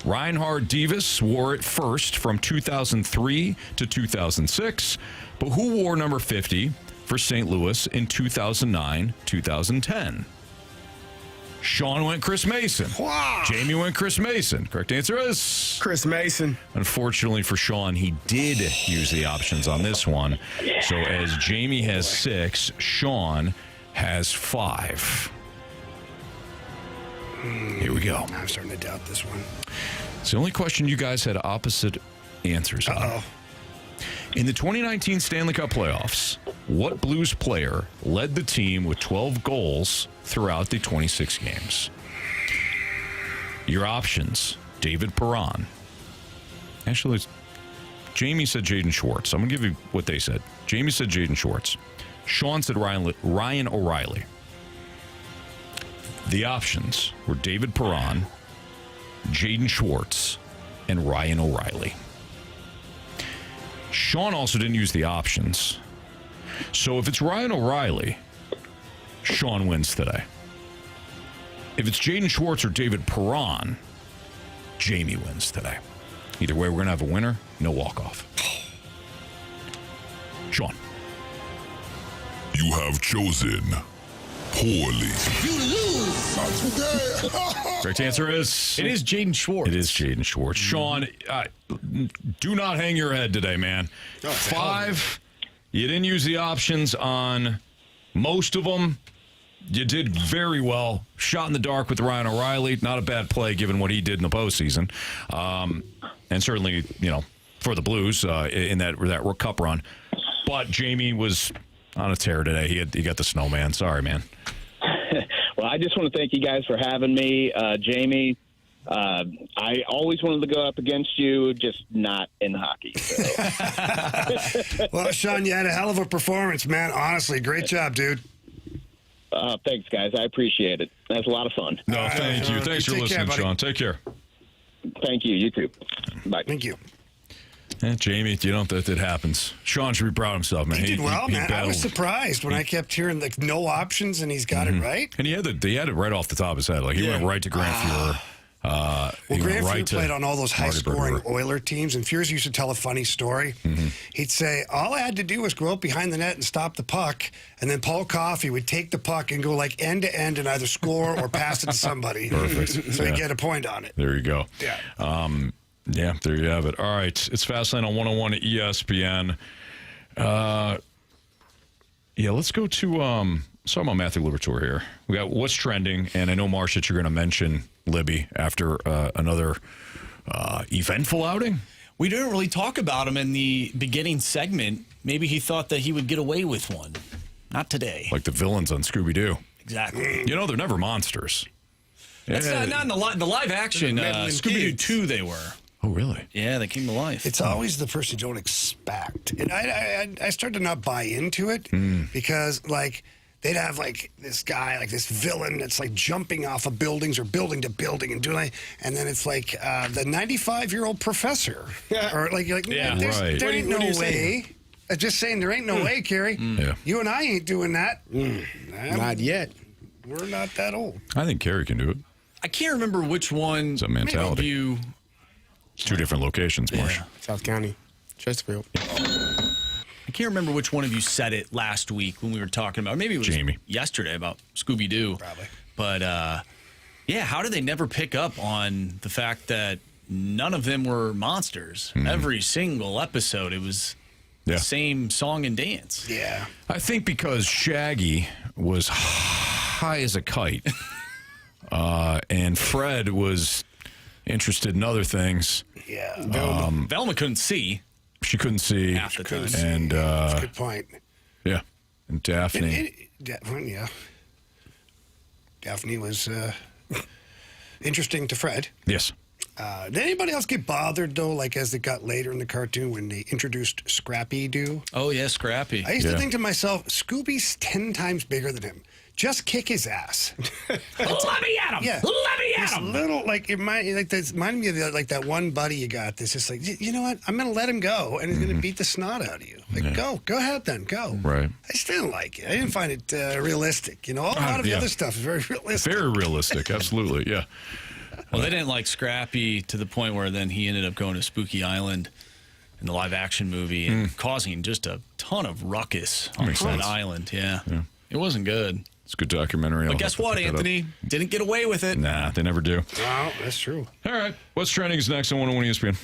Reinhard Davis wore it first from 2003 to 2006, but who wore number 50 for St. Louis in 2009-2010? Sean went Chris Mason. Wow. Jamie went Chris Mason. Correct answer is Chris Mason. Unfortunately for Sean, he did use the options on this one. So as Jamie has 6, Sean has 5. Here we go. I'm starting to doubt this one. It's the only question you guys had opposite answers on. Uh-oh. In the 2019 Stanley Cup playoffs, what Blues player led the team with 12 goals throughout the 26 games? Your options: David Perron. Actually, Jamie said Jaden Schwartz. I'm going to give you what they said. Jamie said Jaden Schwartz. Sean said Ryan O'Reilly. The options were David Perron, Jaden Schwartz, and Ryan O'Reilly. Sean also didn't use the options. So if it's Ryan O'Reilly, Sean wins today. If it's Jaden Schwartz or David Perron, Jamie wins today. Either way, we're going to have a winner. No walk-off. Sean. You have chosen poorly. You lose. Correct answer is... It is Jaden Schwartz. It is Jaden Schwartz. Sean, do not hang your head today, man. 5, you didn't use the options on most of them. You did very well. Shot in the dark with Ryan O'Reilly. Not a bad play given what he did in the postseason. And certainly, for the Blues in that cup run. But Jamie was on a tear today. He got the snowman. Sorry, man. Well, I just want to thank you guys for having me. Jamie, I always wanted to go up against you, just not in hockey. So. Well, Sean, you had a hell of a performance, man. Honestly, great job, dude. Thanks, guys. I appreciate it. That's a lot of fun. No, thank you. Thanks for listening, Sean. Take care. Thank you. You too. Bye. Thank you. Jamie, that happens. Sean should be proud of himself, man. He did well, man. I was surprised when I kept hearing no options, and he's got it right. And he had it right off the top of his head. Like he went right to Grant Fuhrer. Well, Grant Fuhrer played on all those high-scoring Oiler teams, and Fuhrer used to tell a funny story. He'd say, all I had to do was go out behind the net and stop the puck, and then Paul Coffey would take the puck and go like end-to-end and either score or pass it to somebody. Perfect. So he'd get a point on it. There you go. Yeah. Yeah, there you have it. All right, it's Fastlane on 101 at ESPN. Let's go to let's talk about Matthew Liberatore here. We got what's trending, and I know, Marsh, that you're going to mention Libby after another eventful outing. We didn't really talk about him in the beginning segment. Maybe he thought that he would get away with one. Not today. Like the villains on Scooby-Doo. Exactly. They're never monsters. That's not in the live action. Scooby-Doo 2 they were. Oh, really? Yeah, they came to life. It's always the person you don't expect. And I started to not buy into it because, they'd have, this guy, this villain that's, jumping off of buildings or building to building and doing and then it's the 95-year-old professor. Or, there ain't no way. I'm just saying there ain't no way, Carey. Yeah. You and I ain't doing that. Not yet. We're not that old. I think Carey can do it. I can't remember which one. It's a mentality. You. Two different locations, Marsh. Yeah. South County, Chesterfield. I can't remember which one of you said it last week when we were talking about. Maybe it was Jamie. Yesterday about Scooby-Doo. Probably. But, how did they never pick up on the fact that none of them were monsters? Every single episode, it was the same song and dance. Yeah. I think because Shaggy was high as a kite, and Fred was interested in other things. Yeah. Velma couldn't see. She couldn't see. Half the time. And, that's a good point. Yeah. And Daphne. Daphne was interesting to Fred. Yes. Did anybody else get bothered, though, like as it got later in the cartoon when they introduced Scrappy-Doo? Oh, yeah, Scrappy. I used to think to myself, Scooby's 10 times bigger than him. Just kick his ass. Let me at him. Yeah. Let me at This him. little, like, it reminded me of that one buddy you got that's just like, you know what? I'm going to let him go, and he's going to beat the snot out of you. Like, go ahead then, go. Right. I still didn't like it. I didn't find it realistic. You know, a lot of the other stuff is very realistic. Very realistic, absolutely, yeah. Well, they didn't like Scrappy to the point where then he ended up going to Spooky Island in the live-action movie and causing just a ton of ruckus on that island. Yeah. It wasn't good. It's a good documentary. But guess what, Anthony? Didn't get away with it. Nah, they never do. No, that's true. All right. What's trending is next on 101 ESPN.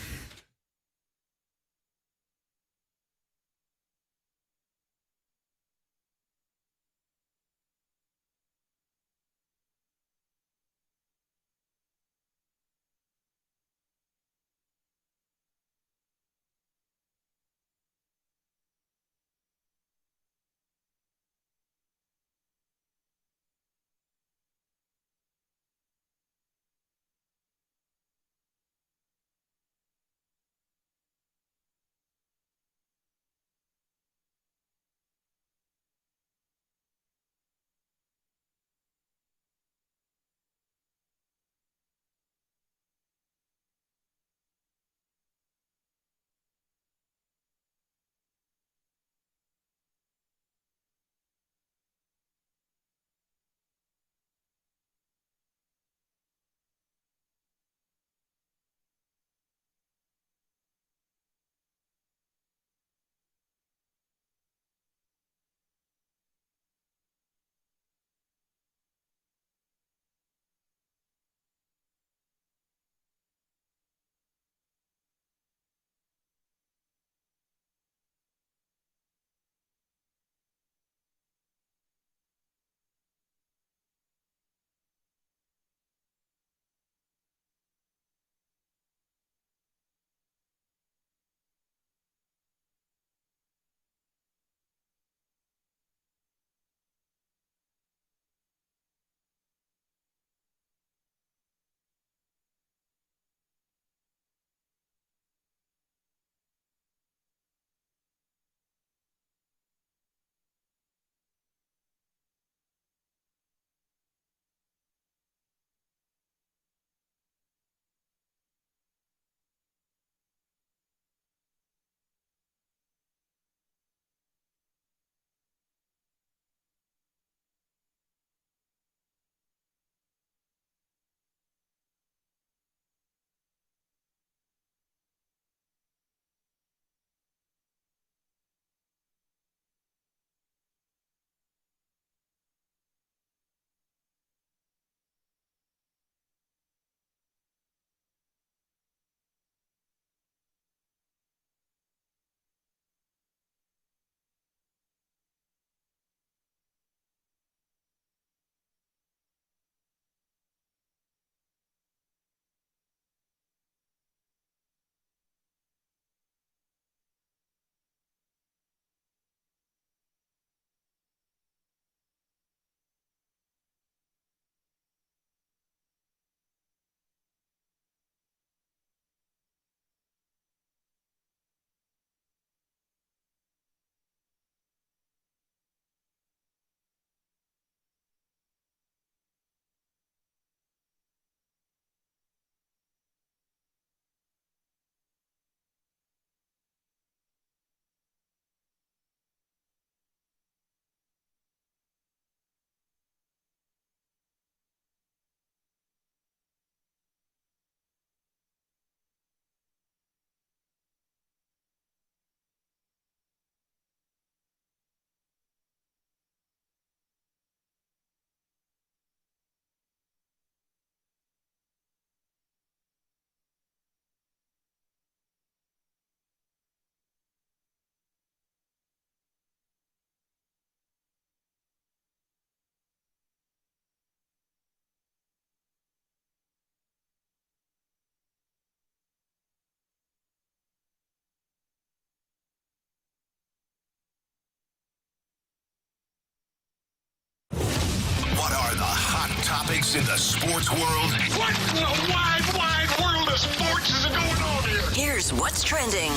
What are the hot topics in the sports world? What in the wide, wide world of sports is going on here? Here's what's trending.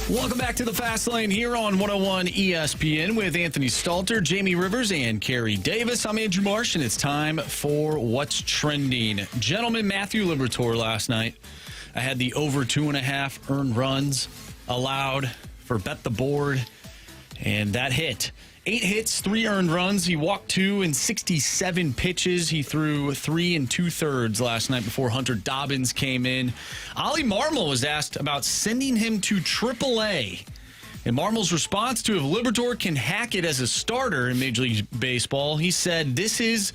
Welcome back to the Fast Lane here on 101 ESPN with Anthony Stalter, Jamie Rivers, and Carey Davis. I'm Andrew Marsh, and it's time for What's Trending. Gentlemen, Matthew Liberatore last night. I had the over 2.5 earned runs allowed for Bet the Board, and that hit. 8 hits, 3 earned runs. He walked 2 in 67 pitches. He threw 3 2/3 last night before Hunter Dobbins came in. Ollie Marmol was asked about sending him to AAA. And Marmol's response to if Liberatore can hack it as a starter in Major League Baseball, he said, this is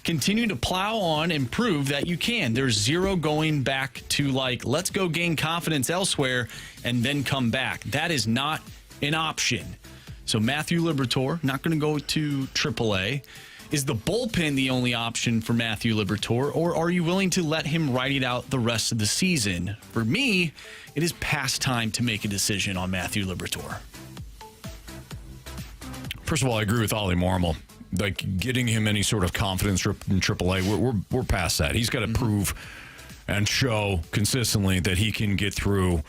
continue to plow on and prove that you can. There's zero going back to let's go gain confidence elsewhere and then come back. That is not an option. So Matthew Liberatore, not going to go to AAA. Is the bullpen the only option for Matthew Liberatore, or are you willing to let him ride it out the rest of the season? For me, it is past time to make a decision on Matthew Liberatore. First of all, I agree with Ollie Marmol. Getting him any sort of confidence in AAA, we're past that. He's got to prove and show consistently that he can get through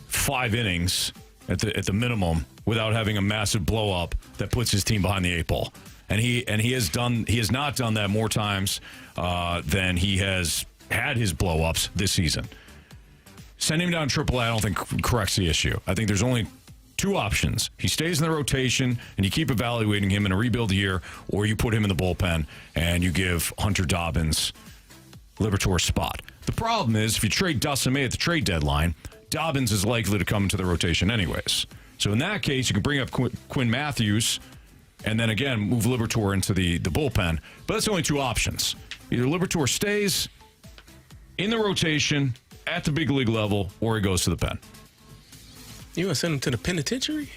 5 innings at the minimum without having a massive blow up that puts his team behind the 8 ball. And he has not done that more times than he has had his blow ups this season. Sending him down AAA, I don't think corrects the issue. I think there's only 2 options. He stays in the rotation and you keep evaluating him in a rebuild year, or you put him in the bullpen and you give Hunter Dobbins Liberatore's spot. The problem is if you trade Dustin May at the trade deadline, Dobbins is likely to come into the rotation anyways. So in that case, you can bring up Quinn Matthews and then again move Liberatore into the bullpen. But that's only 2 options. Either Liberatore stays in the rotation at the big league level, or he goes to the pen. You want to send him to the penitentiary?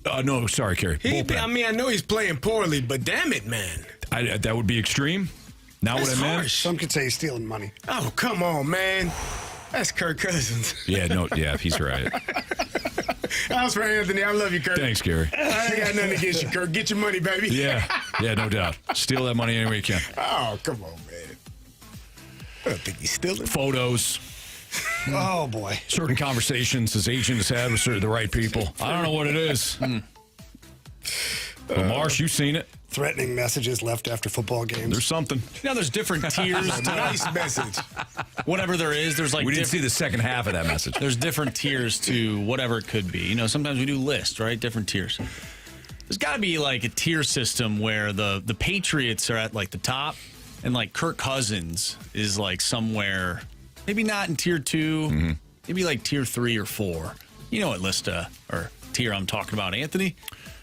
No, sorry, Carey. I know he's playing poorly, but damn it, man. That would be extreme. Not That's what I meant. harsh. Some could say he's stealing money. Oh, come on, man. That's Kirk Cousins. Yeah, he's right. That was for Anthony. I love you, Kirk. Thanks, Gary. I ain't got nothing against you, Kirk. Get your money, baby. Yeah, no doubt. Steal that money any way you can. Oh, come on, man. I don't think he's stealing. Photos. Oh, boy. Certain conversations his agent has had with the right people. I don't know what it is. Well, Marsh, you've seen it. Threatening messages left after football games. There's something. There's different tiers. Nice message. Whatever there is, there's we didn't see the second half of that message. There's different tiers to whatever it could be. Sometimes we do lists, right? Different tiers. There's got to be a tier system where the Patriots are at the top, and Kirk Cousins is somewhere, maybe not in tier 2, maybe tier 3 or 4. You know what list or tier I'm talking about, Anthony?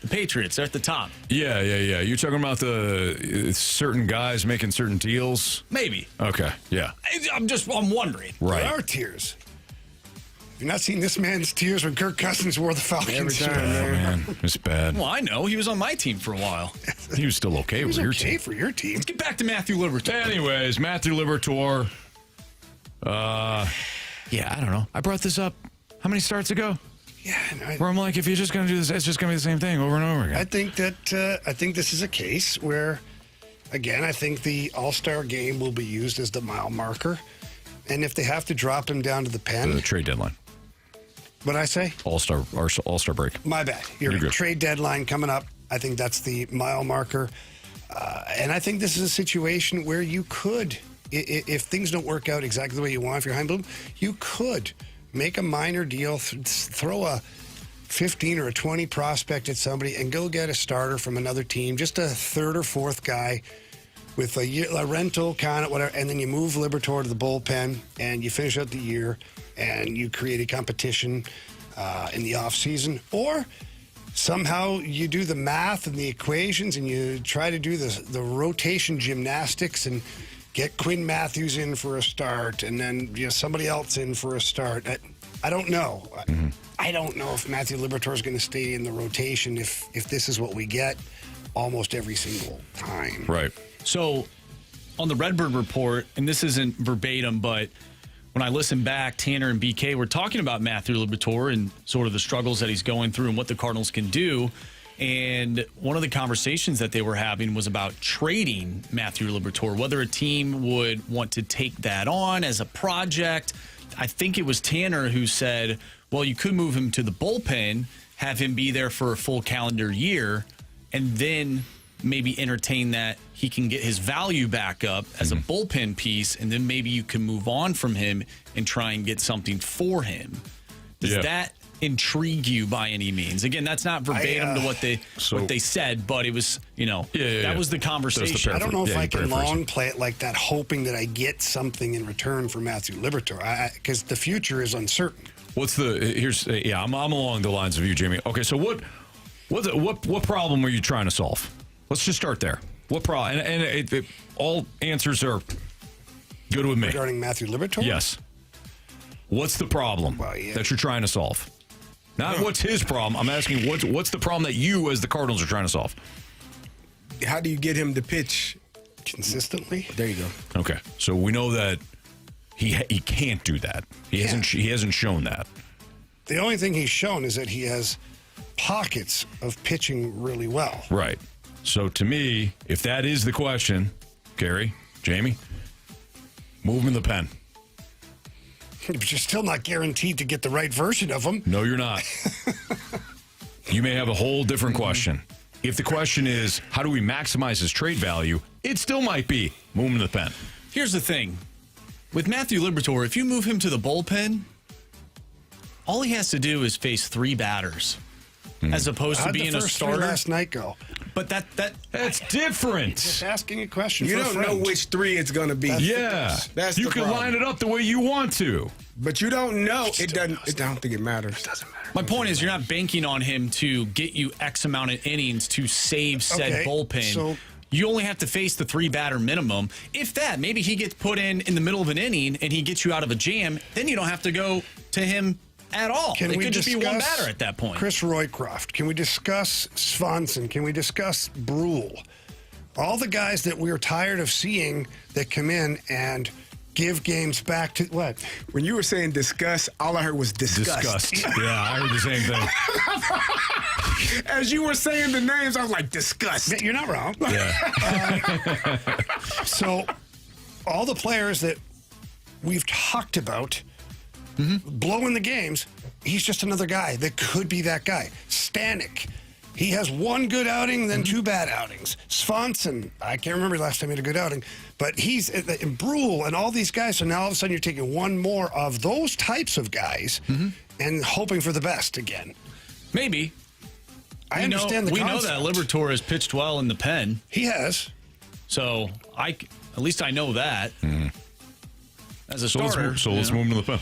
The Patriots, they're at the top. Yeah. You're talking about the certain guys making certain deals? Maybe. Okay, yeah. I'm wondering. Right. There are tiers. Have you not seen this man's tears when Kirk Cousins wore the Falcons Every shirt? time, Man, it's bad. Well, I know. He was on my team for a while. He was still okay with your team. for your team. Let's get back to Matthew Liberatore. Anyways, Matthew Liberatore. Yeah, I don't know. I brought this up how many starts ago? Yeah, where I'm if you're just going to do this, it's just going to be the same thing over and over again. I think this is a case where, again, I think the All-Star game will be used as the mile marker, and if they have to drop him down to the pen, the trade deadline. What'd I say? All-Star break. My bad. You're good. Trade deadline coming up. I think that's the mile marker, and I think this is a situation where you could, if things don't work out exactly the way you want, if you're Heimblum, you could make a minor deal, throw a 15 or a 20 prospect at somebody and go get a starter from another team, just a third or fourth guy with a rental kind of whatever, and then you move Liberatore to the bullpen and you finish out the year and you create a competition in the offseason. Or somehow you do the math and the equations and you try to do the rotation gymnastics and get Quinn Matthews in for a start, and then somebody else in for a start. I don't know. I don't know if Matthew Liberatore is going to stay in the rotation if this is what we get almost every single time. Right. So on the Redbird Report, and this isn't verbatim, but when I listen back, Tanner and BK were talking about Matthew Liberatore and sort of the struggles that he's going through and what the Cardinals can do. And one of the conversations that they were having was about trading Matthew Liberatore, whether a team would want to take that on as a project. I think it was Tanner who said, well, you could move him to the bullpen, have him be there for a full calendar year, and then maybe entertain that he can get his value back up as a bullpen piece, and then maybe you can move on from him and try and get something for him. Does that intrigue you by any means? Again, that's not verbatim to what they said, but it was, that was the conversation. I don't know if I can long play it like that, hoping that I get something in return for Matthew Liberatore, because the future is uncertain. I'm along the lines of you, Jamie. Okay, so what problem are you trying to solve? Let's just start there. What problem? And all answers are good with me. Regarding Matthew Liberatore? Yes. What's the problem that you're trying to solve? Not what's his problem. I'm asking what's the problem that you as the Cardinals are trying to solve? How do you get him to pitch consistently? There you go. Okay. So we know that he can't do that. He hasn't shown that. The only thing he's shown is that he has pockets of pitching really well. Right. So to me, if that is the question, Carey, Jamie, move him in the pen. But you're still not guaranteed to get the right version of him. No, you're not. You may have a whole different question. If the question is, how do we maximize his trade value, it still might be move him in the pen. Here's the thing. With Matthew Liberatore, if you move him to the bullpen, all he has to do is face 3 batters as opposed to being a starter. Last night go. But that's different. Just asking a question. You for don't a know which 3 it's going to be. That's you can line it up the way you want to, but you don't know. It doesn't. I don't think it matters. It doesn't matter. My point is, you're not banking on him to get you X amount of innings to save said bullpen. So you only have to face the 3-batter minimum. If that, maybe he gets put in the middle of an inning and he gets you out of a jam, then you don't have to go to him at all. It could just be 1 batter at that point. Chris Roycroft. Can we discuss Swanson? Can we discuss Brule? All the guys that we're tired of seeing that come in and give games back to what? When you were saying discuss, all I heard was disgust. Yeah, I heard the same thing. As you were saying the names, I was like, disgust. You're not wrong. Yeah. So all the players that we've talked about blowing the games, he's just another guy that could be that guy. Stanek, he has 1 good outing, then 2 bad outings. Swanson, I can't remember the last time he had a good outing, but he's in Brule and all these guys. So now all of a sudden you're taking 1 more of those types of guys and hoping for the best again. Maybe. I understand the concept. We know that Liberatore has pitched well in the pen. He has. So at least I know that. As a starter. Let's move him to the pen.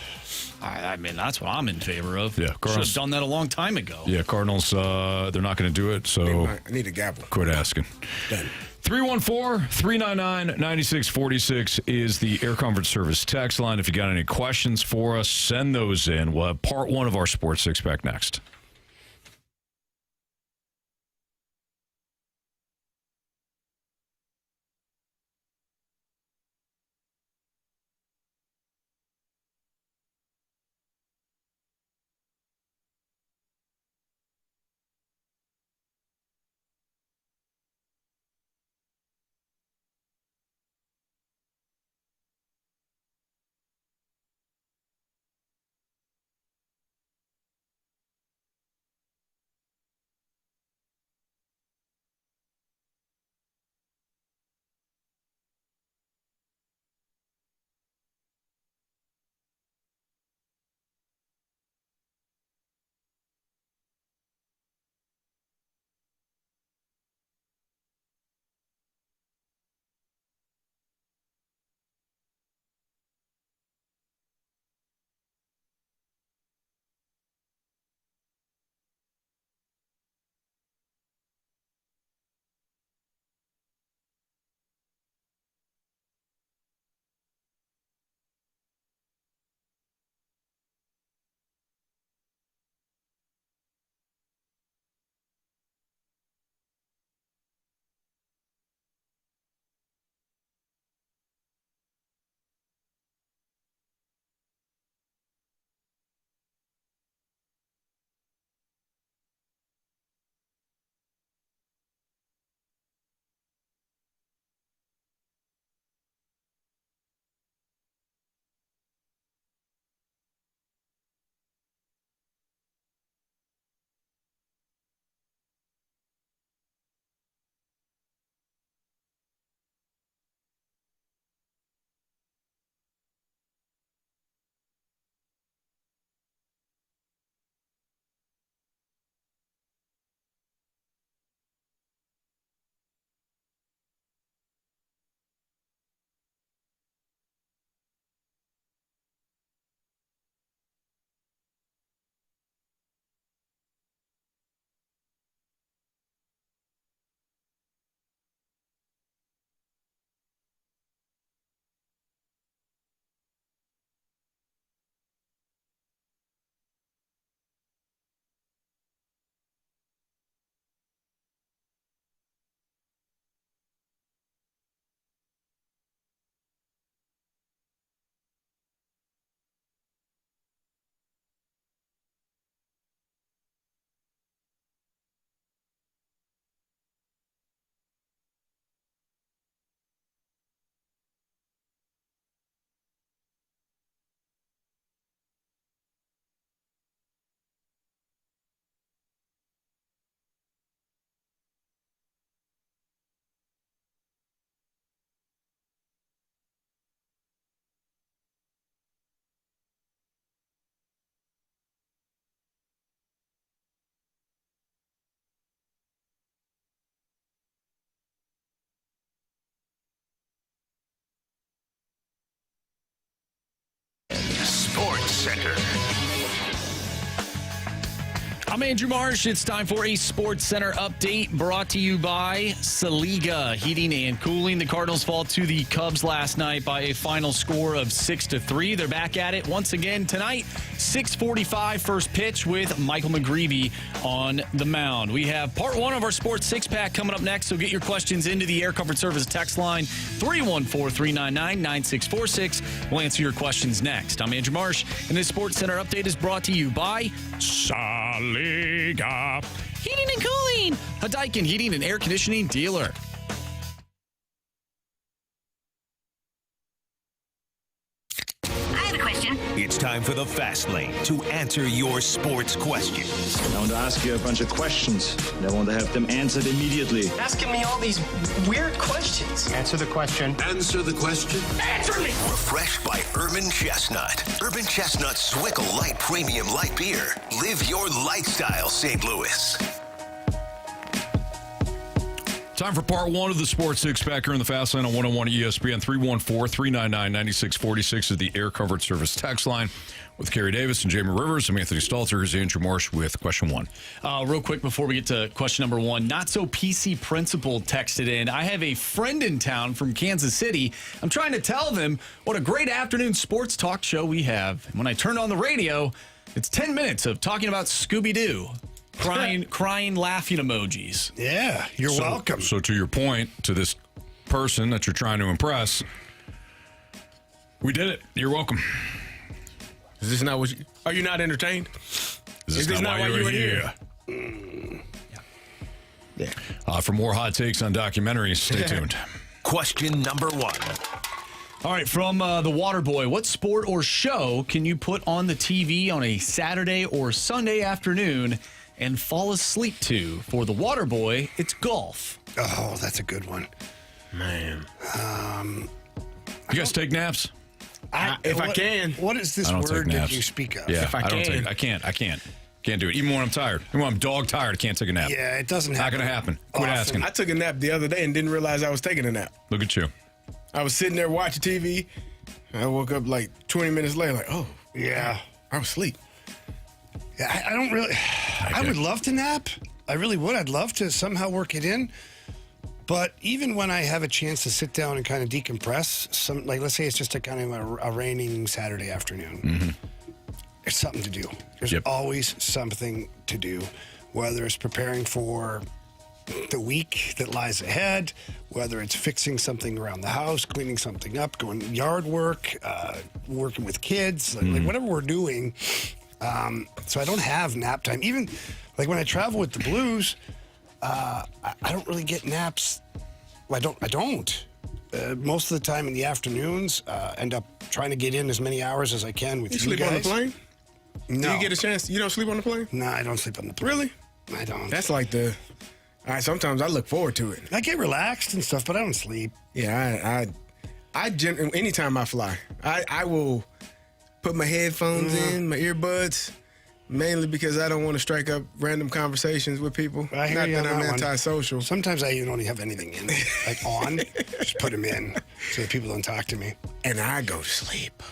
I mean, that's what I'm in favor of. Yeah, should have done that a long time ago. Yeah, Cardinals, they're not going to do it, so I need a gavel. Quit asking. Done. 314-399-9646 is the Air Comfort Service text line. If you got any questions for us, send those in. We'll have part 1 of our Sports Six-Pack next. Center. I'm Andrew Marsh. It's time for a Sports Center update brought to you by Saliga Heating and Cooling. The Cardinals fall to the Cubs last night by a final score of 6-3. They're back at it once again tonight. 6:45 first pitch with Michael McGreevy on the mound. We have part one of our Sports Six-Pack coming up next, so get your questions into the Air Comfort Service text line 314-399-9646. We'll answer your questions next. I'm Andrew Marsh, and this Sports Center update is brought to you by Saliga Heating and Cooling, a Daikin heating and air conditioning dealer. I have a question. It's time for the Fast Lane to answer your sports questions. I want to ask you a bunch of questions, and I want to have them answered immediately. Asking me all these weird questions. Answer the question. Answer the question. Answer me! Refreshed by Urban Chestnut. Urban Chestnut Swickle Light Premium Light Beer. Live your lifestyle, St. Louis. Time for part one of the Sports Six-Pack here in the Fast Lane on 101 ESPN. 314-399-9646 is the Air Comfort Service text line with Carey Davis and Jamie Rivers. I'm Anthony Stalter. Here's Andrew Marsh with question one. Real quick before we get to question number one, Not So PC Principal texted in. I have a friend in town from Kansas City. I'm trying to tell them what a great afternoon sports talk show we have. And when I turn on the radio, it's 10 minutes of talking about Scooby-Doo. Crying, laughing emojis. Yeah, you're welcome. So to your point, to this person that you're trying to impress, we did it. You're welcome. Is this not what you... Are you not entertained? Is this not why you were here? Yeah. For more hot takes on documentaries, stay tuned. Question number one. All right, from the Waterboy, what sport or show can you put on the TV on a Saturday or Sunday afternoon and fall asleep to? For the Waterboy, it's golf. Oh, that's a good one. Man. You guys take naps? If I can. What is this I don't take word that naps. you speak of? Yeah, If I can. I can't. Can't do it. Even when I'm tired. Even when I'm dog tired, I can't take a nap. Yeah, it doesn't happen. Not going to happen. Quit often. asking. I took a nap the other day and didn't realize I was taking a nap. Look at you. I was sitting there watching TV. I woke up like 20 minutes later, like, oh, Yeah. I was asleep. Yeah, I don't really. I would love to nap. I really would. I'd love to somehow work it in. But even when I have a chance to sit down and kind of decompress, like let's say it's just a kind of a raining Saturday afternoon, there's something to do. There's always something to do, whether it's preparing for the week that lies ahead, whether it's fixing something around the house, cleaning something up, going yard work, working with kids, like whatever we're doing. So I don't have nap time. Even like when I travel with the Blues, I don't really get naps. Well, I don't. Most of the time in the afternoons, end up trying to get in as many hours as I can with you sleep guys. on the plane? No. Do you get a chance? You don't sleep on the plane? No, I don't sleep on the plane. Really? I don't. That's like the... sometimes I look forward to it. I get relaxed and stuff, but I don't sleep. Yeah, anytime I fly, I will put my headphones in, my earbuds, mainly because I don't want to strike up random conversations with people. I hear Not you that on I'm that one. antisocial. Sometimes I even don't have anything in, like on. Just put them in so that people don't talk to me. And I go to sleep.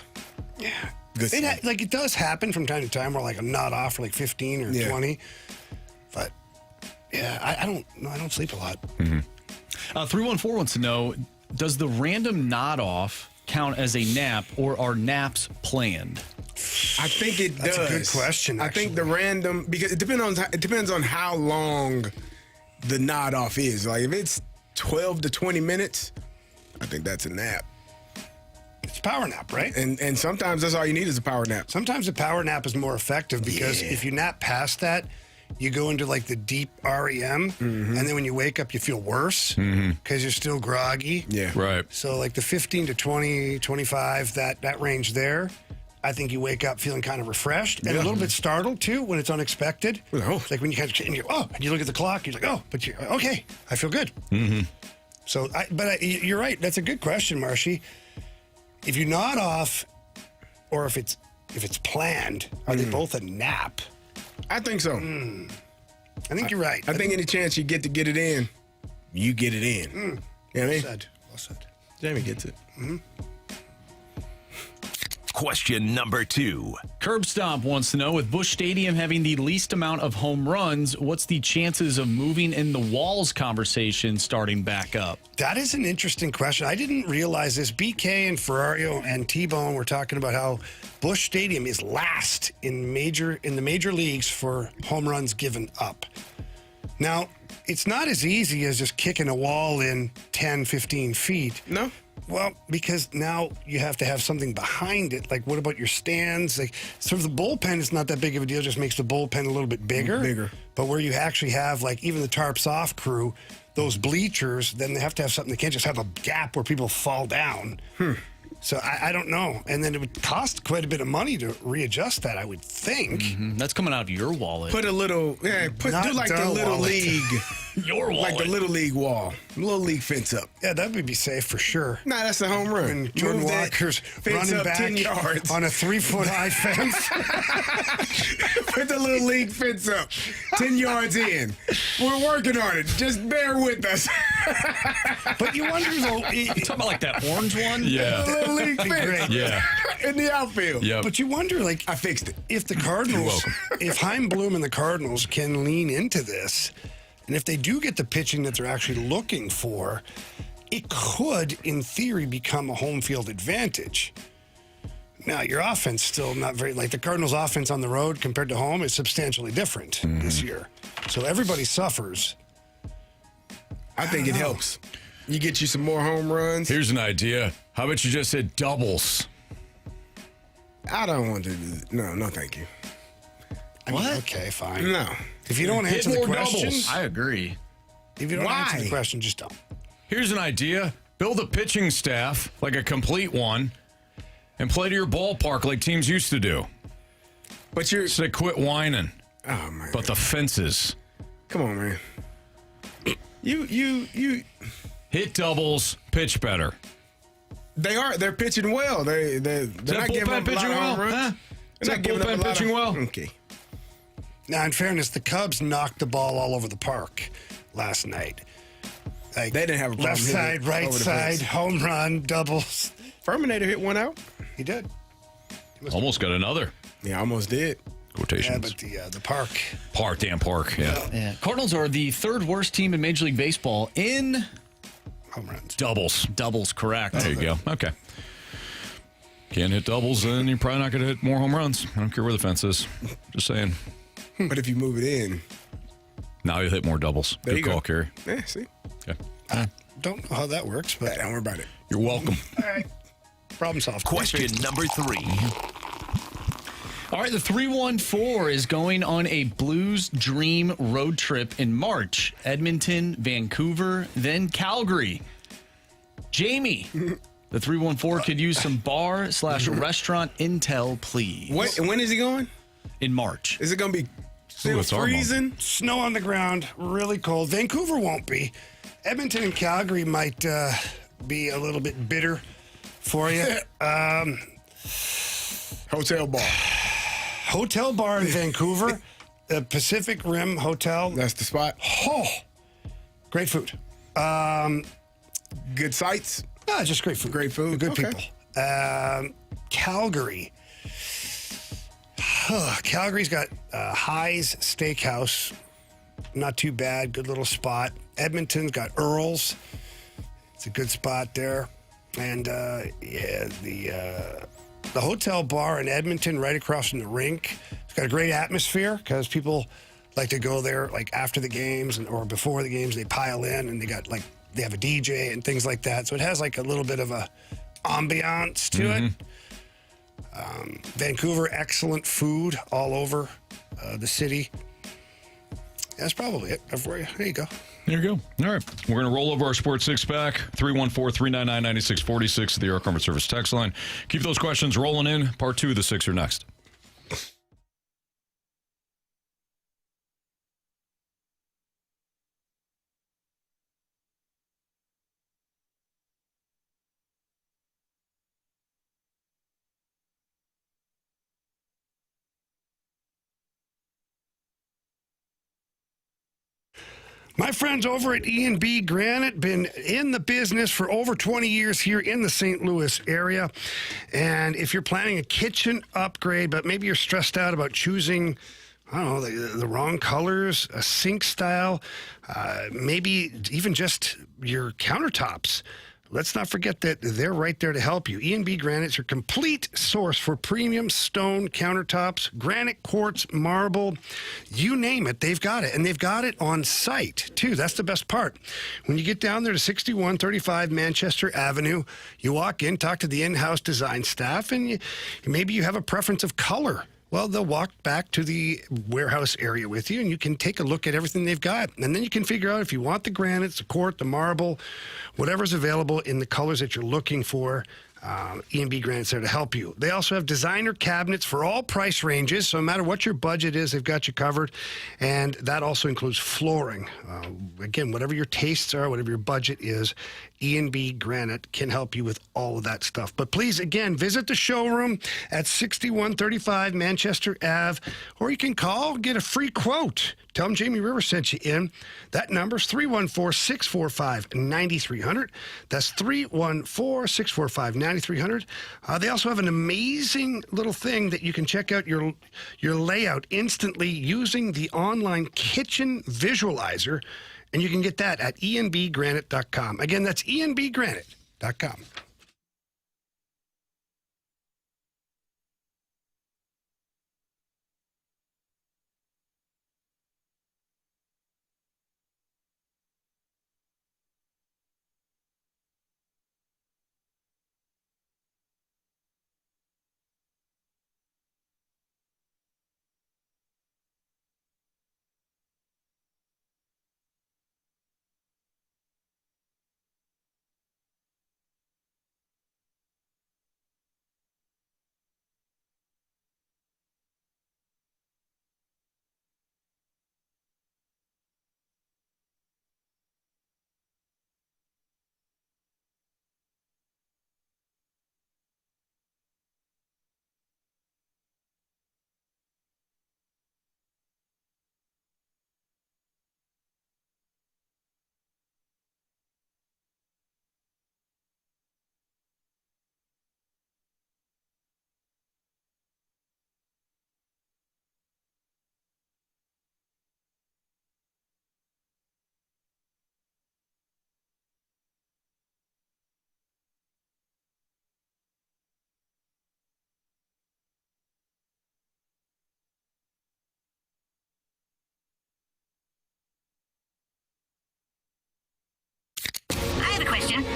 Yeah. Good sleep. It does happen from time to time where like I'm not off for like 15 or 20. But yeah, I don't sleep a lot. 314 wants to know, does the random nod off count as a nap, or are naps planned? I think it does. That's a good question, I think the random, because it depends on how long the nod off is. Like if it's 12 to 20 minutes, I think that's a nap. It's a power nap, right? And sometimes that's all you need is a power nap. Sometimes a power nap is more effective because if you nap past that, you go into like the deep REM, and then when you wake up, you feel worse because you're still groggy. Yeah. Right. So like the 15 to 20, 25, that range there, I think you wake up feeling kind of refreshed and a little bit startled too when it's unexpected. Oh. Like when you kind of, and you look at the clock, you're like, oh, but you're okay. I feel good. So, you're right. That's a good question, Marshy. If you nod off, or if it's planned, are they both a nap? I think so. I think you're right. I think any chance you get to get it in, you get it in. You know what I mean? Well said. Jamie gets it. Question number 2. Curb Stomp wants to know, with Busch Stadium having the least amount of home runs, what's the chances of moving in the walls conversation starting back up? That is an interesting question. I didn't realize this. BK and Ferrario and T-Bone were talking about how Busch Stadium is last in the major leagues for home runs given up. Now, it's not as easy as just kicking a wall in 10, 15 feet. No. Well, because now you have to have something behind it. Like, what about your stands? Like, sort of the bullpen is not that big of a deal. Just makes the bullpen a little bit bigger. But where you actually have, like, even the tarps off crew, those bleachers, then they have to have something. They can't just have a gap where people fall down. So I don't know. And then it would cost quite a bit of money to readjust that, I would think. That's coming out of your wallet. Put a little, do like the little league. Your wallet. Like the little league wall. Little league fence up. Yeah, that would be safe for sure. Nah, that's a home run. And Jordan Move that Walker's fence running up back 10 yards. on a 3-foot high fence. Put the little league fence up 10 yards in. We're working on it. Just bear with us. But you wonder, though. You talking about like that orange one? Yeah. The little league fence. Yeah. In the outfield. Yep. But you wonder, like, I fixed it. If the Cardinals, if Chaim Bloom and the Cardinals can lean into this, and if they do get the pitching that they're actually looking for, it could, in theory, become a home field advantage. Now, your offense still not very, like the Cardinals' offense on the road compared to home is substantially different this year. So everybody suffers. I think it helps. You get you some more home runs. Here's an idea. How about you just hit doubles? I don't want to do that. No, thank you. I mean, okay, fine. No. If you don't answer the question, doubles. I agree. If you don't answer the question, just don't. Here's an idea. Build a pitching staff, like a complete one, and play to your ballpark like teams used to do. But you're... So quit whining. Oh, man. But the fences. Come on, man. You hit doubles, pitch better. They're pitching well. They're not giving up a lot of home runs. Huh? Is that bullpen pitching well? Okay. Now, in fairness, the Cubs knocked the ball all over the park last night. Like, they didn't have a problem. Left side, right side, home run, doubles. Furminator hit one out. He did. Almost got another. Yeah, almost did. Quotations. Yeah, but the park. Damn park. Yeah. Cardinals are the third worst team in Major League Baseball in home runs. Doubles, correct. There you go. Okay. Can't hit doubles, then you're probably not going to hit more home runs. I don't care where the fence is. Just saying. But if you move it in. Now you'll hit more doubles. There you Good call, go. Carey. Yeah, see? Okay. I don't know how that works, but don't worry about it. You're welcome. All right. Problem solved. Question number 3. All right, the 314 is going on a Blues Dream road trip in March. Edmonton, Vancouver, then Calgary. Jamie, the 314 could use some bar/restaurant intel, please. When is he going? In March. Is it going to be still freezing? Snow on the ground, really cold. Vancouver won't be. Edmonton and Calgary might be a little bit bitter for you. Hotel bar. Hotel bar in Vancouver, the Pacific Rim Hotel. That's the spot. Oh, great food. Good sights? No, just great food. Great food. Good Okay. people. Calgary. Calgary's got High's Steakhouse. Not too bad. Good little spot. Edmonton's got Earl's. It's a good spot there. And, the hotel bar in Edmonton, right across from the rink, it's got a great atmosphere because people like to go there like after the games or before the games. They pile in and they have a DJ and things like that. So it has like a little bit of a ambiance to it. Vancouver, excellent food all over the city. That's probably it for you. There you go. There you go. All right. We're going to roll over our sports six-pack. 314-399-9646, the Air Comfort Service text line. Keep those questions rolling in. Part 2 of the Sixer next. My friends over at E&B Granite, been in the business for over 20 years here in the St. Louis area. And if you're planning a kitchen upgrade, but maybe you're stressed out about choosing, I don't know, the wrong colors, a sink style, maybe even just your countertops, let's not forget that they're right there to help you. E&B Granite's your complete source for premium stone countertops, granite, quartz, marble, you name it, they've got it. And they've got it on site, too. That's the best part. When you get down there to 6135 Manchester Avenue, you walk in, talk to the in-house design staff, and maybe you have a preference of color. Well, they'll walk back to the warehouse area with you, and you can take a look at everything they've got. And then you can figure out if you want the granites, the quartz, the marble, whatever's available in the colors that you're looking for. E&B Granite's there to help you. They also have designer cabinets for all price ranges, so no matter what your budget is, they've got you covered. And that also includes flooring. Again, whatever your tastes are, whatever your budget is, E&B Granite can help you with all of that stuff. But please, again, visit the showroom at 6135 Manchester Ave, or you can call, get a free quote. Tell them Jamie Rivers sent you in. That number's 314-645-9300. That's 314-645-9300. They also have an amazing little thing that you can check out your layout instantly using the online kitchen visualizer, and you can get that at enbgranite.com. Again, that's enbgranite.com.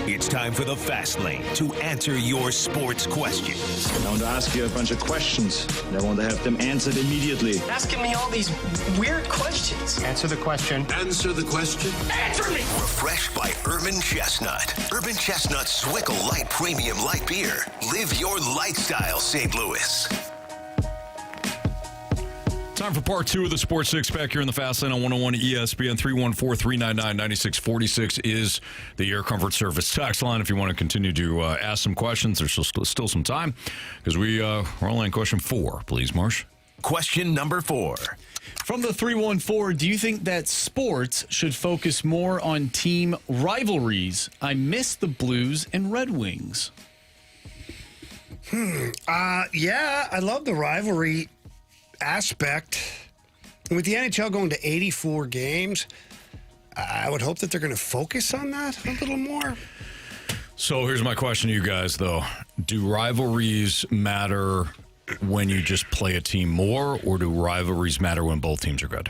It's time for the Fast Lane to answer your sports questions. I want to ask you a bunch of questions, and I want to have them answered immediately. Asking me all these weird questions. Answer the question. Answer the question. Answer me! Refreshed by Urban Chestnut. Urban Chestnut Swickle Light Premium Light Beer. Live your lifestyle, St. Louis. Time for part two of the Sports Six Pack here in the Fast Lane on 101 ESPN. 314-399-9646 is the Air Comfort Service text line. If you want to continue to ask some questions, there's still some time because we're only on question 4. Please, Marsh. Question number 4. From the 314, do you think that sports should focus more on team rivalries? I miss the Blues and Red Wings. Yeah, I love the rivalry aspect. With the NHL going to 84 games, I would hope that they're going to focus on that a little more. So here's my question to you guys, though. Do rivalries matter when you just play a team more, or do rivalries matter when both teams are good?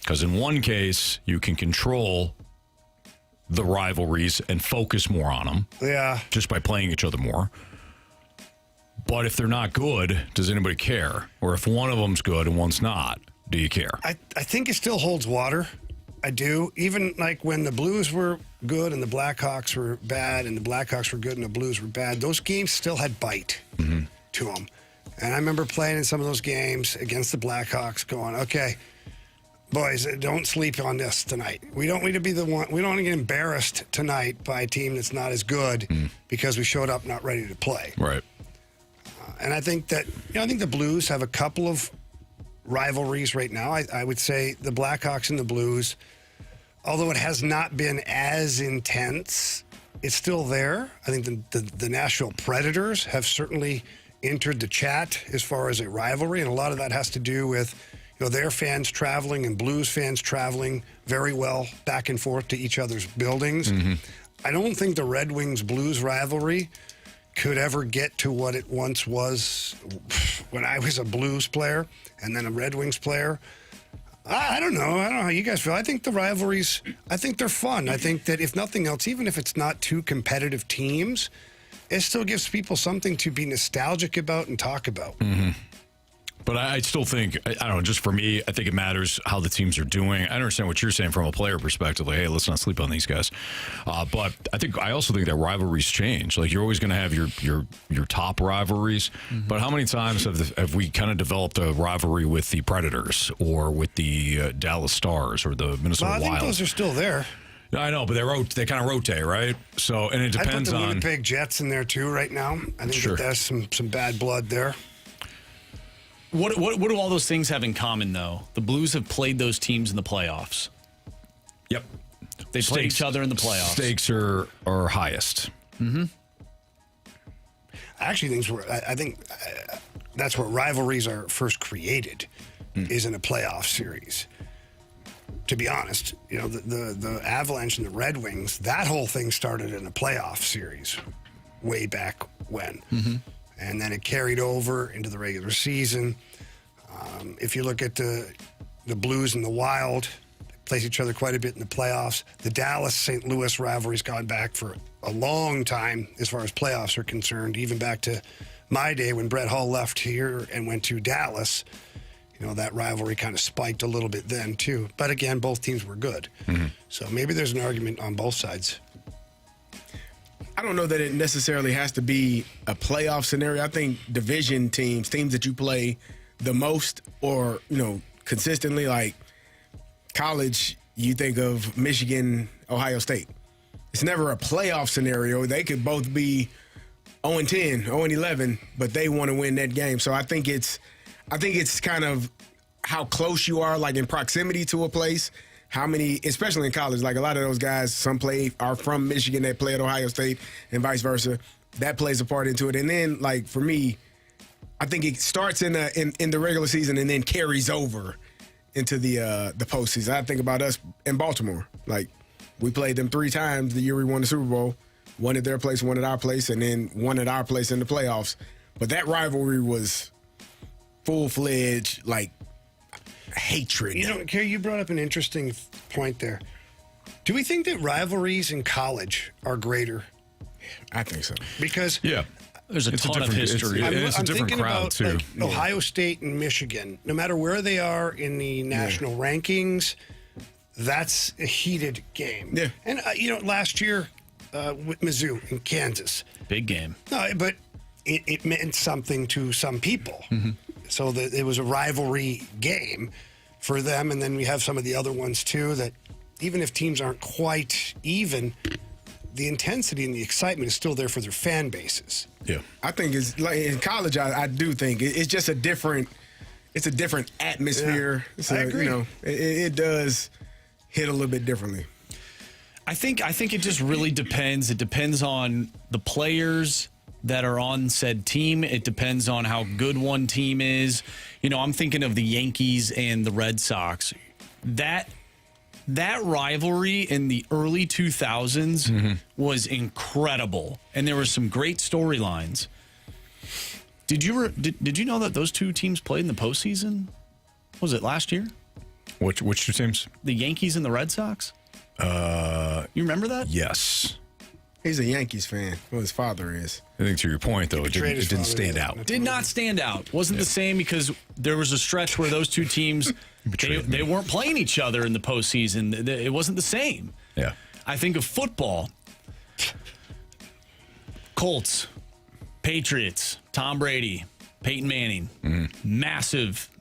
Because in one case, you can control the rivalries and focus more on them. Yeah. Just by playing each other more. But if they're not good, does anybody care? Or if one of them's good and one's not, do you care? I think it still holds water. I do. Even like when the Blues were good and the Blackhawks were bad and the Blackhawks were good and the Blues were bad, those games still had bite to them. And I remember playing in some of those games against the Blackhawks going, okay, boys, don't sleep on this tonight. We don't need to be the one. We don't want to get embarrassed tonight by a team that's not as good because we showed up not ready to play. Right. And I think that, I think the Blues have a couple of rivalries right now. I would say the Blackhawks and the Blues although it has not been as intense, it's still there. I think the Nashville Predators have certainly entered the chat as far as a rivalry, and a lot of that has to do with their fans traveling and Blues fans traveling very well back and forth to each other's buildings. Mm-hmm. I don't think the Red Wings Blues rivalry could ever get to what it once was when I was a Blues player and then a Red Wings player. I don't know. I don't know how you guys feel. I think the rivalries, I think they're fun. I think that if nothing else, even if it's not two competitive teams, it still gives people something to be nostalgic about and talk about. Mm-hmm. But I still think, I don't know, just for me, I think it matters how the teams are doing. I understand what you're saying from a player perspective. Like, hey, let's not sleep on these guys. But I also think that rivalries change. Like, you're always going to have your top rivalries. Mm-hmm. But how many times have we kind of developed a rivalry with the Predators or with the Dallas Stars or the Minnesota Wild? I think those are still there. I know, but they kind of rotate, right? So, and it depends on. I put the Winnipeg Jets in there too right now. I think that there's some bad blood there. What do all those things have in common, though? The Blues have played those teams in the playoffs. Yep. They play each other in the playoffs. Stakes are highest. Mm-hmm. I think that's where rivalries are first created, is in a playoff series. To be honest, the Avalanche and the Red Wings, that whole thing started in a playoff series way back when. Mm-hmm. And then it carried over into the regular season. If you look at the Blues and the Wild, they play each other quite a bit in the playoffs. The Dallas-St. Louis rivalry's gone back for a long time as far as playoffs are concerned, even back to my day when Brett Hull left here and went to Dallas. That rivalry kind of spiked a little bit then, too. But again, both teams were good. Mm-hmm. So maybe there's an argument on both sides. I don't know that it necessarily has to be a playoff scenario. I think division teams that you play the most or, consistently, like college, you think of Michigan, Ohio State. It's never a playoff scenario. They could both be 0-10, 0-11, but they want to win that game. So I think it's kind of how close you are, like in proximity to a place. How many, especially in college, like a lot of those guys, some are from Michigan that play at Ohio State and vice versa. That plays a part into it. And then, like, for me, I think it starts in the regular season and then carries over into the postseason. I think about us in Baltimore. Like, we played them 3 times the year we won the Super Bowl. One at their place, one at our place, and then one at our place in the playoffs. But that rivalry was full-fledged, like, hatred. Kerry, you brought up an interesting point there. Do we think that rivalries in college are greater? I think so. Because there's a ton of history. It's a different crowd, too. Like Ohio State and Michigan, no matter where they are in the national rankings, that's a heated game. Yeah. And, last year with Mizzou in Kansas. Big game. No, but it meant something to some people. Mm-hmm. So it was a rivalry game for them. And then we have some of the other ones, too, that even if teams aren't quite even, the intensity and the excitement is still there for their fan bases. Yeah. I think it's like in college, I do think it's just a different atmosphere. Yeah. So, I agree. It does hit a little bit differently. I think it just really depends. It depends on the players that are on said team. It depends on how good one team is. I'm thinking of the Yankees and the Red Sox. That rivalry in the early 2000s was incredible, and there were some great storylines. Did you know that those two teams played in the postseason? Was it last year? Which two teams? The Yankees and the Red Sox. You remember that? Yes. He's a Yankees fan. Well, his father is. I think to your point, though, it didn't stand out. Did not stand out. Wasn't the same because there was a stretch where those two teams, they weren't playing each other in the postseason. It wasn't the same. Yeah. I think of football. Colts, Patriots, Tom Brady, Peyton Manning. Mm-hmm.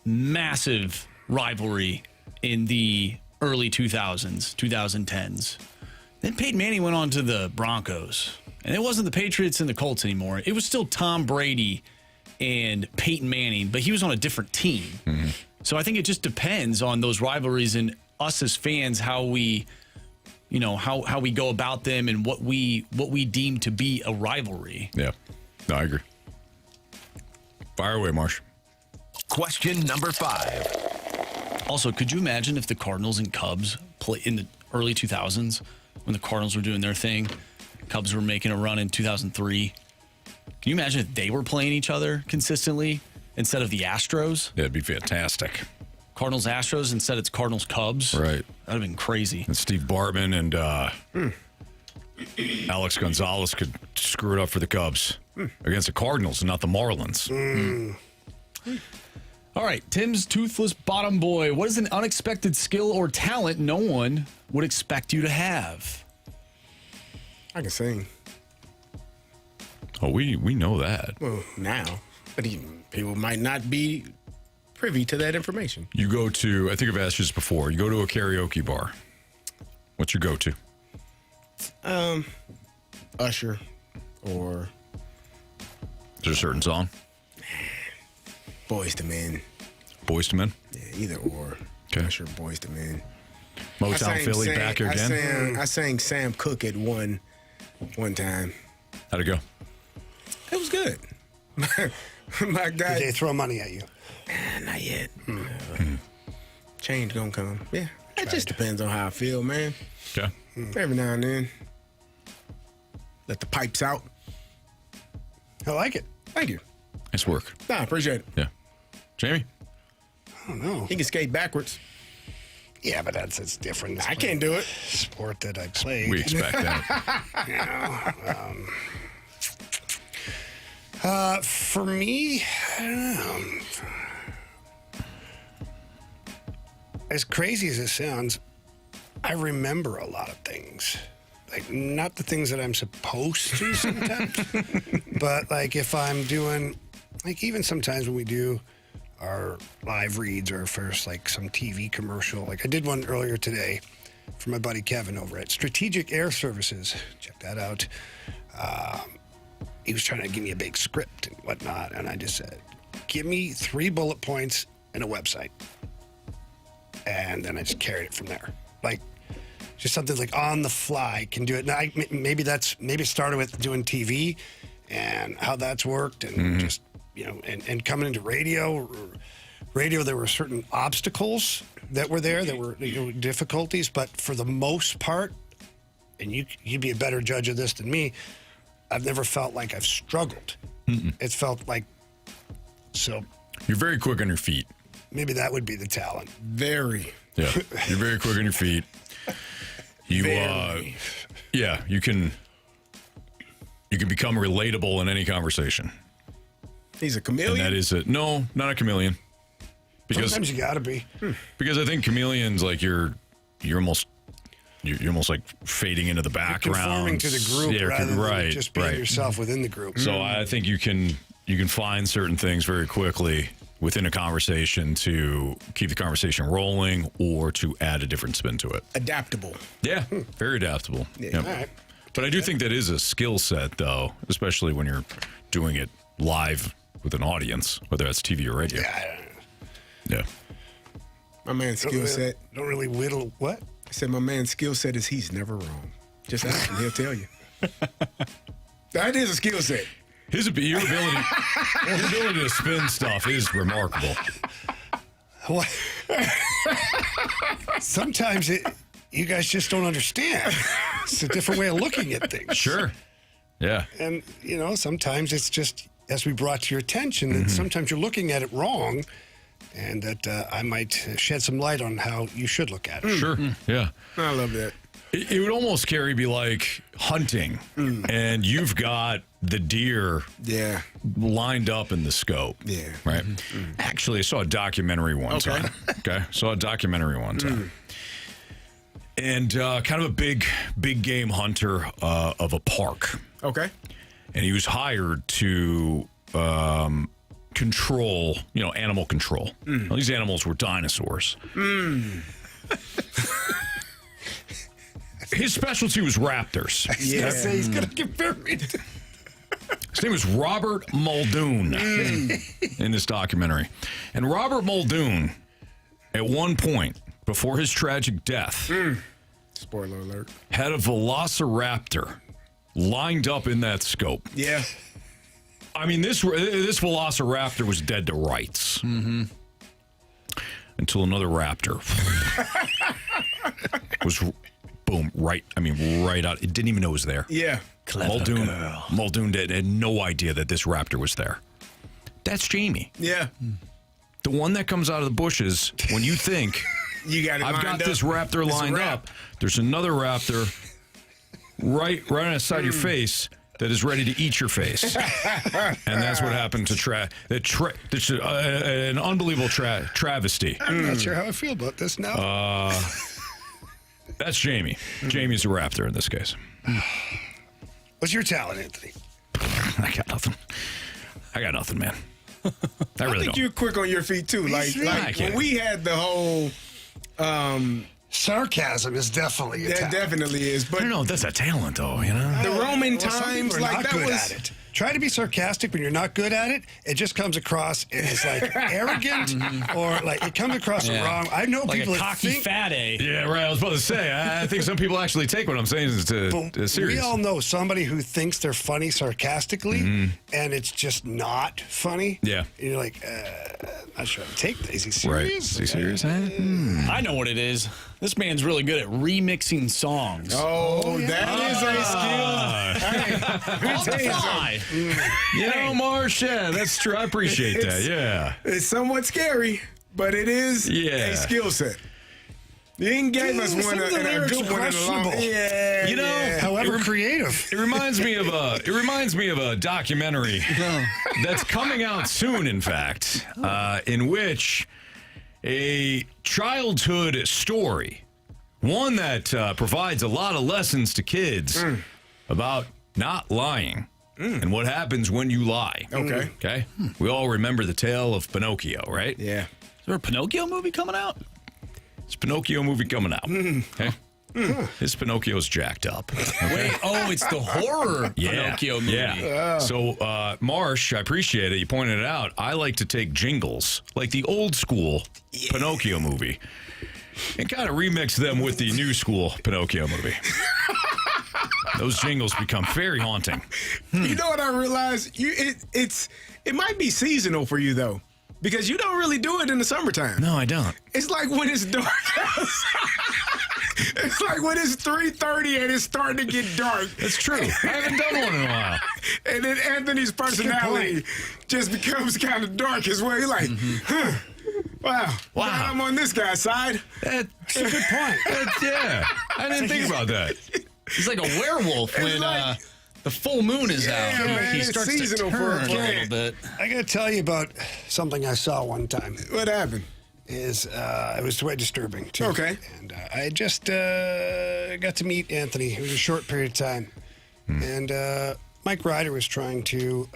Massive rivalry in the early 2000s, 2010s. Then Peyton Manning went on to the Broncos. And it wasn't the Patriots and the Colts anymore. It was still Tom Brady and Peyton Manning, but he was on a different team. Mm-hmm. So I think it just depends on those rivalries and us as fans, how we how we go about them and what we deem to be a rivalry. Yeah, no, I agree. Fire away, Marsh. Question number 5. Also, could you imagine if the Cardinals and Cubs play in the early 2000s when the Cardinals were doing their thing, Cubs were making a run in 2003? Can you imagine if they were playing each other consistently instead of the Astros? Yeah, it'd be fantastic. Cardinals Astros instead it's Cardinals Cubs. Right. That'd have been crazy. And Steve Bartman and Alex Gonzalez could screw it up for the Cubs against the Cardinals and not the Marlins. All right, Tim's Toothless Bottom Boy. What is an unexpected skill or talent no one would expect you to have? I can sing. Oh, we know that. Well, now. But people might not be privy to that information. You go to, I think I've asked you this before, you go to a karaoke bar. What's your go-to? Usher or... Is there a certain song? Boys to Men. Boys to Men? Yeah, either or. Okay. Usher, Boys to Men. Motown Philly back here again? I sang Sam Cooke at one time. How'd it go? It was good. My guy. Did they throw money at you? Not yet. Change gonna come. Yeah. It just depends on how I feel, man. Okay. Every now and then. Let the pipes out. I like it. Thank you. Nice work. Nah, appreciate it. Yeah. Jamie? I don't know. He can skate backwards. Yeah, but it's different. I can't do it. Sport that I played. We expect that. For me, I don't know. As crazy as it sounds, I remember a lot of things. Like, not the things that I'm supposed to sometimes, but like if I'm doing, like even sometimes when we do our live reads or first like some TV commercial, like I did one earlier today for my buddy Kevin over at Strategic Air Services. Check that out. He was trying to give me a big script and whatnot, and I just said, give me 3 bullet points and a website. And then I just carried it from there. Like, just something like on the fly, can do it. Now, maybe it started with doing TV and how that's worked, and just, and coming into radio, there were certain obstacles that were there, that were difficulties, but for the most part, and you'd be a better judge of this than me, I've never felt like I've struggled. It's felt like, so. You're very quick on your feet. Maybe that would be the talent. Very. Yeah, you're very quick on your feet. You, you can become relatable in any conversation. He's a chameleon? And that is it. No, not a chameleon. Because sometimes you gotta be. Because I think chameleons, like you're almost like fading into the background. You're conforming to the group rather than just being yourself within the group. So I think you can find certain things very quickly within a conversation to keep the conversation rolling or to add a different spin to it. Adaptable. Yeah, very adaptable. Yeah. Yep. All right. But I do think that is a skill set, though, especially when you're doing it live with an audience, whether that's TV or radio. Yeah. My man's skill set. Don't really whittle. What? I said my man's skill set is he's never wrong. Just ask him, he'll tell you. That is a skill set. Your ability to spin stuff is remarkable. What? Sometimes you guys just don't understand. It's a different way of looking at things. Sure. Yeah. And, sometimes it's just, as we brought to your attention, that sometimes you're looking at it wrong, and that I might shed some light on how you should look at it. Sure. Yeah. I love that. It would almost, Carey, be like hunting, and you've got the deer lined up in the scope. Yeah. Right? Actually, I saw a documentary one time. Okay? And kind of a big game hunter of a park. Okay. And he was hired to control, animal control. Well, these animals were dinosaurs. His specialty was raptors. Yeah. He's going to get buried. His name was Robert Muldoon in this documentary. And Robert Muldoon, at one point, before his tragic death, Spoiler alert. had a velociraptor lined up in that scope. Yeah. I mean, this velociraptor was dead to rights. Mm-hmm. Until another raptor was, boom, right out. It didn't even know it was there. Yeah. Muldoon had no idea that this raptor was there. That's Jamie. Yeah. The one that comes out of the bushes when you think, I've got this raptor lined up. There's another raptor right on the side of your face that is ready to eat your face. And that's what happened to an unbelievable travesty. I'm not sure how I feel about this now. That's Jamie. Jamie's a raptor in this case. What's your talent, Anthony? I got nothing, man. I really think don't. you're quick on your feet, too. Like when we had the whole... sarcasm is definitely a talent. Definitely is. But I don't know if that's a talent, though, you know? The Roman some times, people are like not that good was... at it. Try to be sarcastic when you're not good at it. It just comes across as like arrogant or like it comes across wrong. I know like people a that cocky think, fat A. Yeah, right. I was about to say, I think some people actually take what I'm saying to serious. We all know somebody who thinks they're funny sarcastically, and it's just not funny. Yeah. And you're like, not sure. Take that. Is he serious? Right. Is he serious? I know what it is. This man's really good at remixing songs. Oh, that is a skill. On the fly. You know, Marsh, yeah, that's true. I appreciate that, yeah. It's somewhat scary, but it is a skill set. You ain't gave us one a good one in a long. Yeah, you know, however creative. It reminds me of a documentary that's coming out soon. In fact, in which a childhood story, one that provides a lot of lessons to kids about not lying and what happens when you lie. Okay. We all remember the tale of Pinocchio, right? Yeah. Is there a Pinocchio movie coming out? It's a Pinocchio movie coming out. Okay. This Pinocchio's jacked up. Okay? Wait, it's the horror Pinocchio movie. Yeah. So, Marsh, I appreciate it. You pointed it out. I like to take jingles, like the old school Pinocchio movie, and kind of remix them with the new school Pinocchio movie. Those jingles become very haunting. You know what I realized? It might be seasonal for you, though. Because you don't really do it in the summertime. No, I don't. It's like when it's dark outside. It's like when it's 3:30 and it's starting to get dark. That's true. I haven't done one in a while. And then Anthony's personality just becomes kind of dark as well. He's like, wow. I'm on this guy's side. That's a good point. I didn't think about that. He's like a werewolf when the full moon is out. Man, He starts to seasonal turn for a little bit. I got to tell you about something I saw one time. What happened? It was quite disturbing, too. Okay. And I just got to meet Anthony. It was a short period of time. And Mike Ryder was trying to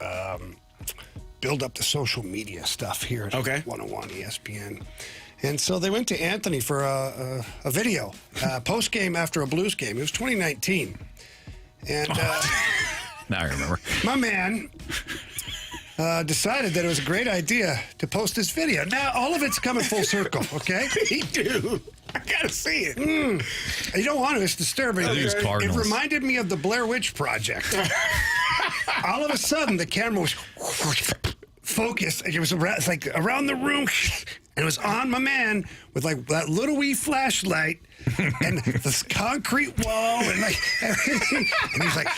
build up the social media stuff here at 101 ESPN. And so they went to Anthony for a video, post-game after a Blues game. It was 2019. And now I remember. My man decided that it was a great idea to post this video. Now, all of it's coming full circle, okay? Me too. I got to see it. You don't want to. It's disturbing. I think it's Cardinals. It reminded me of the Blair Witch Project. All of a sudden, the camera was focused. It was like around the room. And it was on my man with like that little wee flashlight and this concrete wall and like everything. And he's like,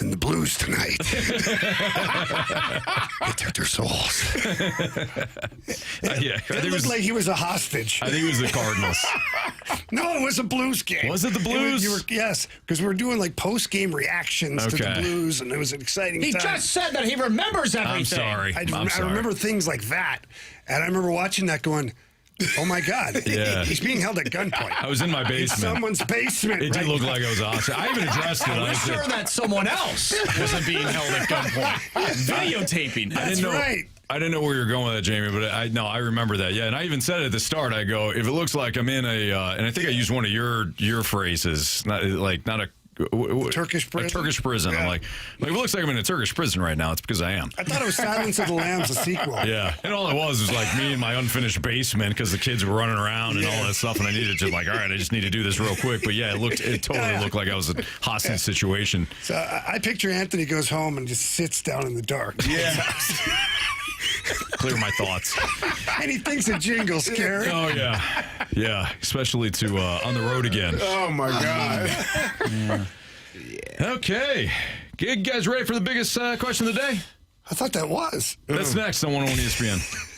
and the Blues tonight. They took their souls. It looked like he was a hostage. I think it was the Cardinals. No, it was a Blues game. Was it the Blues? Yes, because we were doing like post-game reactions to the Blues, and it was an exciting time. He just said that he remembers everything. I'm sorry. I remember things like that, and I remember watching that going, oh my God. Yeah. He's being held at gunpoint. I was in my basement. In someone's basement. It did look like I was awesome. I even addressed it. I'm sure that someone else wasn't being held at gunpoint. Videotaping. I didn't know where you're going with that, Jamie, but I remember that. Yeah, and I even said it at the start. I go, if it looks like I'm in a, and I think I used one of your phrases, not a Turkish prison? A Turkish prison. I'm like, if it looks like I'm in a Turkish prison right now, it's because I am. I thought it was Silence of the Lambs, a sequel. Yeah. And all it was like me in my unfinished basement because the kids were running around and all that stuff. And I needed to, like, all right, I just need to do this real quick. But yeah, it totally looked like I was a hostage situation. So I picture Anthony goes home and just sits down in the dark. Yeah. Clear my thoughts. And he thinks a jingle's scary. Oh, yeah. Yeah. Especially to On the Road Again. Oh, my God. Yeah. Okay. You guys ready for the biggest question of the day? I thought that was. That's next on 101 ESPN.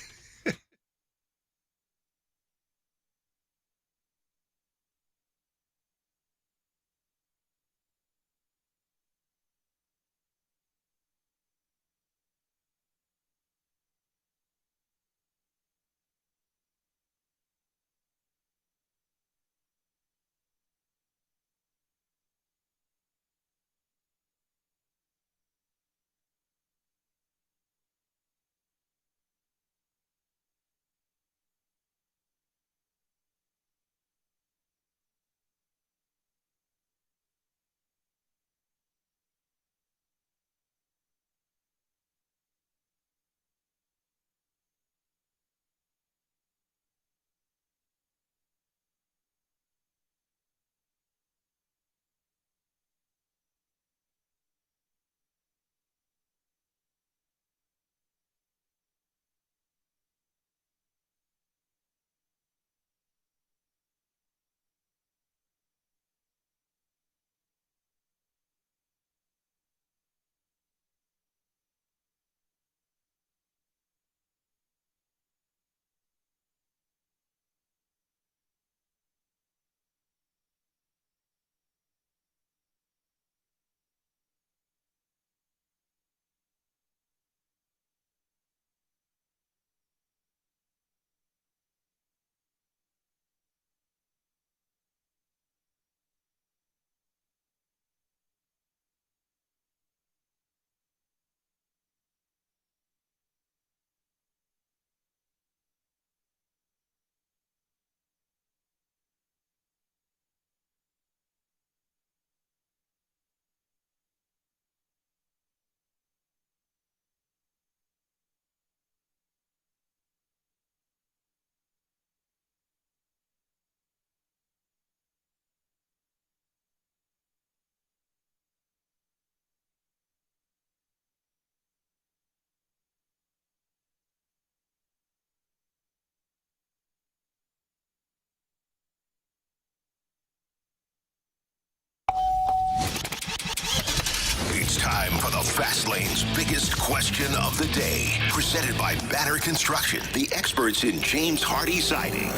It's time for the Fast Lane's biggest question of the day. Presented by Banner Construction, the experts in James Hardy Siding.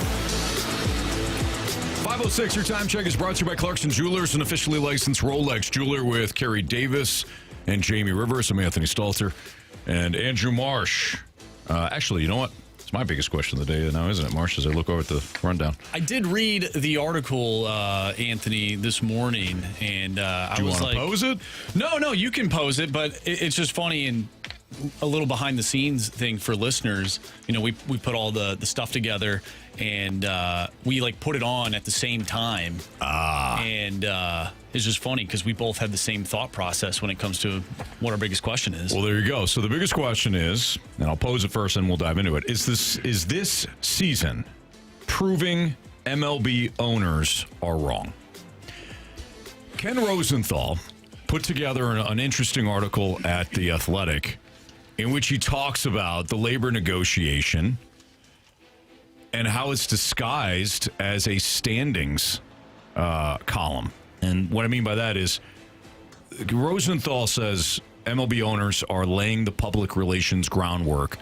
5:06, your time check is brought to you by Clarkson Jewelers, an officially licensed Rolex jeweler with Carey Davis and Jamie Rivers. I'm Anthony Stalter and Andrew Marsh. Actually, you know what? It's my biggest question of the day now, isn't it, Marsh, as I look over at the rundown? I did read the article, Anthony, this morning, and I was like... Do you want to pose it? No, you can pose it, but it's just funny and a little behind-the-scenes thing for listeners. You know, we put all the stuff together, and we, like, put it on at the same time. And it's just funny because we both had the same thought process when it comes to what our biggest question is. Well, there you go. So the biggest question is, and I'll pose it first and we'll dive into it, is this season proving MLB owners are wrong? Ken Rosenthal put together an interesting article at The Athletic in which he talks about the labor negotiation and how it's disguised as a standings column. And what I mean by that is Rosenthal says MLB owners are laying the public relations groundwork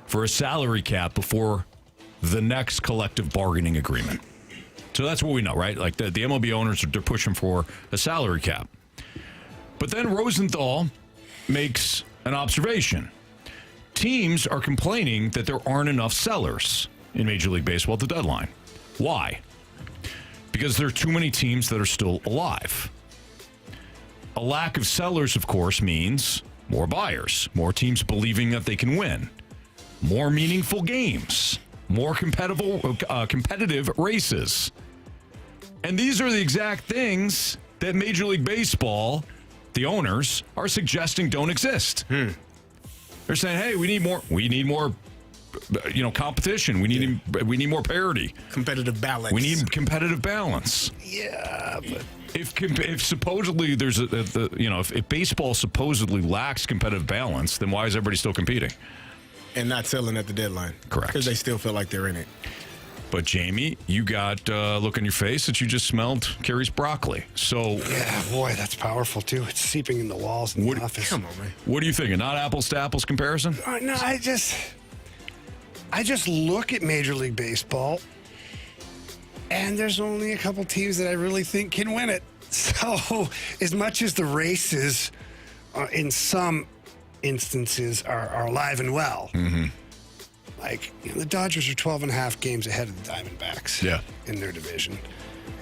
for a salary cap before the next collective bargaining agreement. So that's what we know, right? Like the MLB owners, they're pushing for a salary cap. But then Rosenthal makes an observation. Teams are complaining that there aren't enough sellers in Major League Baseball at the deadline. Why? Because there are too many teams that are still alive. A lack of sellers, of course, means more buyers, more teams believing that they can win, more meaningful games, more competitive races. And these are the exact things that Major League Baseball, the owners, are suggesting don't exist. They're saying, hey, we need more competition. We need more parity. Competitive balance. We need competitive balance. Yeah, but if supposedly there's if baseball supposedly lacks competitive balance, then why is everybody still competing? And not selling at the deadline. Correct. Because they still feel like they're in it. But Jamie, you got a look on your face that you just smelled Carey's broccoli. So yeah, boy, that's powerful too. It's seeping in the walls in the office. Come on, man. What are you thinking? Not apples to apples comparison? No, I just look at Major League Baseball, and there's only a couple teams that I really think can win it. So as much as the races in some instances are alive and well, like the Dodgers are 12.5 games ahead of the Diamondbacks in their division.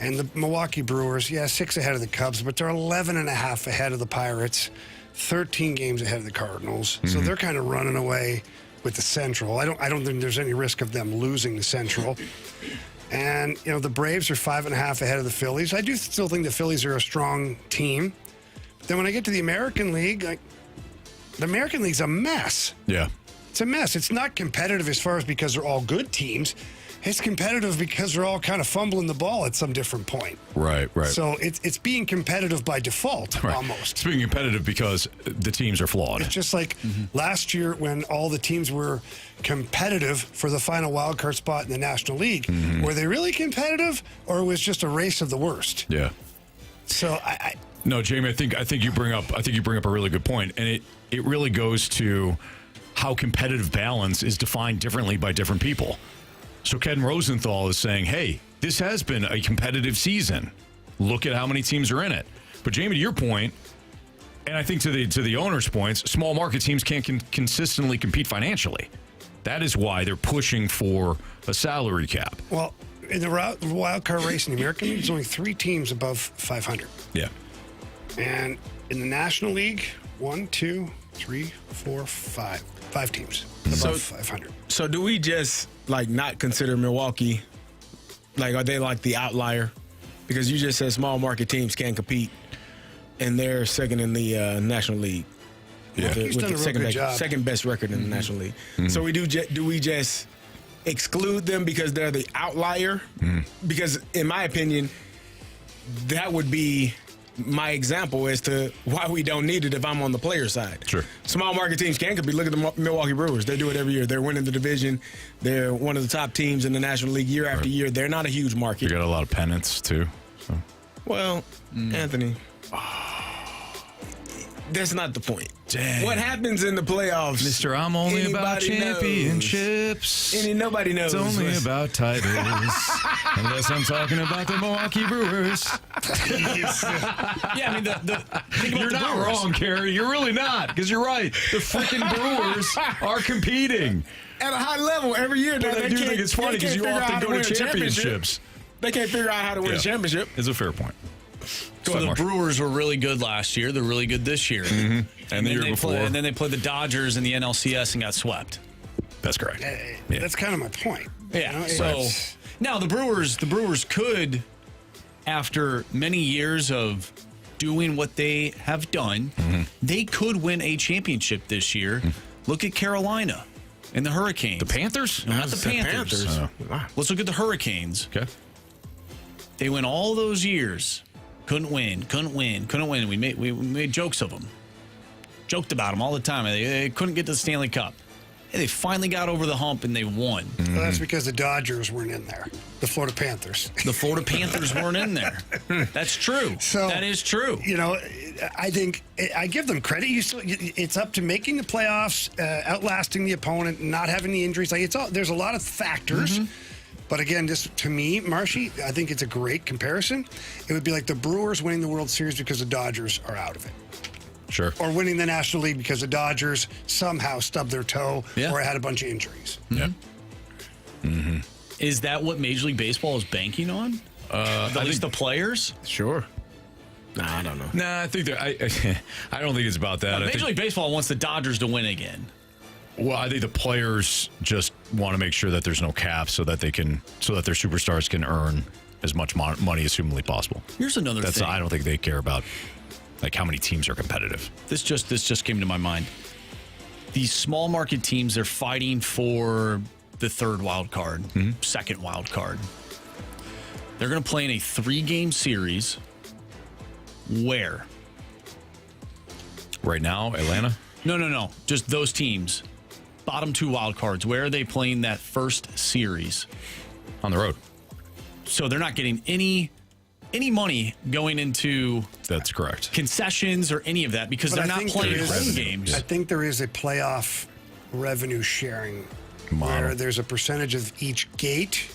And the Milwaukee Brewers, 6 ahead of the Cubs, but they're 11.5 ahead of the Pirates, 13 games ahead of the Cardinals. So they're kind of running away with the Central. I don't think there's any risk of them losing the Central. And, the Braves are 5.5 ahead of the Phillies. I do still think the Phillies are a strong team. But then when I get to the American League, the American League's a mess. Yeah. It's a mess. It's not competitive as far as because they're all good teams. It's competitive because they're all kind of fumbling the ball at some different point. Right. So it's being competitive by default, almost. It's being competitive because the teams are flawed. It's just like last year when all the teams were competitive for the final wild card spot in the National League. Were they really competitive, or it was just a race of the worst? Yeah. So No, Jamie, I think you bring up a really good point, and it really goes to how competitive balance is defined differently by different people. So Ken Rosenthal is saying, hey, this has been a competitive season. Look at how many teams are in it. But Jamie, to your point, and I think to the owner's points, small market teams can't consistently compete financially. That is why they're pushing for a salary cap. Well, in the wild card race in the American League, there's only 3 teams above 500. Yeah. And in the National League, 1, 2, 3, 4, 5. 5 teams above 500. So do we just not consider Milwaukee? Are they the outlier? Because you just said small market teams can't compete, and they're second in the National League. Yeah, with the second best record in the National League. So do we just exclude them because they're the outlier? Because in my opinion, that would be my example as to why we don't need it if I'm on the player side. Sure. Small market teams can compete. Look at the Milwaukee Brewers. They do it every year. They're winning the division. They're one of the top teams in the National League year after year. They're not a huge market. You got a lot of pennants, too. So. Well, Anthony, that's not the point. Dang. What happens in the playoffs? Mister, I'm only about championships. Nobody knows. It's only about titles. Unless I'm talking about the Milwaukee Brewers. Yeah, I mean, you're not wrong, Carey. You're really not, because you're right. The freaking Brewers are competing at a high level every year. But I do think it's funny because you often go to championships. They can't figure out how to win a championship. It's a fair point. So the Brewers were really good last year. They're really good this year. And the year before. And then they played the Dodgers in the NLCS and got swept. That's correct. That's kind of my point. Yeah. So now the Brewers could, after many years of doing what they have done, they could win a championship this year. Look at Carolina and the Hurricanes. The Panthers? No, not the Panthers. Let's look at the Hurricanes. Okay. They went all those years. Couldn't win. We made jokes of them. Joked about them all the time. They couldn't get to the Stanley Cup. And they finally got over the hump and they won. Well, that's because the Dodgers weren't in there. The Florida Panthers. The Florida Panthers weren't in there. That's true. So that is true. I think I give them credit. It's up to making the playoffs, outlasting the opponent, not having the injuries. There's a lot of factors. But again, just to me, Marshy, I think it's a great comparison. It would be like the Brewers winning the World Series because the Dodgers are out of it. Sure. Or winning the National League because the Dodgers somehow stubbed their toe or had a bunch of injuries. Yeah. Is that what Major League Baseball is banking on? At least the players? Sure. Nah, I don't know. Nah, I think I don't think it's about that. Major League Baseball wants the Dodgers to win again. Well, I think the players just want to make sure that there's no cap so that their superstars can earn as much money as humanly possible. Here's another thing. I don't think they care about like how many teams are competitive. This just came to my mind. These small market teams, they're fighting for the third wild card, second wild card. They're going to play in a 3-game series. Where? Right now, Atlanta? No. Just those teams. Bottom 2 wild cards. Where are they playing that first series? On the road. So they're not getting any money going into that's correct concessions or any of that because they're not playing home games. I think there is a playoff revenue sharing where there's a percentage of each gate.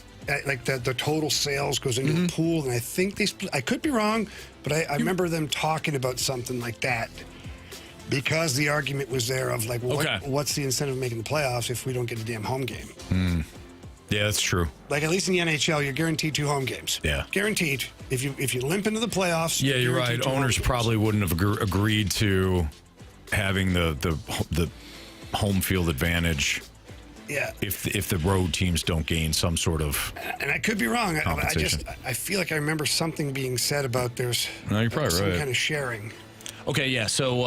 Like the total sales goes into the pool, and I think they split. I could be wrong, but I remember them talking about something like that because the argument was there of like, what's the incentive of making the playoffs if we don't get a damn home game? Yeah, that's true. Like at least in the NHL, you're guaranteed 2 home games. Yeah, guaranteed. If you limp into the playoffs, yeah, you're right. Owners probably wouldn't have agreed to having the home field advantage. Yeah. If the road teams don't gain some sort of and I could be wrong. compensation. I feel like I remember something being said about there's you're probably some right. kind of sharing. Okay, yeah. So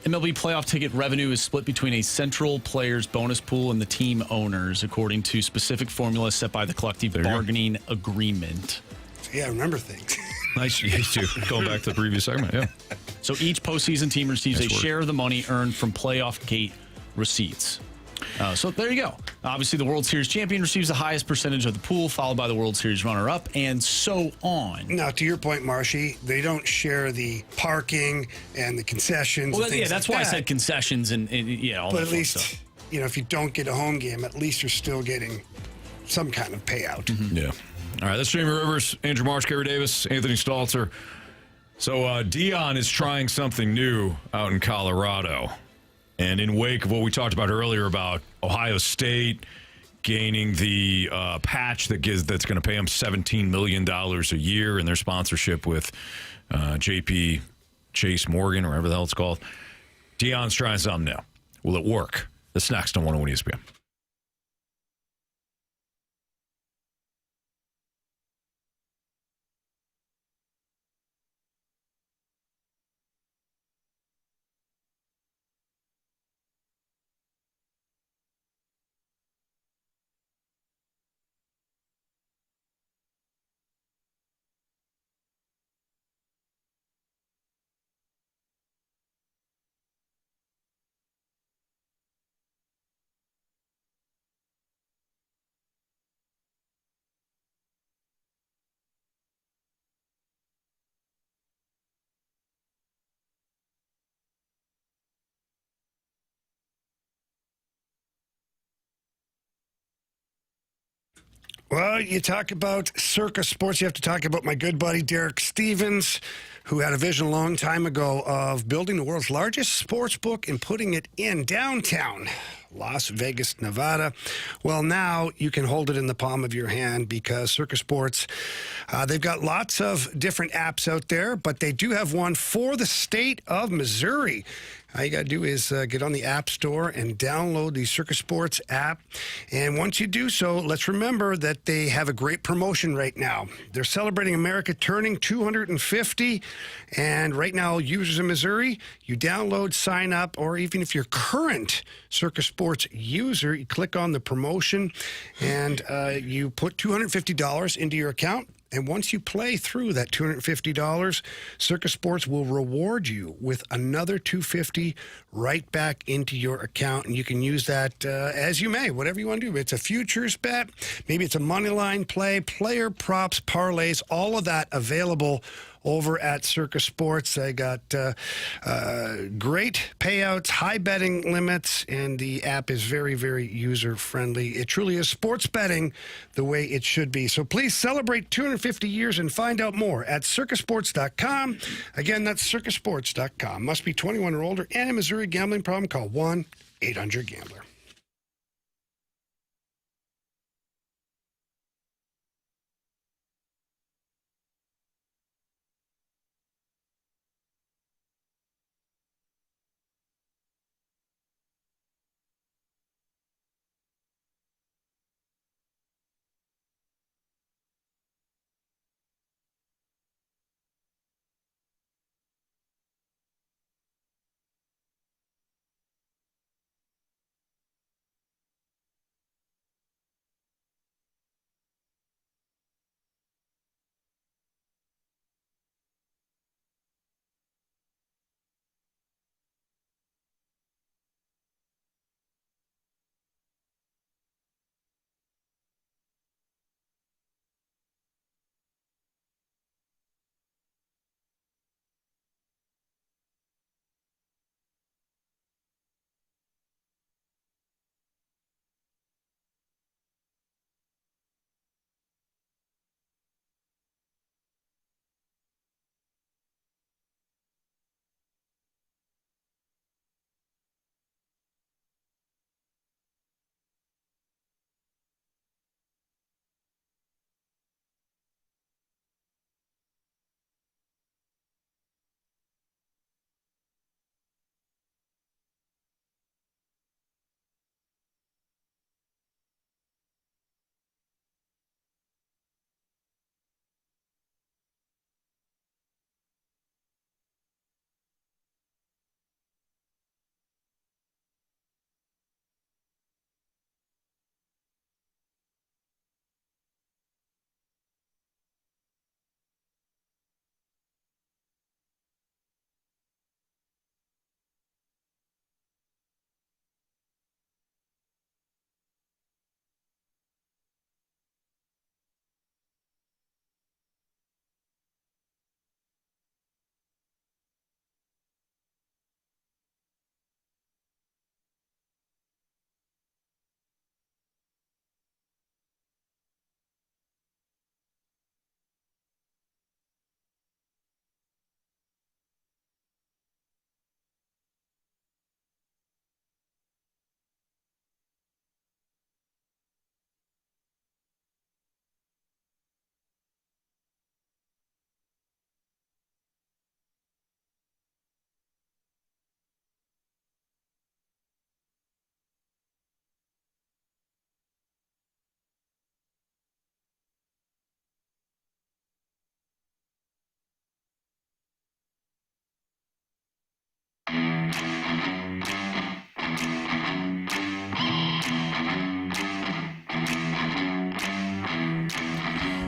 MLB playoff ticket revenue is split between a central players bonus pool and the team owners, according to specific formulas set by the collective bargaining agreement. Yeah, I remember things. Nice, you too. Going back to the previous segment, yeah. So each postseason team receives a share of the money earned from playoff gate receipts. So there you go. Obviously, the World Series champion receives the highest percentage of the pool, followed by the World Series runner-up, and so on. Now, to your point, Marshy, they don't share the parking and the concessions. Well, and things that's like why that. I said concessions and all but that at least, stuff. if you don't get a home game, at least you're still getting some kind of payout. Yeah. All right, that's Jamie Rivers, Andrew Marsh, Carey Davis, Anthony Stalter. So Deion is trying something new out in Colorado. And in wake of what we talked about earlier about Ohio State gaining the patch that's going to pay them $17 million a year in their sponsorship with JP Chase Morgan, or whatever the hell it's called, Deion's trying something new. Will it work? That's next on 101 ESPN. Well, you talk about circus sports, you have to talk about my good buddy Derek Stevens, who had a vision a long time ago of building the world's largest sports book and putting it in downtown Las Vegas, Nevada. Well, now you can hold it in the palm of your hand because Circus Sports, they've got lots of different apps out there, but they do have one for the state of Missouri. All you got to do is get on the App Store and download the Circus Sports app. And once you do so, let's remember that they have a great promotion right now. They're celebrating America turning 250. And right now, users in Missouri, you download, sign up, or even if you're current Circus Sports user, you click on the promotion and you put $250 into your account. And once you play through that $250, Circus Sports will reward you with another $250 right back into your account. And you can use that as you may, whatever you want to do. It's a futures bet. Maybe it's a money line play, player props, parlays, all of that available over at Circus Sports. They got great payouts, high betting limits, and the app is very, very user-friendly. It truly is sports betting the way it should be. So please celebrate 250 years and find out more at circusports.com. Again, that's circusports.com. Must be 21 or older and a Missouri gambling problem. Call 1-800-GAMBLER.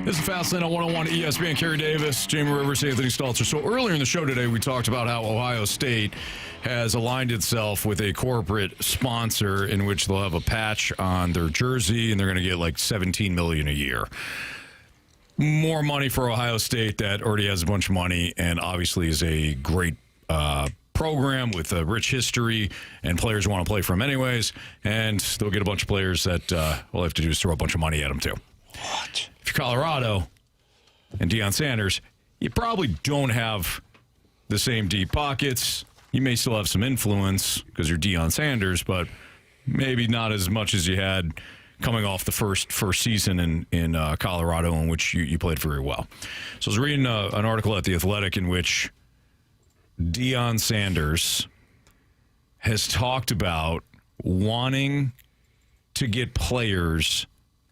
This is Fastlane on 101 ESPN. Carey Davis, Jamie Rivers, Anthony Stalter. So earlier in the show today, we talked about how Ohio State has aligned itself with a corporate sponsor in which they'll have a patch on their jersey, and they're going to get like $17 million a year. More money for Ohio State that already has a bunch of money and obviously is a great program with a rich history, and players want to play for them anyways, and they'll get a bunch of players that all they have to do is throw a bunch of money at them too. What? If you're Colorado and Deion Sanders, you probably don't have the same deep pockets. You may still have some influence because you're Deion Sanders, but maybe not as much as you had coming off the first season in Colorado, in which you played very well. So I was reading an article at The Athletic in which Deion Sanders has talked about wanting to get players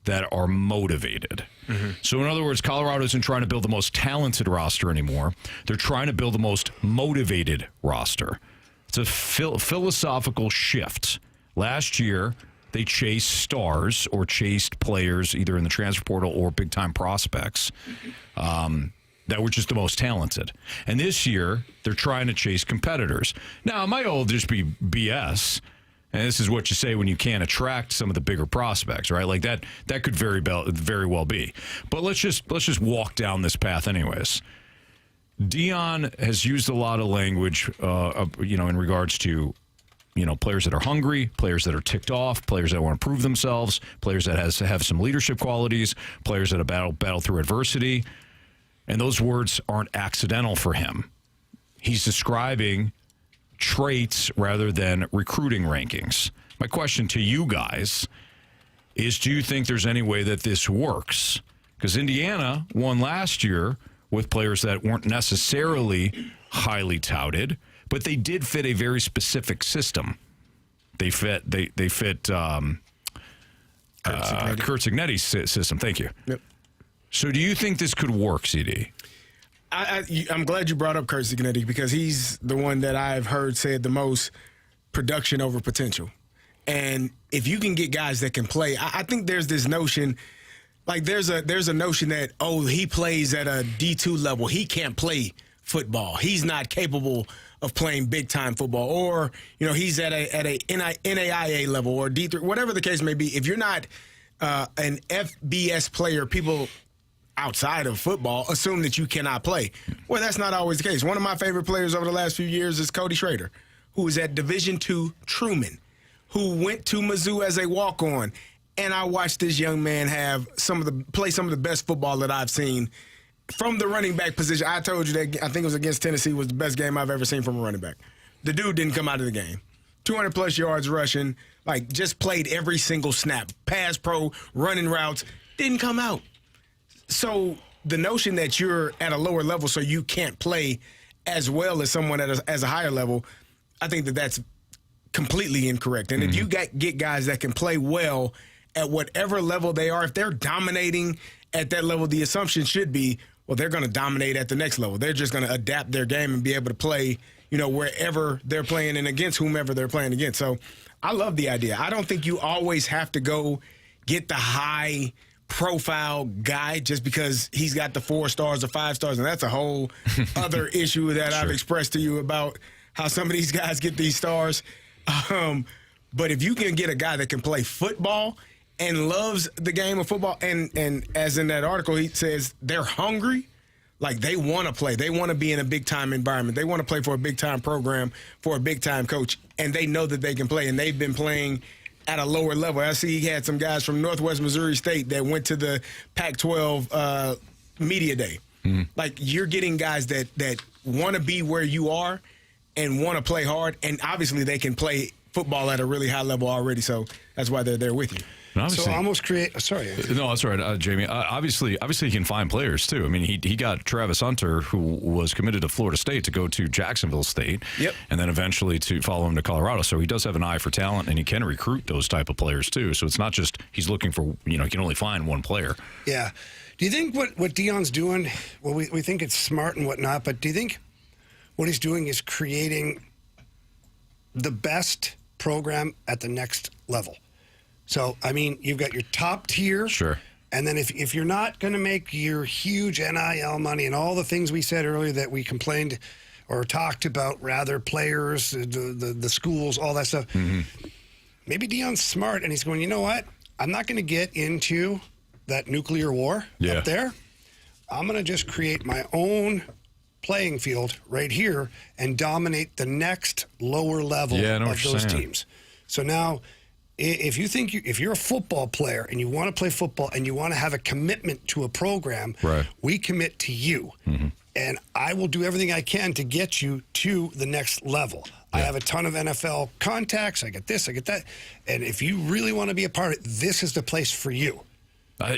that are motivated. Mm-hmm. So in other words, Colorado isn't trying to build the most talented roster anymore. They're trying to build the most motivated roster. It's a philosophical shift. Last year, they chased stars or chased players either in the transfer portal or big-time prospects that were just the most talented. And this year, they're trying to chase competitors. Now, it might all just be BS. And this is what you say when you can't attract some of the bigger prospects, right? Like that could very well be. But let's just walk down this path anyways. Deion has used a lot of language, in regards to, players that are hungry, players that are ticked off, players that want to prove themselves, players that have some leadership qualities, players that have battle through adversity. And those words aren't accidental for him. He's describing traits rather than recruiting rankings. My question to you guys is, do you think there's any way that this works? Because Indiana won last year with players that weren't necessarily highly touted, but they did fit a very specific system. They fit Kurt Cignetti's system. Thank you. Yep. So do you think this could work, CD? I'm glad you brought up Kurt Cignetti because he's the one that I've heard said the most production over potential. And if you can get guys that can play, I think there's this notion, like there's a notion that, he plays at a D2 level. He can't play football. He's not capable of playing big-time football. Or, he's at a NAIA level or D3, whatever the case may be. If you're not an FBS player, people outside of football assume that you cannot play. Well, that's not always the case. One of my favorite players over the last few years is Cody Schrader, who is at Division II Truman, who went to Mizzou as a walk-on. And I watched this young man play some of the best football that I've seen from the running back position. I told you that I think it was against Tennessee was the best game I've ever seen from a running back. The dude didn't come out of the game. 200-plus yards rushing, just played every single snap. Pass pro, running routes, didn't come out. So the notion that you're at a lower level so you can't play as well as someone as a higher level, I think that's completely incorrect. And if you get guys that can play well at whatever level they are, if they're dominating at that level, the assumption should be, well, they're going to dominate at the next level. They're just going to adapt their game and be able to play, wherever they're playing and against whomever they're playing against. So I love the idea. I don't think you always have to go get the high profile guy just because he's got the 4 stars or 5 stars, and that's a whole other issue that I've expressed to you about how some of these guys get these stars. But if you can get a guy that can play football and loves the game of football, and as in that article he says they're hungry, like they want to play, they want to be in a big time environment, they want to play for a big time program, for a big time coach, and they know that they can play, and they've been playing at a lower level. I see he had some guys from Northwest Missouri State that went to the Pac-12 media day. Mm-hmm. Like you're getting guys that want to be where you are and want to play hard, and obviously they can play football at a really high level already, so that's why they're there with you. So almost create. Sorry. No, that's right, Jamie. Obviously, he can find players too. I mean, he got Travis Hunter, who was committed to Florida State, to go to Jacksonville State, and then eventually to follow him to Colorado. So he does have an eye for talent, and he can recruit those type of players too. So it's not just he's looking for he can only find one player. Yeah. Do you think what Deion's doing? Well, we think it's smart and whatnot, but do you think what he's doing is creating the best program at the next level. So, I mean, you've got your top tier. Sure. And then if you're not going to make your huge NIL money and all the things we said earlier that we complained or talked about, rather players, the schools, all that stuff, maybe Deion's smart and he's going, you know what? I'm not going to get into that nuclear war up there. I'm going to just create my own playing field right here and dominate the next lower level of those teams. So now, if you think if you're a football player and you want to play football and you want to have a commitment to a program, we commit to you. And I will do everything I can to get you to the next level. I have a ton of NFL contacts. I get this, I get that. And if you really want to be a part of it, this is the place for you. I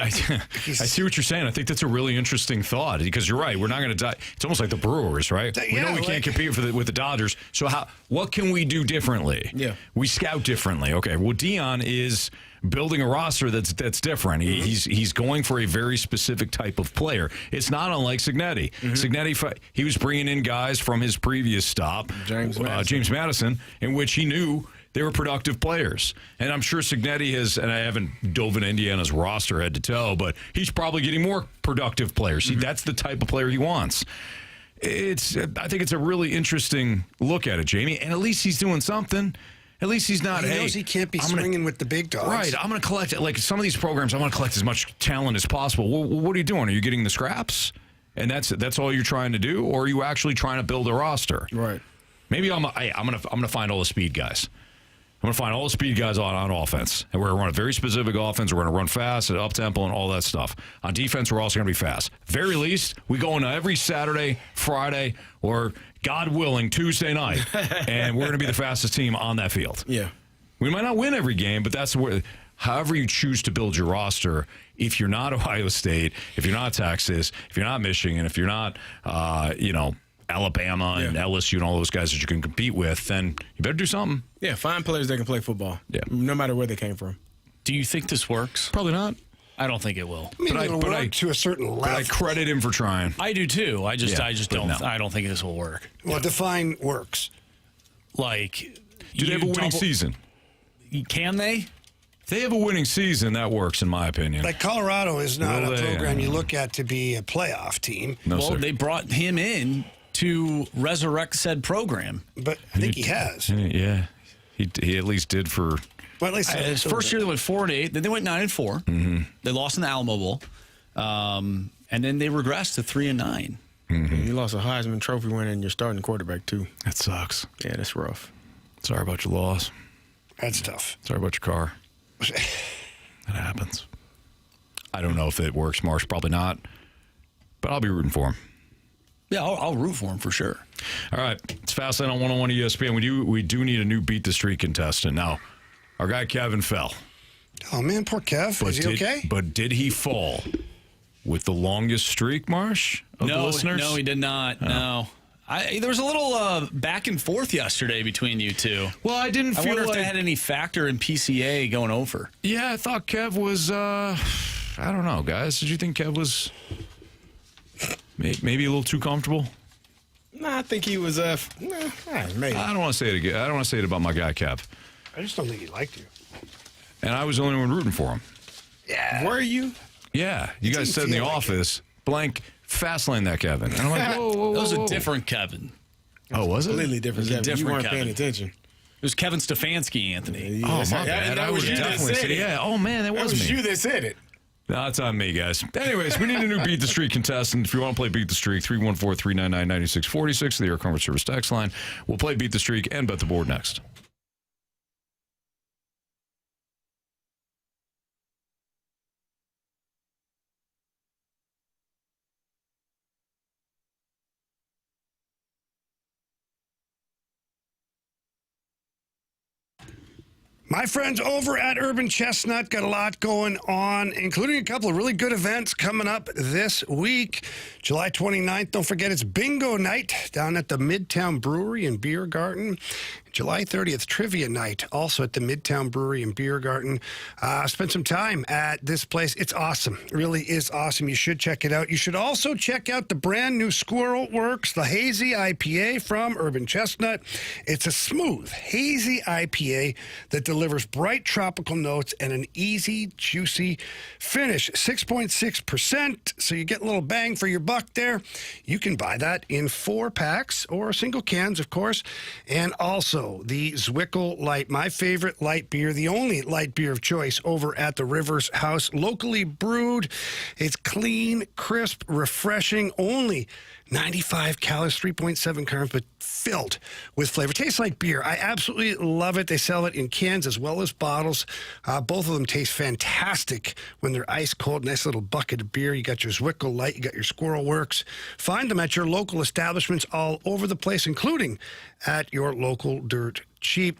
see what you're saying. I think that's a really interesting thought because you're right. We're not going to die. It's almost like the Brewers, right? We know we can't compete with the Dodgers. So what can we do differently? Yeah, we scout differently. Okay. Well, Deion is building a roster that's different. He's going for a very specific type of player. It's not unlike Cignetti. Cignetti, he was bringing in guys from his previous stop, James Madison, in which he knew they were productive players. And I'm sure Cignetti has, and I haven't dove into Indiana's roster head to toe, but he's probably getting more productive players. See, that's the type of player he wants. I think it's a really interesting look at it, Jamie, and at least he's doing something. At least he's not, he knows he can't be swinging with the big dogs. Right, I'm going to collect, like some of these programs, I want to collect as much talent as possible. Well, what are you doing? Are you getting the scraps? And that's all you're trying to do? Or are you actually trying to build a roster? Right. Maybe I'm going to find all the speed guys. I'm going to find all the speed guys on offense. And we're going to run a very specific offense. We're going to run fast and up-tempo and all that stuff. On defense, we're also going to be fast. Very least, we go into every Saturday, Friday, or, God willing, Tuesday night. And we're going to be the fastest team on that field. Yeah. We might not win every game, but that's where, however you choose to build your roster, if you're not Ohio State, if you're not Texas, if you're not Michigan, if you're not, Alabama and LSU and all those guys that you can compete with, then you better do something. Yeah, find players that can play football. Yeah, no matter where they came from. Do you think this works? Probably not. I don't think it will. I mean, it'll work to a certain level. But I credit him for trying. I do too. I just don't. No. I don't think this will work. Well, define works. Like, do they have a winning season? Can they? If they have a winning season, that works in my opinion. Like Colorado is not a program you look at to be a plaat team. No, well, they brought him in to resurrect said program. But I think he has. Yeah. He at least did for... Well, at least his first year they went 4-8. Then they went 9-4. Mm-hmm. They lost in the Alamo Bowl. And then they regressed to 3-9. Mm-hmm. You lost a Heisman Trophy winner and your starting quarterback, too. That sucks. Yeah, that's rough. Sorry about your loss. That's tough. Sorry about your car. That happens. I don't know if it works, Marsh. Probably not. But I'll be rooting for him. Yeah, I'll root for him for sure. All right, it's Fastlane on 101 ESPN. We do need a new Beat the Streak contestant. Now, our guy Kevin fell. Oh, man, poor Kev. Is he okay? But did he fall with the longest streak, Marsh, of the listeners? No, he did not. No. There was a little back and forth yesterday between you two. Well, I wonder if that had any factor in PCA going over. Yeah, I thought Kev was, I don't know, guys. Did you think Kev was... Maybe a little too comfortable? No, I think he was, maybe. I don't want to say it again. I don't want to say it about my guy, Kev. I just don't think he liked you. And I was the only one rooting for him. Yeah. Were you? Yeah. You guys said in the office, blank, Fastlane that Kevin. And I'm like, whoa. That was a different Kevin. Oh, was it? Completely different Kevin. You weren't paying attention. It was Kevin Stefanski, Anthony. Yeah, oh, my bad. I would definitely say it. Yeah. Oh, man, that was me. That was you that said it. No, it's on me, guys. Anyways, we need a new Beat the Streak contestant. If you want to play Beat the Streak, 314-399-9646, the Air Comfort Service text line. We'll play Beat the Streak and Bet the Board next. My friends over at Urban Chestnut got a lot going on, including a couple of really good events coming up this week. July 29th, don't forget, it's bingo night down at the Midtown Brewery and Beer Garden. July 30th, Trivia Night, also at the Midtown Brewery and Beer Garden. Spent some time at this place. It's awesome. It really is awesome. You should check it out. You should also check out the brand new Squirrel Works, the Hazy IPA from Urban Chestnut. It's a smooth, hazy IPA that delivers bright tropical notes and an easy, juicy finish. 6.6%, so you get a little bang for your buck there. You can buy that in 4-packs or single cans, of course. And also the Zwickel Light, my favorite light beer, the only light beer of choice over at the Rivers House. Locally brewed. It's clean, crisp, refreshing, only 95 calories, 3.7 carbs, but filled with flavor. Tastes like beer. I absolutely love it. They sell it in cans as well as bottles. Both of them taste fantastic when they're ice cold. Nice little bucket of beer. You got your Zwickel Light. You got your Squirrel Works. Find them at your local establishments all over the place, including at your local Dirt Cheap.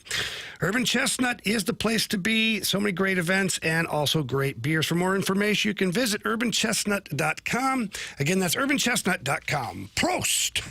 Urban Chestnut is the place to be. So many great events and also great beers. For more information, you can visit urbanchestnut.com. Again, that's urbanchestnut.com. Prost!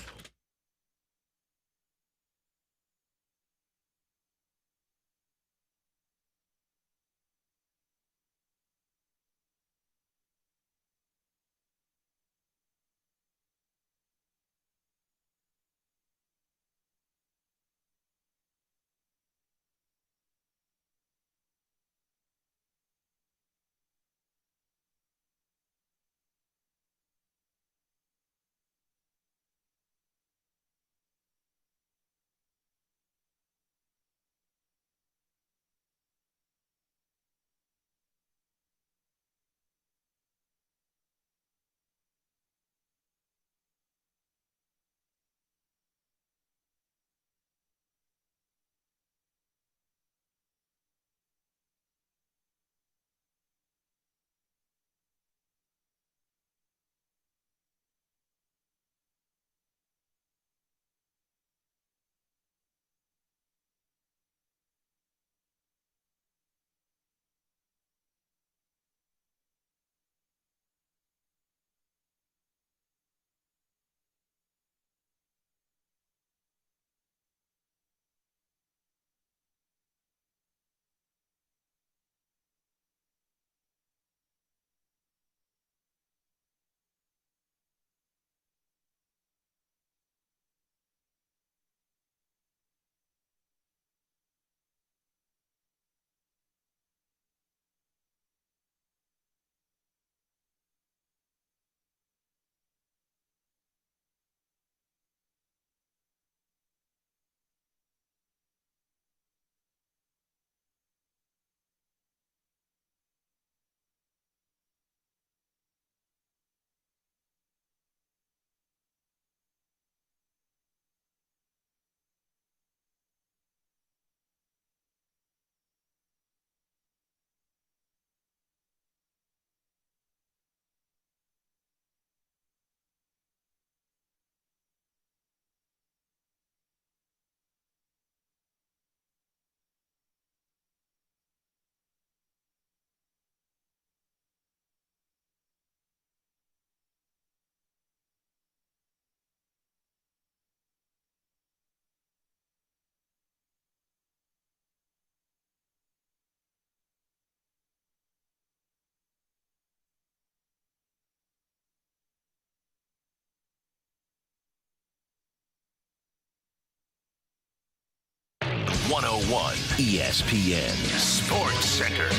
ESPN Sports Center.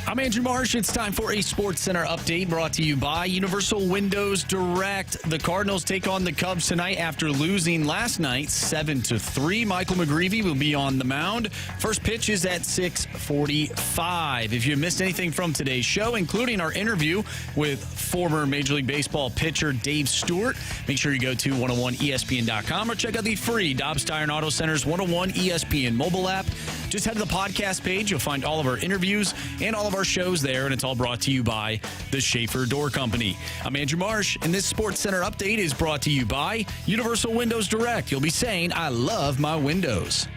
I'm Andrew Marsh. It's time for a Sports Center update brought to you by Universal Windows Direct. The Cardinals take on the Cubs tonight after losing last night 7-3. Michael McGreevy will be on the mound. First pitch is at 6:45. If you missed anything from today's show, including our interview with former Major League Baseball pitcher Dave Stewart, make sure you go to 101ESPN.com or check out the free Dobbs Tire and Auto Center's 101 ESPN mobile app. Just head to the podcast page. You'll find all of our interviews and all of our shows there, and it's all brought to you by the Schaefer Door Company. I'm Andrew Marsh, and this Sports Center update is brought to you by Universal Windows Direct. You'll be saying, I love my windows.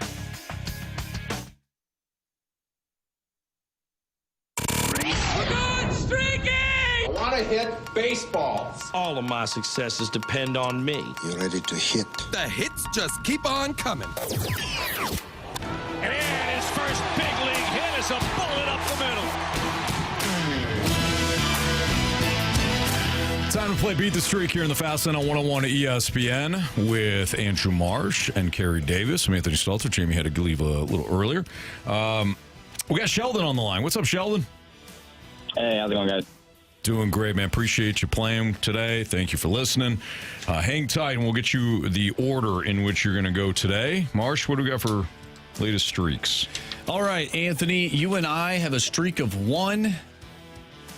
We're good, streaking! to hit baseballs. All of my successes depend on me. You're ready to hit. The hits just keep on coming. And his first big league hit is a bullet up the middle. Time to play Beat the Streak here in the Fast Lane on 101 at ESPN with Andrew Marsh and Carey Davis. I'm Anthony Stalter. Jamie had to leave a little earlier. We got Sheldon on the line. What's up, Sheldon? Hey, how's it going, guys? Doing great, man. Appreciate you playing today. Thank you for listening. Hang tight, and we'll get you the order in which you're going to go today. Marsh, what do we got for latest streaks? All right, Anthony, you and I have a streak of 1,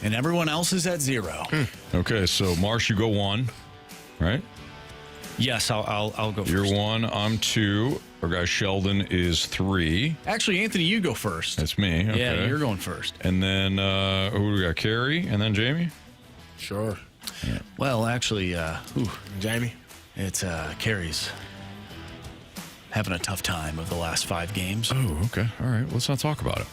and everyone else is at 0. Okay, so Marsh, you go 1, right? Yes, I'll go first. You're 1, I'm 2. Our guy Sheldon is 3. Actually, Anthony, you go first. That's me. Okay. Yeah, you're going first. And then who do we got? Carey, and then Jamie? Sure. Yeah. Well, actually, Jamie? It's Carey's having a tough time of the last 5 games. Oh, okay. All right. Let's not talk about it.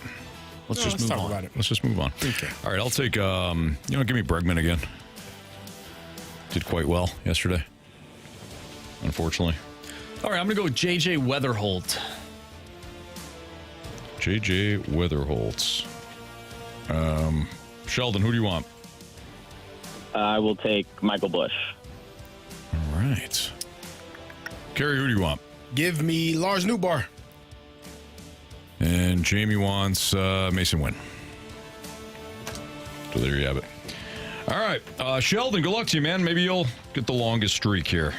Let's just move on. Let's just move on. Okay. All right. I'll take, give me Bregman again. Did quite well yesterday, unfortunately. All right, I'm going to go with J.J. Weatherholt. J.J. Weatherholt. Sheldon, who do you want? I will take Michael Bush. All right. Carey, who do you want? Give me Lars Newbar. And Jamie wants Mason Wynn. So there you have it. All right. Sheldon, good luck to you, man. Maybe you'll get the longest streak here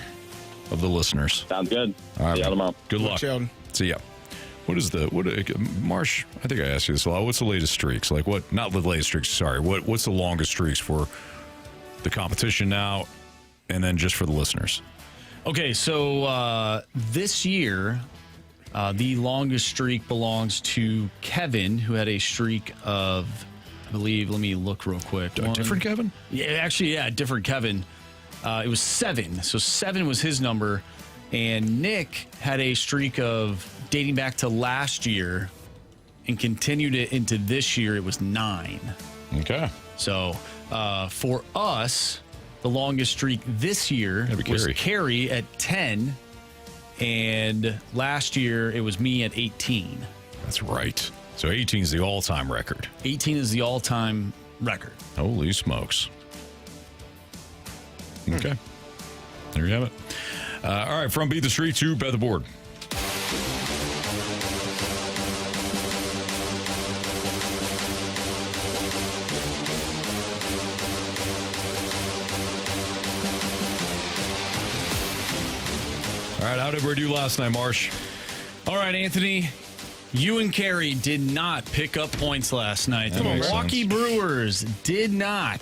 of the listeners. Sounds good. All right, see you tomorrow. Good luck. Sheldon. See ya. Marsh, I think I asked you this a lot. What's the latest streaks? Like what, not the latest streaks, sorry. What's the longest streaks for the competition now and then just for the listeners? Okay, so this year, the longest streak belongs to Kevin, who had a streak of, I believe, let me look real quick. Different Kevin? Yeah, actually, yeah, different Kevin. It was 7. So 7 was his number. And Nick had a streak of dating back to last year and continued it into this year. It was 9. Okay. So for us, the longest streak this year was Carey at 10. And last year, it was me at 18. That's right. So 18 is the all-time record. 18 is the all-time record. Holy smokes. Okay. There you have it. All right, from Beat the Street to Bet the Board. All right, how did we do last night, Marsh? All right, Anthony. You and Carey did not pick up points last night. The Milwaukee Brewers did not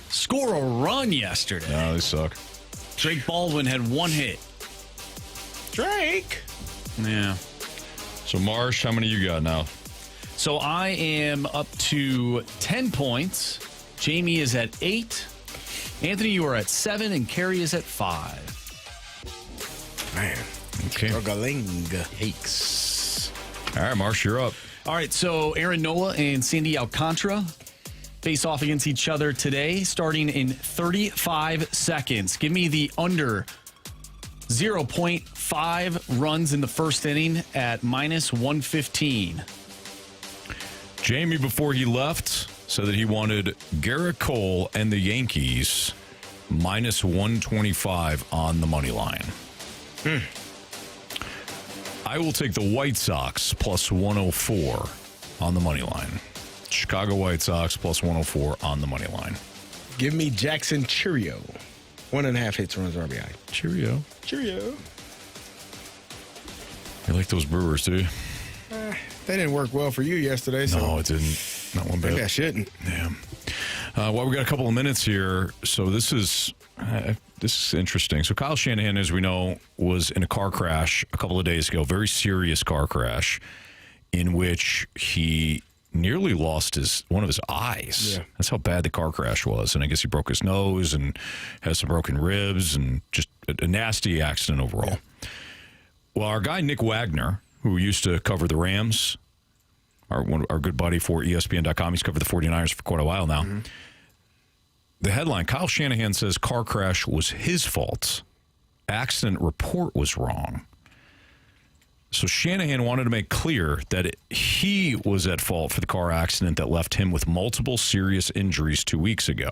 score a run yesterday. No, they suck. Drake Baldwin had 1 hit. Drake? Yeah. So, Marsh, how many you got now? So I am up to 10 points. Jamie is at 8. Anthony, you are at 7, and Carey is at 5. Man. Okay. Struggling. Yikes. All right, Marsh, you're up. All right, so Aaron Nola and Sandy Alcantara face off against each other today, starting in 35 seconds. Give me the under 0.5 runs in the first inning at minus 115. Jamie, before he left, said that he wanted Garrett Cole and the Yankees minus 125 on the money line. I will take the White Sox plus 104 on the money line. Chicago White Sox plus 104 on the money line. Give me Jackson Cheerio. 1.5 hits, runs, RBI. Cheerio. Cheerio. You like those Brewers, do you? They didn't work well for you yesterday. So no, it didn't. Not one bit. Maybe I shouldn't. Yeah. Well, we got a couple of minutes here. So this is interesting. So Kyle Shanahan, as we know, was in a car crash a couple of days ago. Very serious car crash in which he nearly lost one of his eyes. Yeah. That's how bad the car crash was. And I guess he broke his nose and has some broken ribs and just a nasty accident overall. Yeah. Well, our guy Nick Wagner, who used to cover the Rams, our good buddy for ESPN.com, he's covered the 49ers for quite a while now. Mm-hmm. the headline, Kyle Shanahan says car crash was his fault. Accident report was wrong. So Shanahan wanted to make clear that he was at fault for the car accident that left him with multiple serious injuries 2 weeks ago.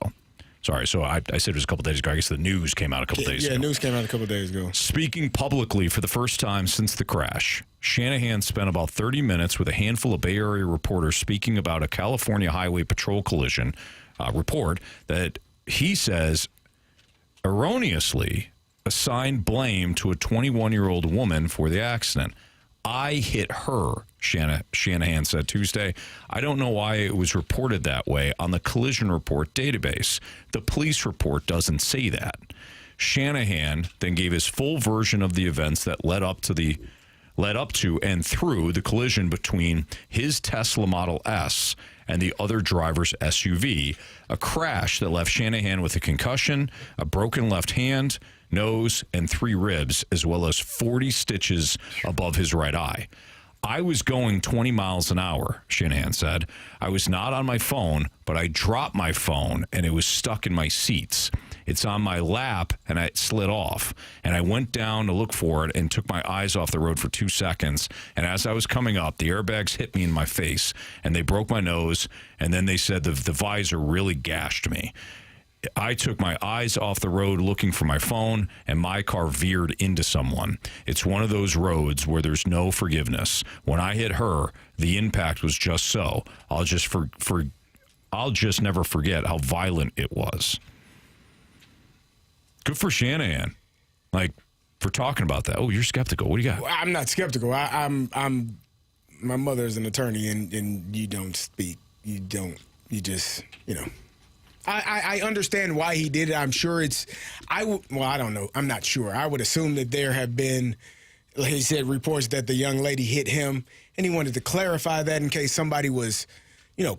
Sorry, so I said it was a couple days ago. I guess the news came out a couple days ago. Yeah, news came out a couple days ago. Speaking publicly for the first time since the crash, Shanahan spent about 30 minutes with a handful of Bay Area reporters speaking about a California Highway Patrol collision report that he says erroneously assigned blame to a 21-year-old woman for the accident. I hit her, Shanahan said Tuesday. I don't know why it was reported that way on the collision report database. The police report doesn't say that. Shanahan then gave his full version of the events that led up to and through the collision between his Tesla Model S and the other driver's SUV, a crash that left Shanahan with a concussion, a broken left hand, nose, and 3 ribs, as well as 40 stitches above his right eye. I was going 20 miles an hour, Shanahan said. I was not on my phone, but I dropped my phone, and it was stuck in my seats. It's on my lap, and it slid off. And I went down to look for it and took my eyes off the road for 2 seconds. And as I was coming up, the airbags hit me in my face, and they broke my nose. And then they said the visor really gashed me. I took my eyes off the road looking for my phone, and my car veered into someone. It's one of those roads where there's no forgiveness. When I hit her, the impact was just so. I'll just never forget how violent it was. Good for Shanahan, for talking about that. Oh, you're skeptical. What do you got? Well, I'm not skeptical. I'm my mother's an attorney, and you don't speak. You just. I understand why he did it. I'm sure I don't know. I'm not sure. I would assume that there have been, like he said, reports that the young lady hit him, and he wanted to clarify that in case somebody was,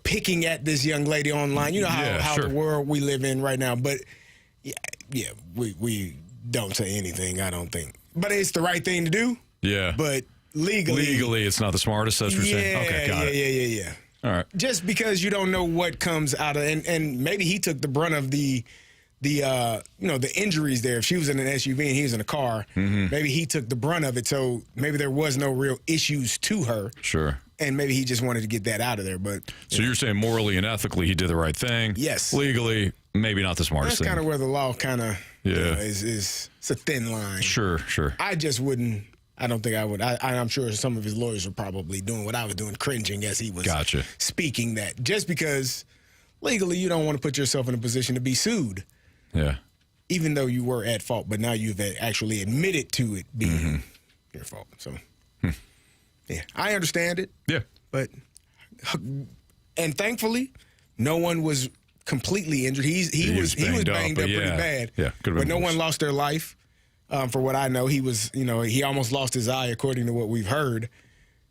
picking at this young lady online. You know how sure. the world we live in right now. But, we don't say anything, I don't think. But it's the right thing to do. Yeah. But legally, it's not the smartest, that's what you're saying? Okay, got it. Yeah. All right. Just because you don't know what comes out of and maybe he took the brunt of the injuries there. If she was in an SUV and he was in a car, maybe he took the brunt of it. So maybe there was no real issues to her. Sure. And maybe he just wanted to get that out of there. But so you're saying morally and ethically he did the right thing. Yes. Legally, maybe not the smartest thing. That's kind of where the law kind of is it's a thin line. Sure. I just wouldn't. I don't think I would. I'm sure some of his lawyers are probably doing what I was doing, cringing as he was speaking that. Just because legally you don't want to put yourself in a position to be sued. Yeah. Even though you were at fault, but now you've actually admitted to it being your fault. So, yeah, I understand it. Yeah. But, and thankfully, no one was completely injured. He was banged up pretty bad. Yeah. But no one lost their life. For what I know, he was, he almost lost his eye, according to what we've heard,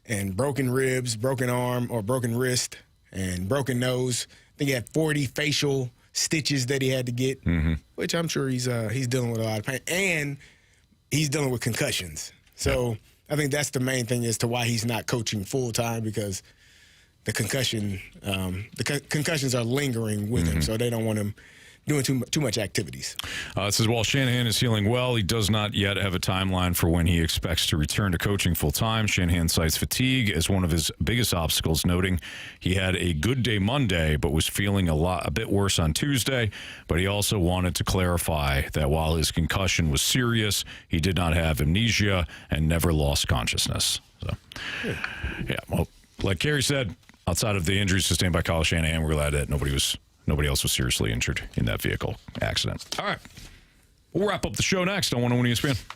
and broken ribs, broken arm, or broken wrist, and broken nose. I think he had 40 facial stitches that he had to get, which I'm sure he's dealing with a lot of pain, and he's dealing with concussions. So I think that's the main thing as to why he's not coaching full time, because the concussions are lingering with him, so they don't want him doing too much activities. It says, while Shanahan is healing well, he does not yet have a timeline for when he expects to return to coaching full-time. Shanahan cites fatigue as one of his biggest obstacles, noting he had a good day Monday, but was feeling a bit worse on Tuesday. But he also wanted to clarify that while his concussion was serious, he did not have amnesia and never lost consciousness. So, well, like Carey said, outside of the injuries sustained by Kyle Shanahan, we're glad that nobody else was seriously injured in that vehicle accident. All right. We'll wrap up the show next on 101 ESPN.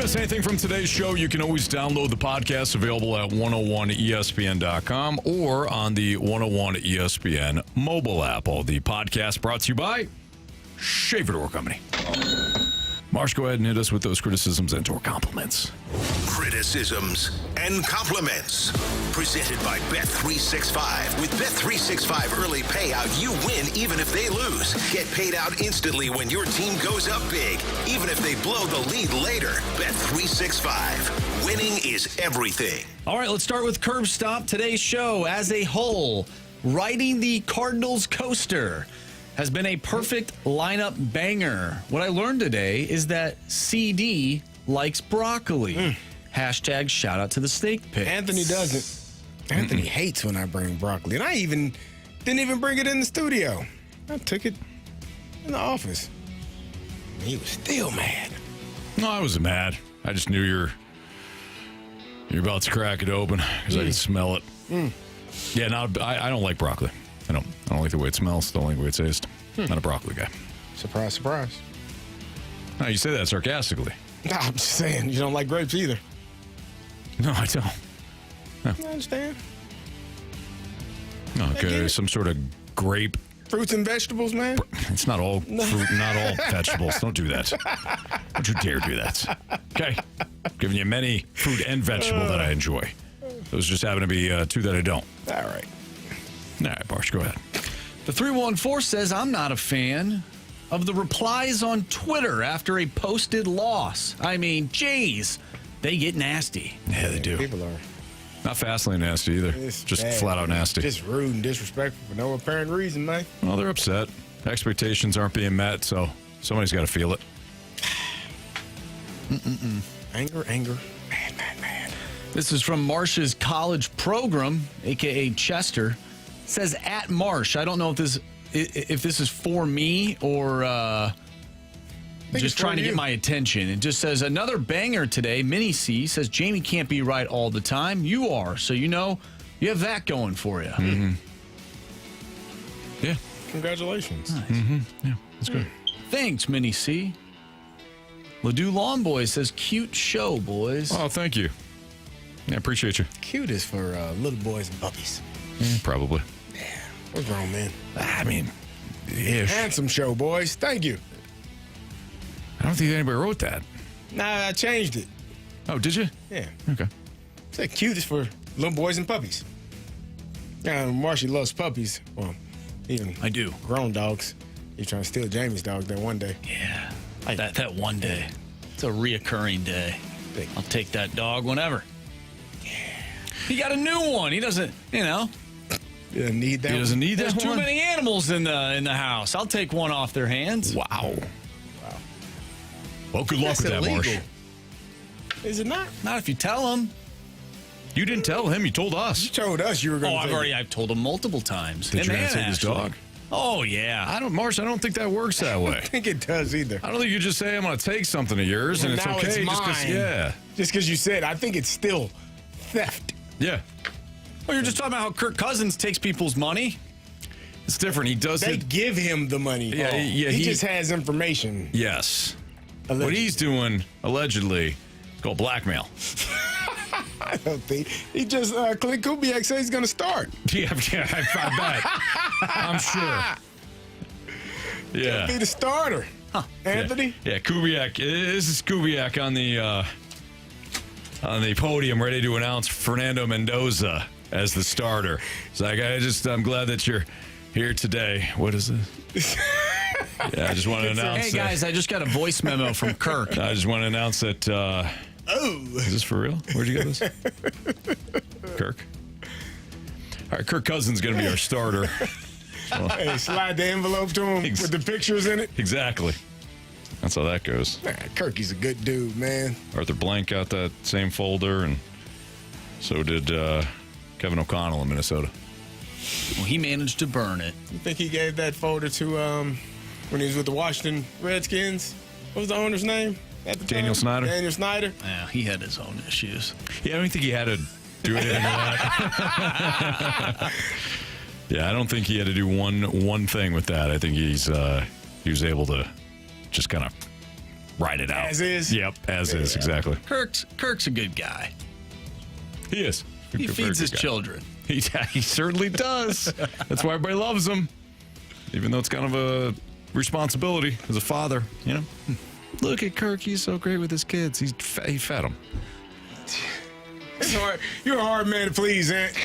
miss anything from today's show, you can always download the podcast available at 101ESPN.com or on the 101 ESPN mobile app. All the podcast brought to you by Shaver Door Company. Marsh, go ahead and hit us with those criticisms and or compliments. Criticisms and compliments. Presented by Bet365. With Bet365 early payout, you win even if they lose. Get paid out instantly when your team goes up big, even if they blow the lead later. Bet365. Winning is everything. All right, let's start with Curb Stop. Today's show as a whole, riding the Cardinals coaster has been a perfect lineup banger. What I learned today is that CD likes broccoli. Hashtag shout out to the steak picks. Anthony doesn't. Anthony hates when I bring broccoli. And I didn't even bring it in the studio. I took it in the office. He was still mad. No, I wasn't mad. I just knew you're about to crack it open because I can smell it. Yeah, no, I don't like broccoli. I don't like the way it smells. Don't like the way it tastes. Not a broccoli guy. Surprise, surprise. No, you say that sarcastically. Nah, I'm just saying, you don't like grapes either. No, I don't. No. I understand. No, okay, some sort of grape. Fruits and vegetables, man. It's not all fruit, not all vegetables. Don't do that. Don't you dare do that. Okay. I'm giving you many fruit and vegetable that I enjoy. Those just happen to be two that I don't. All right. All right, Marsh, go ahead. The 314 says, I'm not a fan of the replies on Twitter after a posted loss. I mean, geez, they get nasty. Yeah, they do. People are. Not fastly nasty either. It's just bad, flat out man. nasty. Just rude and disrespectful for no apparent reason, man. Well, they're upset. Expectations aren't being met, so somebody's got to feel it. Anger. Man. This is from Marsh's college program, a.k.a. Chester. It says, at Marsh. I don't know if this is for me or just trying to get my attention. It just says, another banger today. Mini C says, Jamie can't be right all the time. You are. So, you have that going for you. Mm-hmm. Yeah. Congratulations. Nice. Yeah, that's good. Thanks, Mini C. Ladue Lawn Boy says, cute show, boys. Oh, thank you. Yeah, appreciate you. Cute is for little boys and puppies. Probably. Yeah. What's wrong, man? I mean, ish. Handsome show, boys. Thank you. I don't think anybody wrote that. Nah, I changed it. Oh, did you? Yeah. Okay. Said cute is for little boys and puppies. Marshy loves puppies. Well, even I do. Grown dogs. He's trying to steal Jamie's dog that one day. Yeah. That one day. It's a reoccurring day. I'll take that dog whenever. Yeah. He got a new one. He doesn't, He doesn't need that. He doesn't need that. There's too many animals in the house. I'll take one off their hands. Wow. Well, good luck with that, Marsh. Is it not? Not if you tell him. You didn't tell him. You told us. You told us you were going to. I've told him multiple times. Did you take his dog? Oh yeah. Marsh, I don't think that works that way. I don't think it does either. I don't think you just say I'm going to take something of yours and it's now okay. It's just because you said. I think it's still theft. Yeah. Well, you're just talking about how Kirk Cousins takes people's money. It's different. He does. They give him the money. Yeah, He just has information. Yes. Allegedly. What he's doing allegedly is called blackmail. I don't think he just Clint Kubiak said he's going to start. Yeah, I bet. I'm sure. Yeah. Be the starter. Huh. Anthony? Yeah, Kubiak. This is Kubiak on the podium ready to announce Fernando Mendoza as the starter. It's like, I'm glad that you're here today. What is this? Yeah, I just want to announce. Hey guys, I just got a voice memo from Kirk. I just want to announce that. Is this for real? Where'd you get this? Kirk. All right, Kirk Cousins is going to be our starter. So. Hey, slide the envelope to him with the pictures in it. Exactly. That's how that goes. Man, Kirky's a good dude, man. Arthur Blank got that same folder, and so did Kevin O'Connell in Minnesota. Well, he managed to burn it. You think he gave that folder to when he was with the Washington Redskins? What was the owner's name at the Daniel time? Snyder. Daniel Snyder. Yeah, he had his own issues. Yeah, I don't think he had to do anything with that. Yeah, I don't think he had to do one thing with that. I think he was able to just kind of ride it out. As is? Yep, as is, exactly. Kirk's a good guy. He is. He feeds his children. He certainly does. That's why everybody loves him. Even though it's kind of a responsibility as a father, you know? Look at Kirk. He's so great with his kids. He fed them. You're a hard man to please, Ant.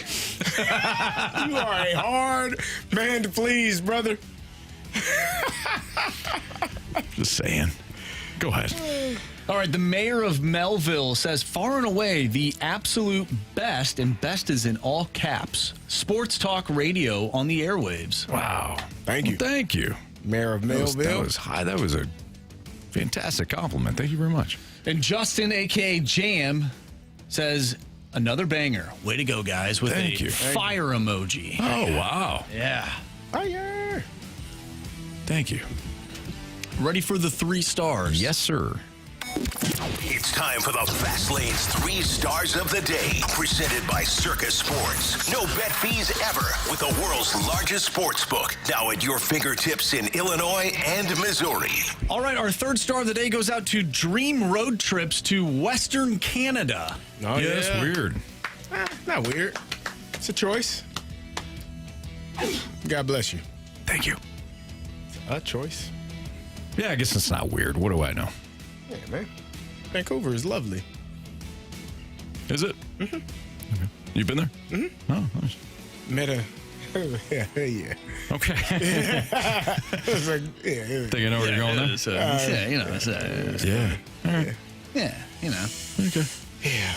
You are a hard man to please, brother. Just saying. Go ahead. All right, the mayor of Melville says far and away the absolute best, and best is in all caps, sports talk radio on the airwaves. Wow. Thank you. Well, thank you. Mayor of Melville. That was high. That was a fantastic compliment. Thank you very much. And Justin, a.k.a. Jam, says another banger. Way to go, guys, with a fire emoji. Oh, wow. Yeah. Fire. Thank you. Ready for the 3 stars? Yes, sir. It's time for the Fast Lane's 3 Stars of the Day, presented by Circus Sports. No bet fees ever with the world's largest sports book, now at your fingertips in Illinois and Missouri. All right, our 3rd star of the day goes out to Dream Road Trips to Western Canada. Oh, yeah, that's weird. Not weird. It's a choice. God bless you. Thank you. A choice. Yeah, I guess it's not weird. What do I know? Yeah, man. Vancouver is lovely. Is it? Mm-hmm. Okay. You been there? Mm-hmm. Oh, nice. Met a... yeah. Okay. It was like, yeah. Think I know where you're going there? Yeah, you know. Yeah. All right. Yeah, you know. Okay. Yeah.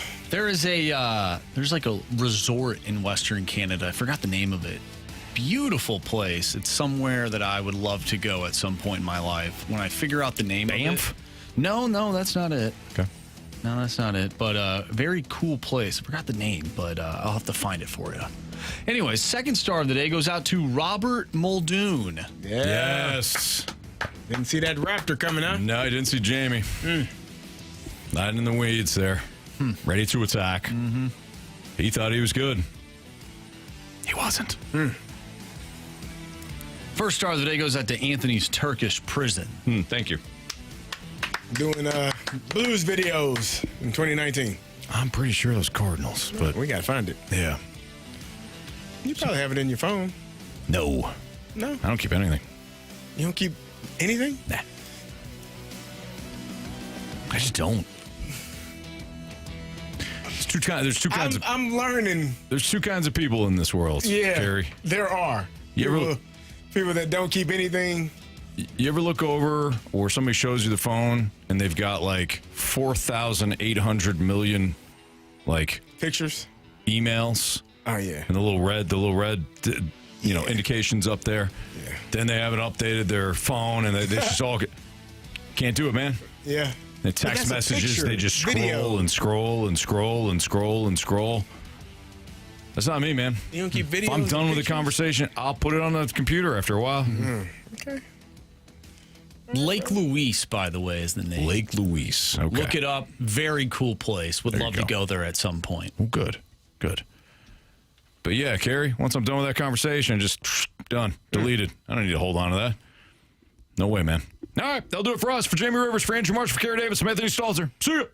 There's like a resort in Western Canada. I forgot the name of it. Beautiful place. It's somewhere that I would love to go at some point in my life. When I figure out the name of it. No, that's not it. Okay. No, that's not it. But very cool place. I forgot the name, but I'll have to find it for you. Anyways, 2nd star of the day goes out to Robert Muldoon. Yeah. Yes. Didn't see that raptor coming out. No, I didn't see Jamie. Not in the weeds there. Ready to attack. Mm-hmm. He thought he was good. He wasn't. 1st star of the day goes out to Anthony's Turkish prison. Thank you. Doing blues videos in 2019. I'm pretty sure those Cardinals, but we gotta find it. Yeah. You probably have it in your phone. No. No. I don't keep anything. You don't keep anything? Nah. I just don't. There's two kinds of. I'm learning. There's 2 kinds of people in this world. Yeah. Gary. There are. People that don't keep anything. You ever look over or somebody shows you the phone and they've got like 4,800 million like pictures, emails? Oh yeah. And the little red, indications up there. Yeah. Then they haven't updated their phone and they just all can't do it, man. Yeah. The text messages, they just scroll and scroll and scroll and scroll and scroll. That's not me, man. You don't keep videos. If I'm done with the conversation, I'll put it on the computer after a while. Okay. Lake Louise, by the way, is the name. Lake Louise. Okay. Look it up. Very cool place. Would love to go there at some point. Well, good. But yeah, Carey, once I'm done with that conversation, just done. Deleted. I don't need to hold on to that. No way, man. All right, they'll do it for us. For Jamie Rivers, for Andrew Marsh, for Carey Davis, I'm Anthony Stalter. See ya.